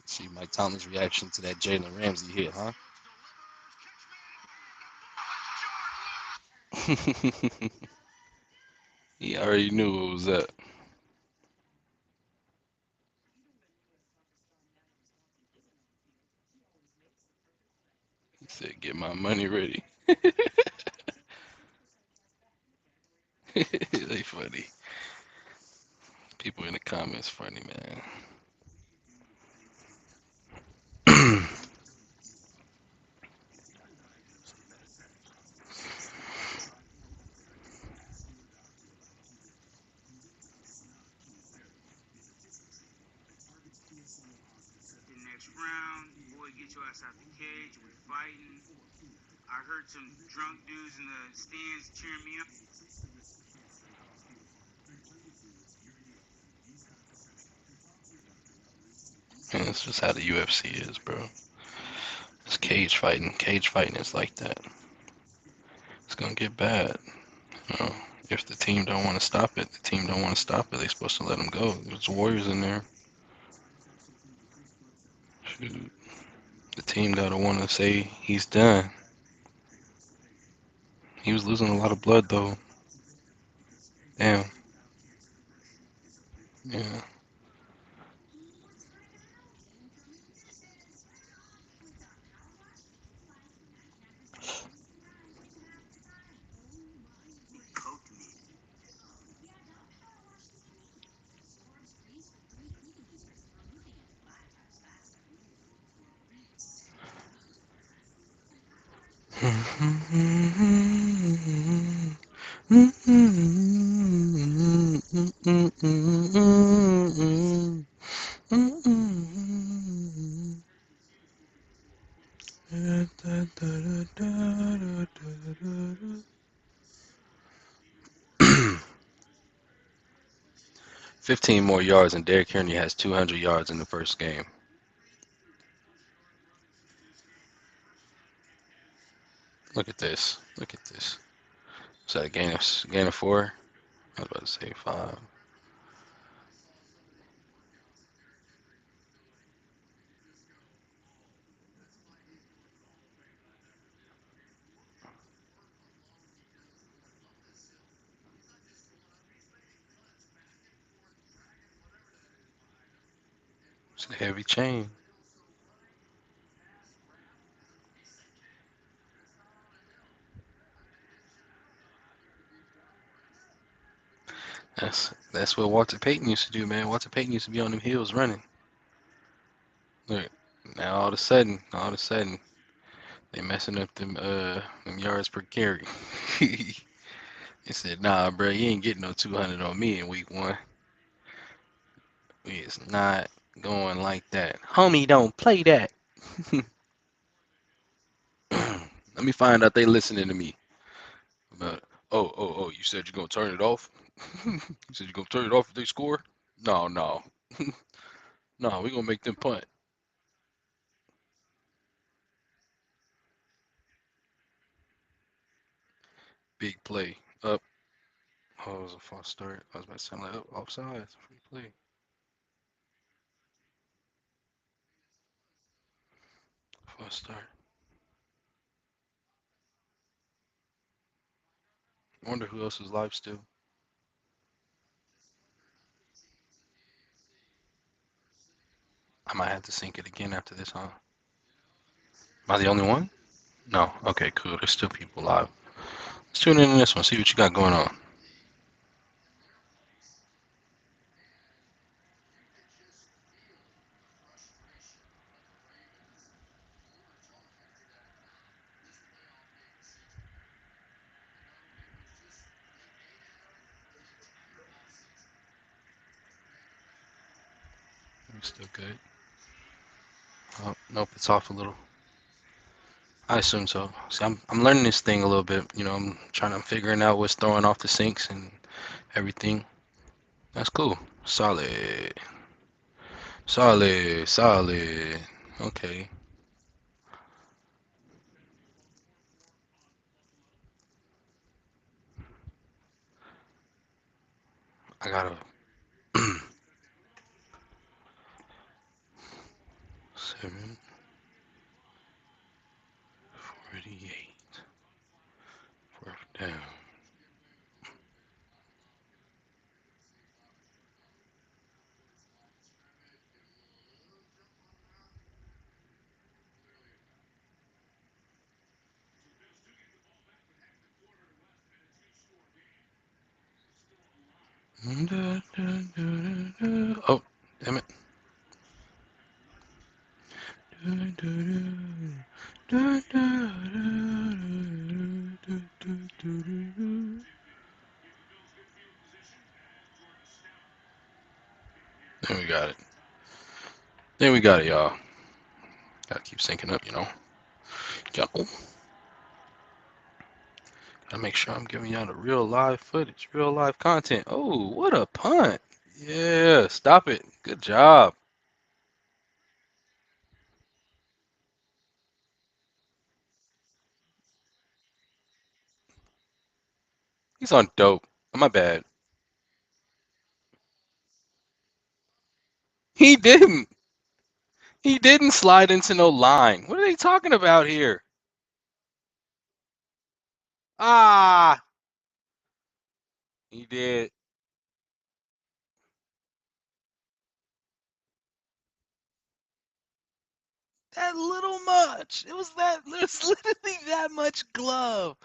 See Mike Tomlin's reaction to that Jalen Ramsey hit, huh? He already knew what was up. He said, "Get my money ready." They funny. People in the comments funny, man. 'Cause that's just how the UFC is, bro. It's cage fighting. Cage fighting is like that. It's gonna get bad. You know, if the team don't want to stop it, the team don't want to stop it. They're supposed to let them go. There's warriors in there. Shoot. The team gotta want to say he's done. He was losing a lot of blood though. Damn. Yeah. Coke me. 15 more yards, and Derrick Henry has 200 yards in the first game. Look at this. Look at this. Is that a gain of 4? I was about to say 5. It's a heavy chain. That's what Walter Payton used to do, man. Walter Payton used to be on them hills running. Look, now all of a sudden, they messing up them yards per carry. He said, "Nah, bro, you ain't getting no 200 on me in week 1. It's not going like that. Homie, don't play that." Let me find out they listening to me. But oh, you said you're gonna turn it off? You said you're gonna turn it off if they score? No, no. No, we're gonna make them punt. Big play. Up. Oh, it was a false start. I was about to sound like up offside. Free play. False start. I wonder who else is live still. I might have to sync it again after this, huh? Am I the only one? No. Okay, cool. There's still people live. Let's tune in this one. See what you got going on. It's still good. Oh, nope, it's off a little. I assume so. See, I'm learning this thing a little bit. I'm figuring out what's throwing off the sinks and everything. That's cool. Solid. Solid. Solid. Okay. I gotta 7:48. Fourth down. Oh, damn it. Then we got it. Then we got it, y'all. Gotta keep syncing up. Gotta make sure I'm giving y'all the real live footage, real live content. Oh, what a punt. Yeah, stop it. Good job. He's on dope. My bad. He didn't. He didn't slide into no line. What are they talking about here? Ah, he did. That little much. It was that. It was literally that much glove.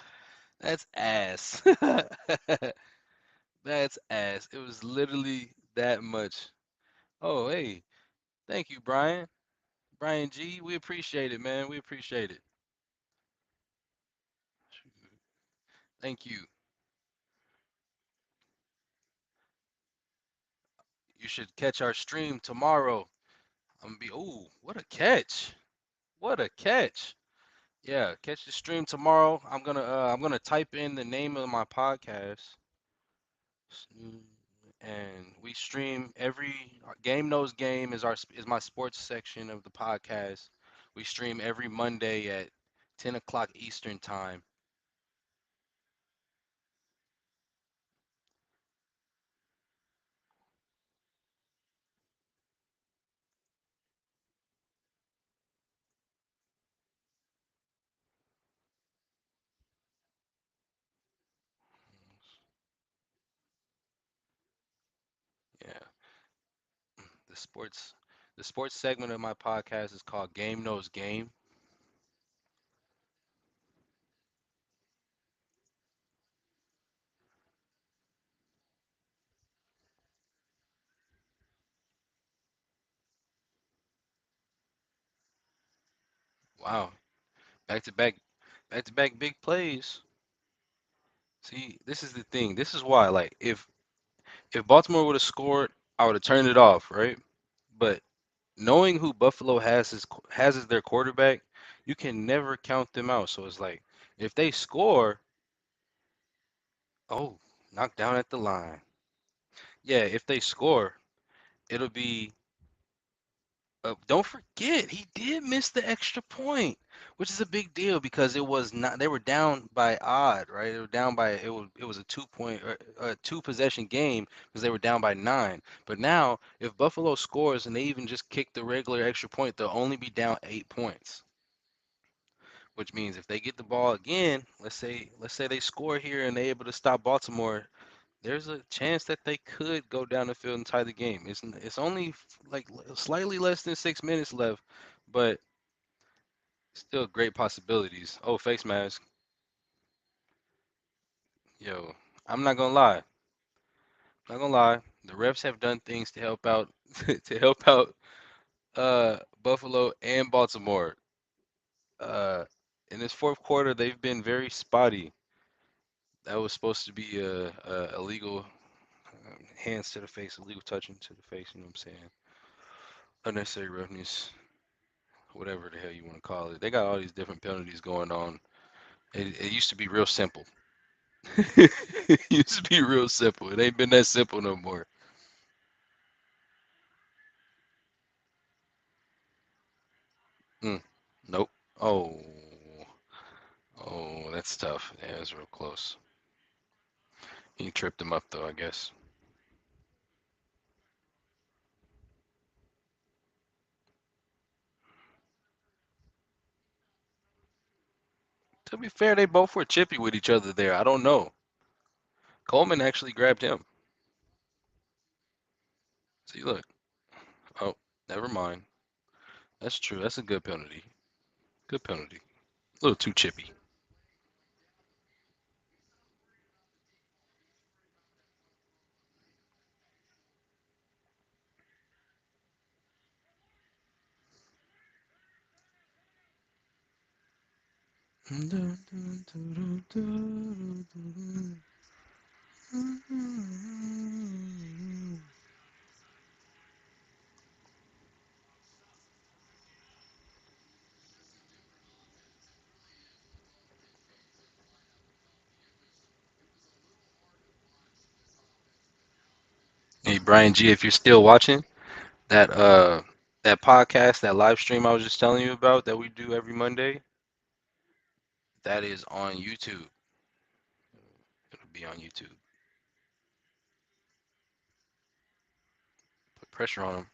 That's ass. That's ass. It was literally that much. Oh, hey, thank you, Brian. Brian G. We appreciate it, man. We appreciate it. Thank you. You should catch our stream tomorrow. I'm gonna be. Oh, what a catch! What a catch! Yeah, catch the stream tomorrow. I'm gonna type in the name of my podcast, and we stream every Game Knows Game is my sports section of the podcast. We stream every Monday at 10 o'clock Eastern time. Yeah, the sports the sports segment of my podcast is called Game Knows Game. Wow, back to back, back to back big plays. See, this is the thing. This is why, like, if Baltimore would have scored, I would have turned it off, right? But knowing who Buffalo has as their quarterback, you can never count them out. So it's like if they score, oh, knocked down at the line. Yeah, if they score, it'll be. Don't forget, he did miss the extra point, which is a big deal because it was not. They were down by odd, right? They were down by it was a 2 point or a two possession game because they were down by 9. But now, if Buffalo scores and they even just kick the regular extra point, they'll only be down 8 points. Which means if they get the ball again, let's say they score here and they're able to stop Baltimore, there's a chance that they could go down the field and tie the game. It's only like slightly less than 6 minutes left, but still great possibilities. Oh, face mask. Yo, I'm not gonna lie. Not gonna lie. The refs have done things to help out to help out Buffalo and Baltimore. Uh in this fourth quarter, they've been very spotty. That was supposed to be a illegal hands to the face, illegal touching to the face. You know what I'm saying? Unnecessary roughness, whatever the hell you want to call it. They got all these different penalties going on. It used to be real simple. It used to be real simple. It ain't been that simple no more. Mm, nope. Oh, oh, that's tough. Yeah, that's real close. He tripped him up though, I guess. To be fair, they both were chippy with each other there. I don't know. Coleman actually grabbed him. See, look. Oh, never mind. That's true. That's a good penalty. Good penalty. A little too chippy. Hey, Brian G, if you're still watching that podcast, that live stream I was just telling you about that we do every Monday, that is on YouTube. It'll be on YouTube. Put pressure on him.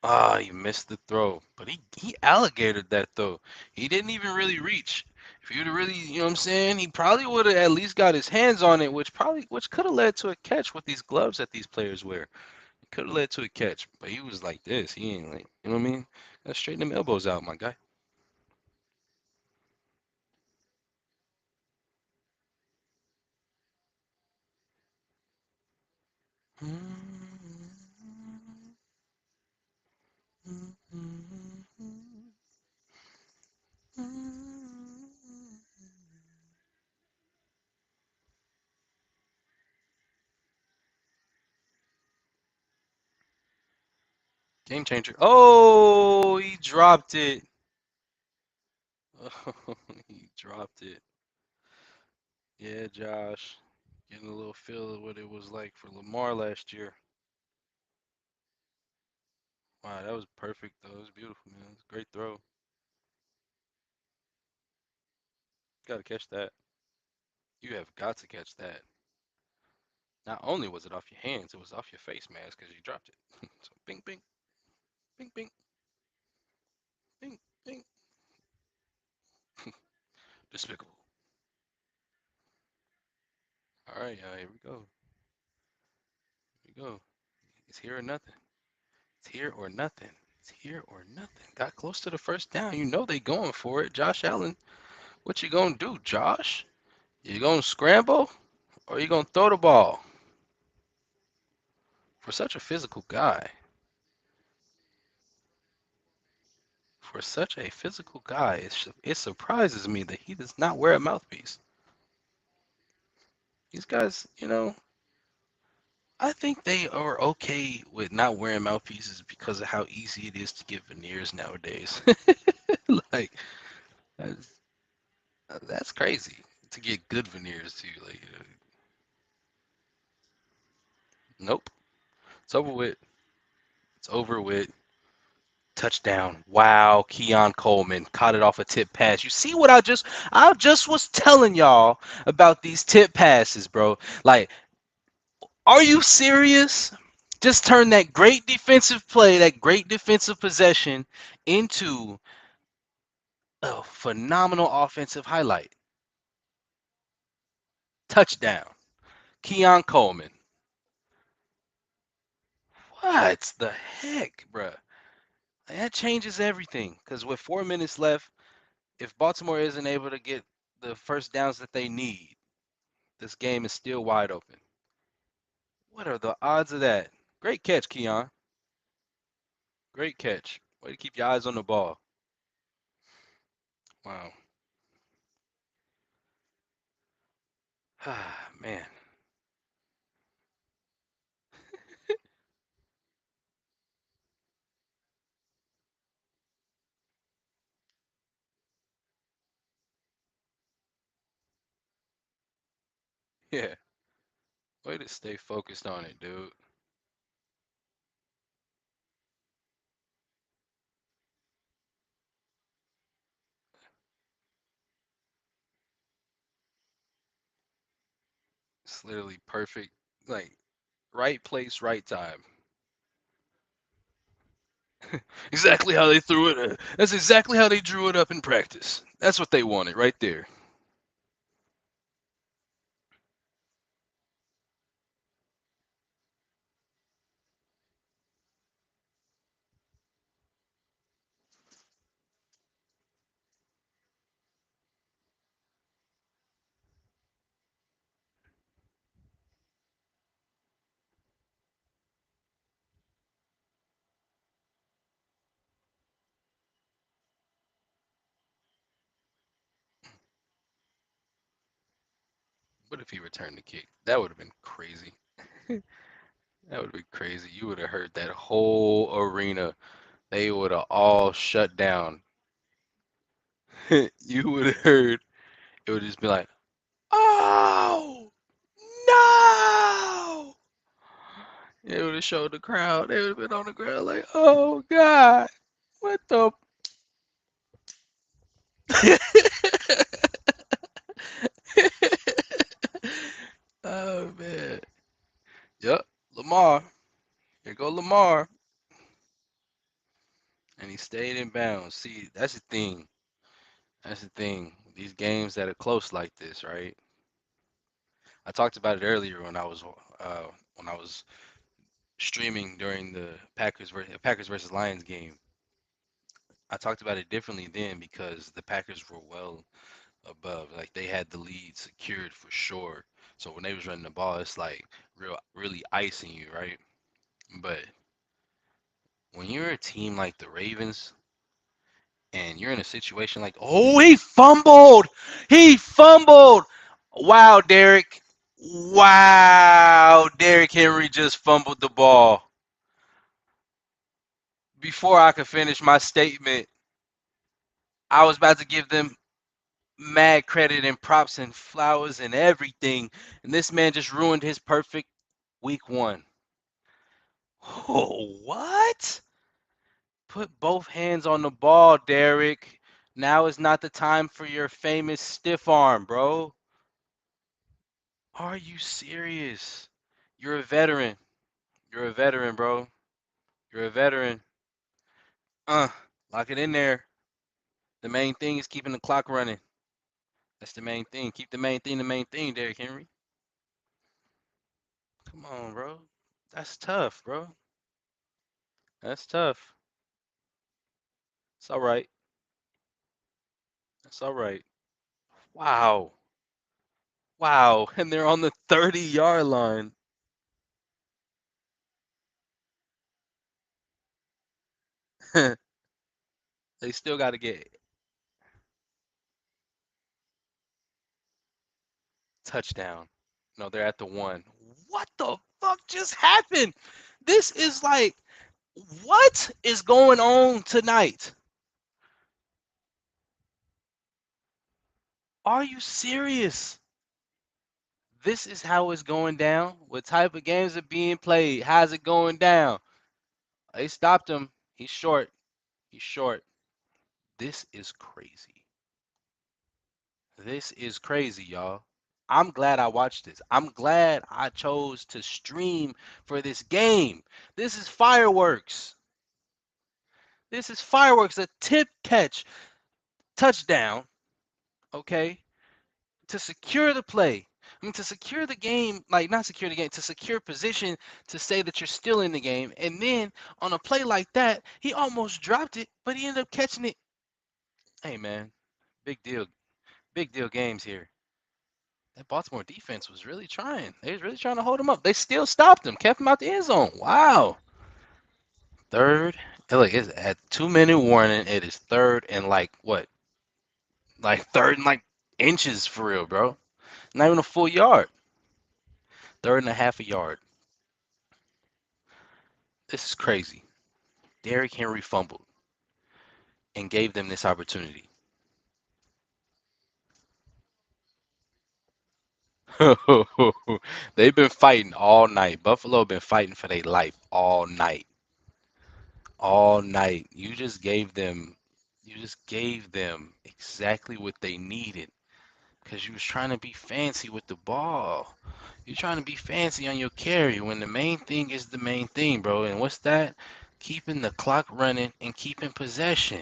Ah, he missed the throw, but he alligated that though. He didn't even really reach. If he would have really, you know what I'm saying, he probably would have at least got his hands on it, which could have led to a catch with these gloves that these players wear. It could have led to a catch, but he was like this. He ain't like, you know what I mean? Gotta straighten them elbows out, my guy. Game changer. Oh, he dropped it. Oh, he dropped it. Yeah, Josh. Getting a little feel of what it was like for Lamar last year. Wow, that was perfect though. It was beautiful, man. It was a great throw. Gotta catch that. You have got to catch that. Not only was it off your hands, it was off your face mask because you dropped it. So bing, bing, bing, bing, bing, bing. Despicable. All right, here we go. Here we go. It's here or nothing. It's here or nothing. It's here or nothing. Got close to the first down. You know they going for it. Josh Allen, what you gonna do, Josh? You gonna scramble or you gonna throw the ball? For such a physical guy, it surprises me that he does not wear a mouthpiece. These guys, I think they are okay with not wearing mouthpieces because of how easy it is to get veneers nowadays. Like that's, that's crazy to get good veneers too. Like, nope, it's over with. It's over with. Touchdown. Wow, Keon Coleman caught it off a tip pass. You see what I just was telling y'all about these tip passes, bro. Like, are you serious? Just turn that great defensive play, that great defensive possession into a phenomenal offensive highlight. Touchdown. Keon Coleman. What the heck, bruh? That changes everything. Because with 4 minutes left, if Baltimore isn't able to get the first downs that they need, this game is still wide open. What are the odds of that? Great catch, Keon. Great catch. Way to keep your eyes on the ball. Wow. Ah, man. Yeah. Way to stay focused on it, dude. It's literally perfect. Like, right place, right time. Exactly how they threw it. That's exactly how they drew it up in practice. That's what they wanted right there. What if he returned the kick? That would have been crazy. That would have been crazy. You would have heard that whole arena. They would have all shut down. You would have heard. It would just be like, oh no! It would have showed the crowd. They would have been on the ground like, oh God, what the? Oh man. Yep. Lamar. Here go Lamar. And he stayed in bounds. See, that's the thing. That's the thing. These games that are close like this, right? I talked about it earlier when I was streaming during the Packers versus Lions game. I talked about it differently then because the Packers were well above. Like they had the lead secured for sure. So when they was running the ball, it's like really icing you, right? But when you're a team like the Ravens and you're in a situation like, oh, he fumbled. He fumbled. Wow, Derek. Wow, Derrick Henry just fumbled the ball. Before I could finish my statement, I was about to give them mad credit and props and flowers and everything. And this man just ruined his perfect week one. Oh, what? Put both hands on the ball, Derek. Now is not the time for your famous stiff arm, bro. Are you serious? You're a veteran. You're a veteran, bro. You're a veteran. Uh, Lock it in there. The main thing is keeping the clock running. That's the main thing. Keep the main thing, Derrick Henry. Come on, bro. That's tough, bro. That's tough. It's all right. That's all right. Wow. Wow. And they're on the 30-yard line. They still got to get touchdown. No, they're at the one. What the fuck just happened? This is like, what is going on tonight? Are you serious? This is how it's going down. What type of games are being played? How's it going down? They stopped him. He's short. He's short. This is crazy. This is crazy, y'all. I'm glad I watched this. I'm glad I chose to stream for this game. This is fireworks. This is fireworks. A tip catch touchdown, okay, to secure the play. I mean, to secure the game, like not secure the game, to secure position to say that you're still in the game. And then on a play like that, he almost dropped it, but he ended up catching it. Hey, man, big deal. Big deal games here. That Baltimore defense was really trying. They was really trying to hold him up. They still stopped him, kept him out the end zone. Wow. Third. Look, it's at 2 minute warning. It is third and like what? Like third and like inches for real, bro. Not even a full yard. Third and a half a yard. This is crazy. Derrick Henry fumbled and gave them this opportunity. They've been fighting all night. Buffalo been fighting for their life all night. All night. You just gave them exactly what they needed because you was trying to be fancy with the ball. You're trying to be fancy on your carry when the main thing is the main thing, bro. And what's that? Keeping the clock running and keeping possession.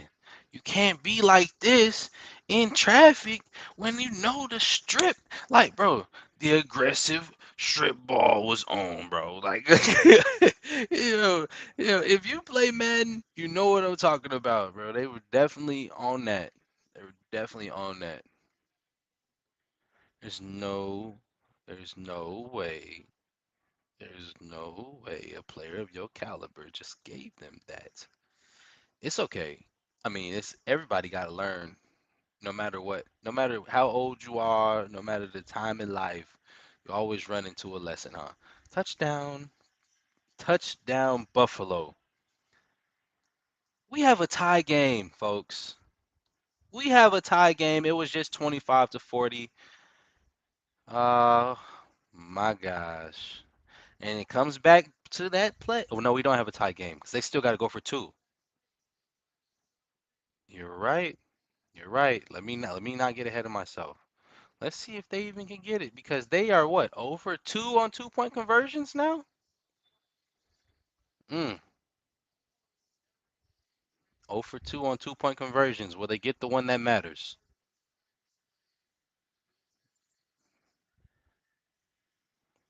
You can't be like this in traffic when you know the strip. Like, bro, the aggressive strip ball was on, bro. Like, you know, if you play Madden, you know what I'm talking about, bro. They were definitely on that. They were definitely on that. There's no, there's no way. There's no way a player of your caliber just gave them that. It's okay. I mean, it's everybody got to learn no matter what. No matter how old you are, no matter the time in life, you always run into a lesson, huh? Touchdown, touchdown Buffalo. We have a tie game, folks. We have a tie game. It was just 25 to 40. Uh, my gosh. And it comes back to that play. Oh no, we don't have a tie game because they still got to go for two. You're right. You're right. Let me not get ahead of myself. Let's see if they even can get it because they are what, over two on 2-point conversions now? Mm, 0 for 2 on 2-point conversions. Will they get the one that matters?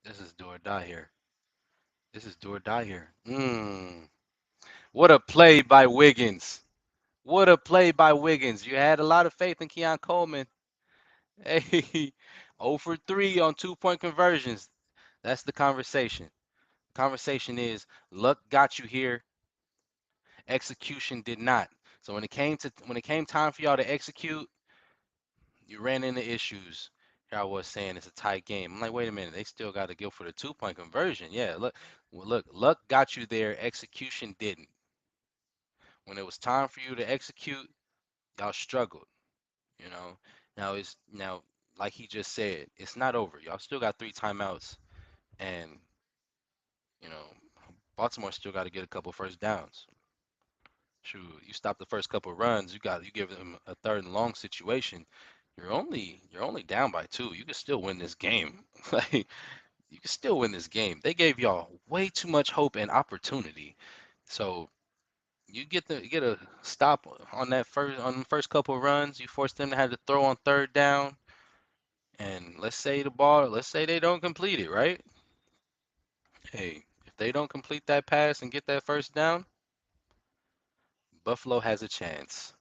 This is do or die here. This is do or die here. What a play by Wiggins. What a play by Wiggins. You had a lot of faith in Keon Coleman. Hey, 0 for 3 on 2-point conversions. That's the conversation. Conversation is luck got you here, execution did not. So when it came time for y'all to execute, you ran into issues. Here I was saying it's a tight game. I'm like, wait a minute, they still got to go for the 2-point conversion. Yeah, look, well, look, luck got you there, execution didn't. When it was time for you to execute, y'all struggled. You know, now like he just said, it's not over. Y'all still got 3 timeouts, and you know, Baltimore still got to get a couple first downs. Shoot, you stop the first couple runs, you give them a third and long situation. You're only down by two. You can still win this game. Like you can still win this game. They gave y'all way too much hope and opportunity. So you get a stop on the first couple of runs. You force them to have to throw on third down, and let's say they don't complete it, right? Hey, if they don't complete that pass and get that first down, Buffalo has a chance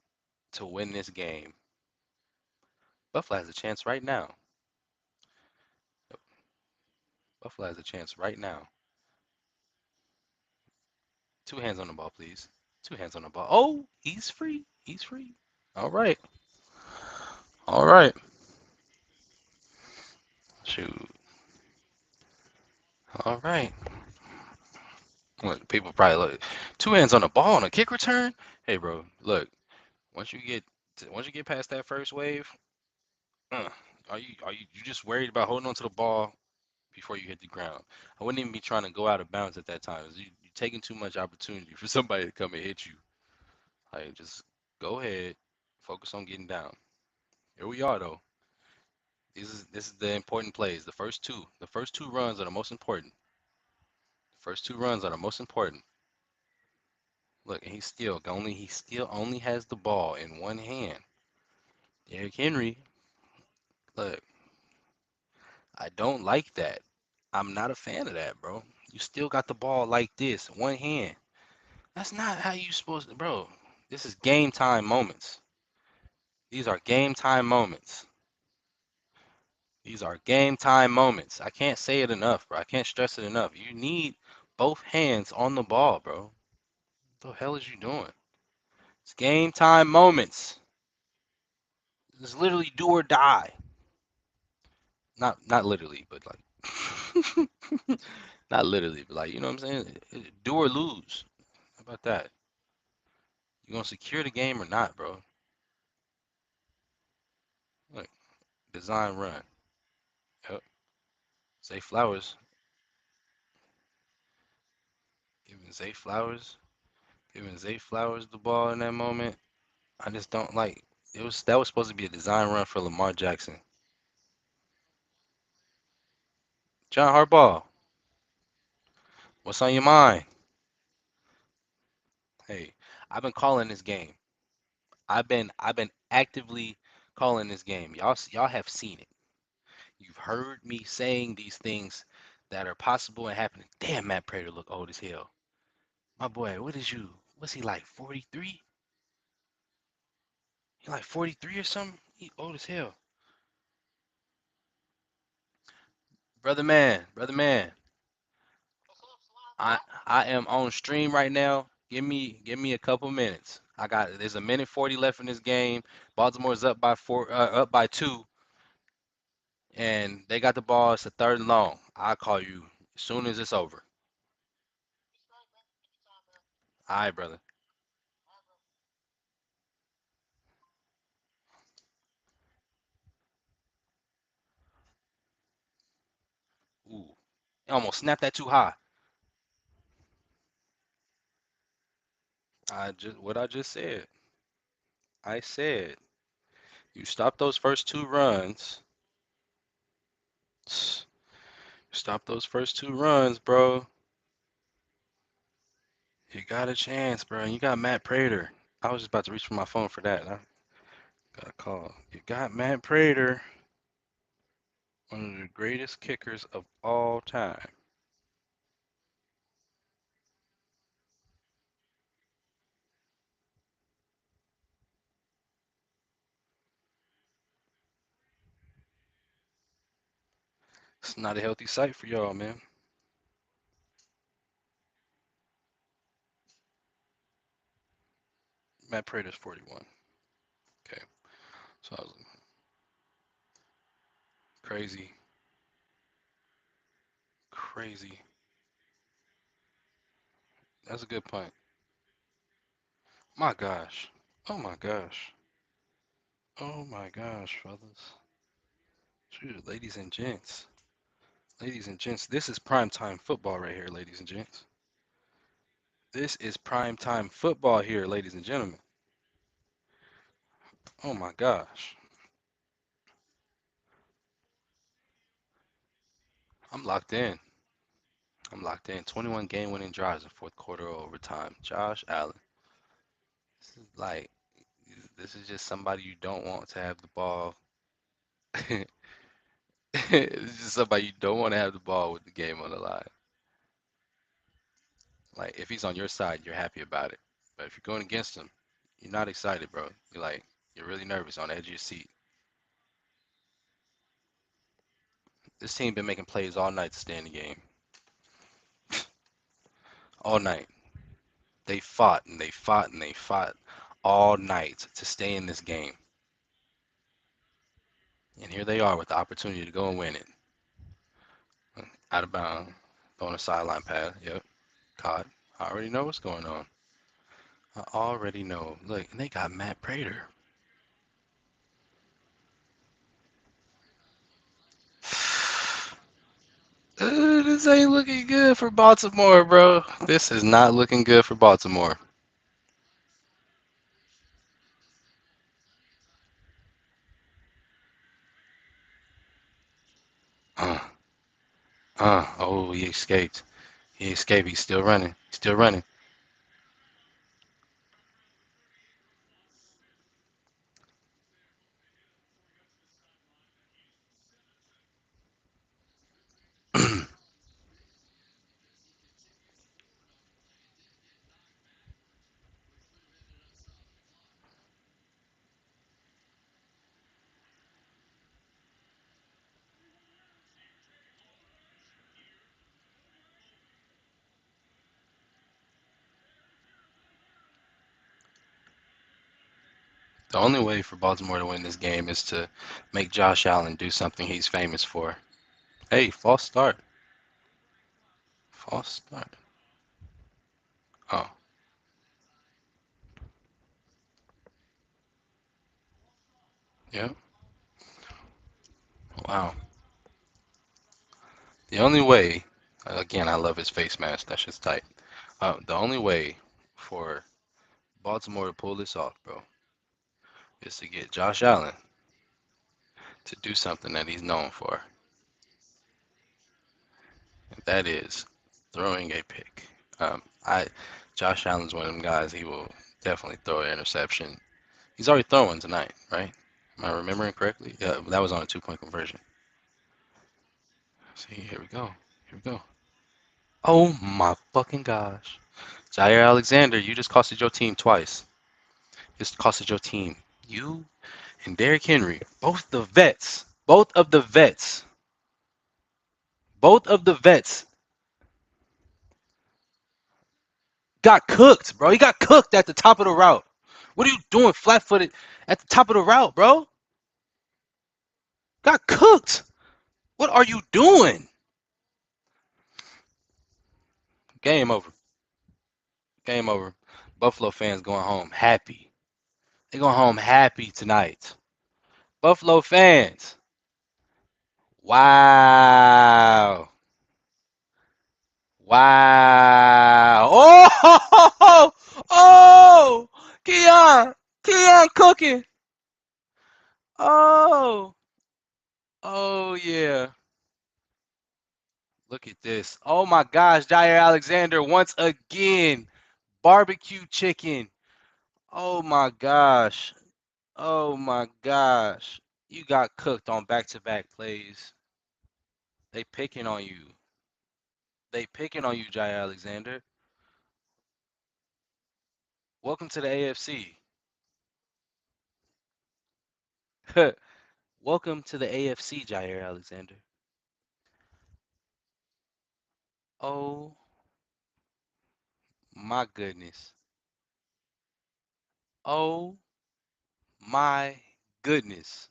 to win this game. Buffalo has a chance right now. Buffalo has a chance right now. 2 hands on the ball, please. 2 hands on the ball. Oh, he's free. He's free. All right. All right. Shoot. All right. Well, people probably look. 2 hands on the ball on a kick return. Hey, bro. Look. Once you get past that first wave, uh, are you just worried about holding on to the ball before you hit the ground? I wouldn't even be trying to go out of bounds at that time. You're taking too much opportunity for somebody to come and hit you. Like, just go ahead, focus on getting down. Here we are, though. This is the important plays. The first two runs are the most important. The first two runs are the most important. Look, and he still only has the ball in one hand. Derrick Henry, look, I don't like that. I'm not a fan of that, bro. You still got the ball like this, one hand. That's not how you supposed to, bro. This is game time moments. These are game time moments. These are game time moments. I can't say it enough, bro. I can't stress it enough. You need both hands on the ball, bro. What the hell is you doing? It's game time moments. It's literally do or die. Not literally, but like not literally, but like you know what I'm saying? Do or lose. How about that? You gonna secure the game or not, bro? Look, design run. Yep. Zay Flowers, giving Zay Flowers, giving Zay Flowers the ball in that moment. I just don't like. That was supposed to be a design run for Lamar Jackson. John Harbaugh, what's on your mind? Hey, I've been calling this game. I've been actively calling this game. Y'all have seen it. You've heard me saying these things that are possible and happening. Damn, Matt Prater look old as hell. My boy, what is you? What's he like? 43? He like 43 or something? He old as hell. Brother man. I I am on stream right now. Give me a couple minutes. There's a minute 40 left in this game. Baltimore's up by up by two, and they got the ball. It's a third and long. I'll call you as soon as it's over. All right, brother. Ooh, almost snapped that too high. What I just said. I said you stop those first two runs. Stop those first two runs, bro. You got a chance, bro. You got Matt Prater. I was just about to reach for my phone for that. I got a call. You got Matt Prater, one of the greatest kickers of all time. It's not a healthy sight for y'all, man. Matt Prater's 41. Okay, so I was crazy, crazy. That's a good point. My gosh. Oh my gosh. Oh my gosh, fellas. Shoot, ladies and gents. Ladies and gents, this is prime time football right here, ladies and gents. This is prime time football here, ladies and gentlemen. Oh my gosh. I'm locked in. I'm locked in. 21 game winning drives in fourth quarter overtime. Josh Allen. This is like this is just somebody you don't want to have the ball. It's just somebody you don't want to have the ball with the game on the line. Like if he's on your side, you're happy about it. But if you're going against him, you're not excited, bro. You're really nervous on the edge of your seat. This team been making plays all night to stay in the game. All night. They fought and they fought and they fought all night to stay in this game. And here they are with the opportunity to go and win it. Out of bounds, throwing a sideline pass. Yep, caught. I already know what's going on. I already know. Look, and they got Matt Prater. This ain't looking good for Baltimore, bro. This is not looking good for Baltimore. Uh, oh, he escaped. He escaped. He's still running. He's still running. The only way for Baltimore to win this game is to make Josh Allen do something he's famous for. Hey, false start. False start. Oh, yeah. Wow. The only way, again, I love his face mask. That shit's tight. The only way for Baltimore to pull this off, bro, is to get Josh Allen to do something that he's known for. And that is throwing a pick. I Josh Allen's one of them guys. He will definitely throw an interception. He's already thrown one tonight, right? Am I remembering correctly? Yeah, that was on a 2-point conversion. See, here we go. Here we go. Oh my fucking gosh. Jair Alexander, you just costed your team twice. Just costed your team. You and Derrick Henry, both the vets, both of the vets got cooked, bro. He got cooked at the top of the route. What are you doing flat-footed at the top of the route, bro? Got cooked. What are you doing? Game over. Game over. Buffalo fans going home happy. They going home happy tonight. Buffalo fans. Wow. Wow. Oh, oh, Keon cooking. Oh, oh yeah. Look at this. Oh my gosh, Jair Alexander once again. Barbecue chicken. Oh my gosh. Oh my gosh. You got cooked on back-to-back plays. They picking on you. They picking on you, Jair Alexander. Welcome to the AFC. Welcome to the AFC, Jair Alexander. Oh my goodness. Oh my goodness.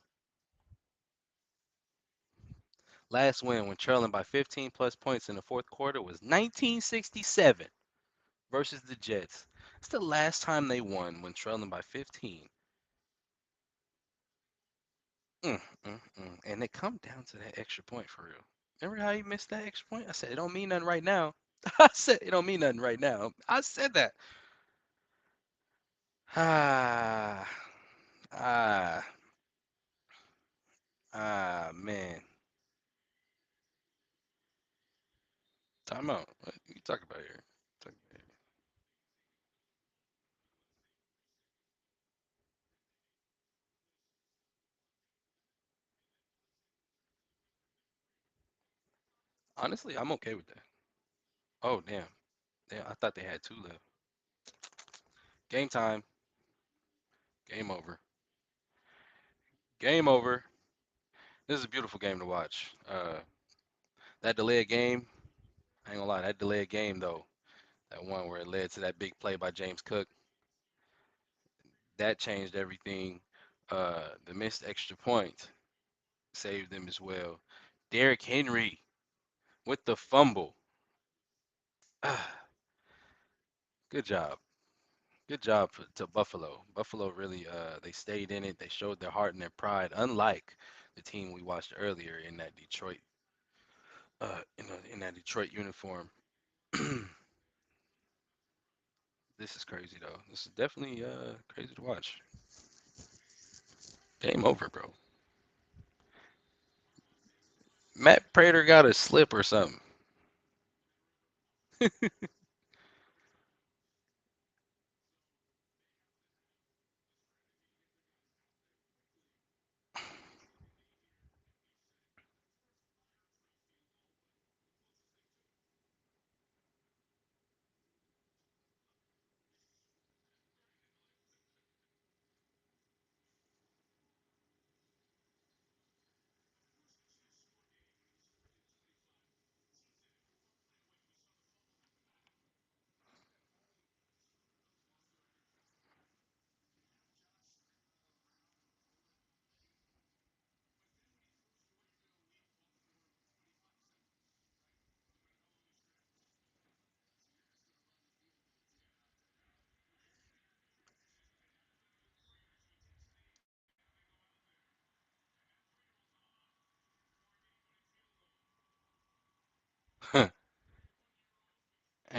Last win when trailing by 15 plus points in the fourth quarter was 1967 versus the Jets. It's the last time they won when trailing by 15. And they come down to that extra point for real. Remember how you missed that extra point? I said it don't mean nothing right now. I said it don't mean nothing right now. I said that. Ah, ah, man. Time out. What you talking about here? Talk- Honestly, I'm okay with that. Oh, damn. Damn, I thought they had two left. Game time. Game over. Game over. This is a beautiful game to watch. That delayed game, I ain't gonna lie, that delayed game though, that one where it led to that big play by James Cook, that changed everything. The missed extra point saved them as well. Derrick Henry with the fumble. Good job. Good job to Buffalo. Buffalo really they stayed in it. They showed their heart and their pride, unlike the team we watched earlier in that Detroit in that Detroit uniform. This is crazy though. This is definitely crazy to watch. Game over, bro. Matt Prater got a slip or something.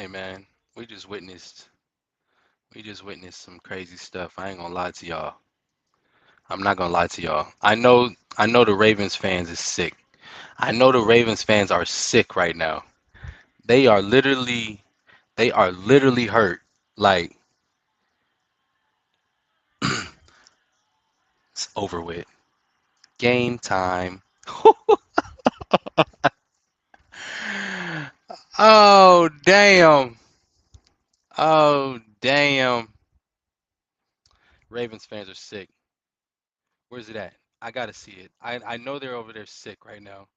Hey man, we just witnessed we just witnessed some crazy stuff. I ain't gonna lie to y'all. I'm not gonna lie to y'all. I know the Ravens fans is sick. I know the Ravens fans are sick right now. They are literally they are literally hurt. Like it's over with. Game time. Oh damn. Oh damn. Ravens fans are sick. Where's it at? I gotta see it. I know they're over there sick right now.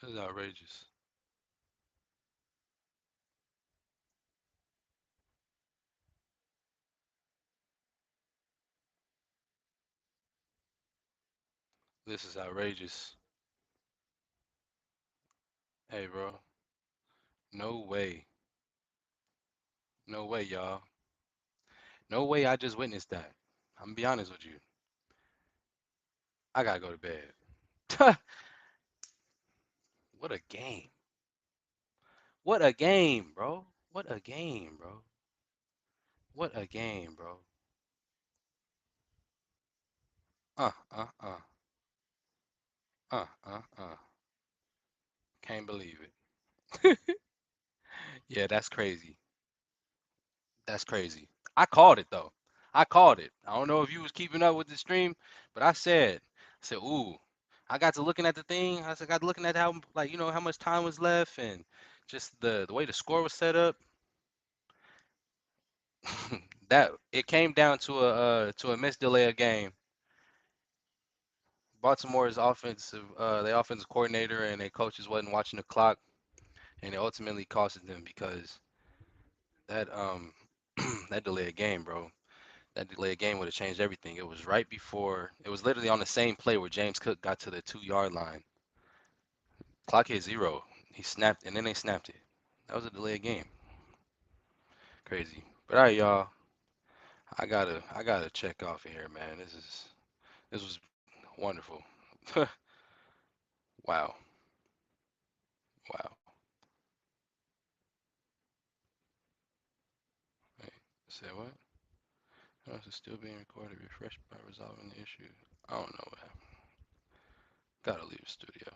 This is outrageous. This is outrageous. Hey, bro. No way. No way, y'all. No way I just witnessed that. I'm gonna be honest with you. I gotta go to bed. What a game. What a game, bro. What a game, bro. What a game, bro. Uh, uh, uh, uh. Can't believe it. Yeah, that's crazy. That's crazy. I called it though. I called it. I don't know if you was keeping up with the stream, but I said, ooh. I got to looking at the thing. Got to looking at how like how much time was left and just the way the score was set up. That it came down to a missed delay of game. Baltimore's their offensive coordinator and their coaches wasn't watching the clock, and it ultimately costed them because that that delayed game, bro. That delayed game would have changed everything. It was right before. It was literally on the same play where James Cook got to the 2 yard line. Clock hit zero. He snapped, and then they snapped it. That was a delayed game. Crazy. But all right, y'all. I gotta check off of here, man. This was wonderful. Wow. Wow. Hey, say what? Oh, it's still being recorded. Refreshed by resolving the issue. I don't know what happened. Gotta leave the studio.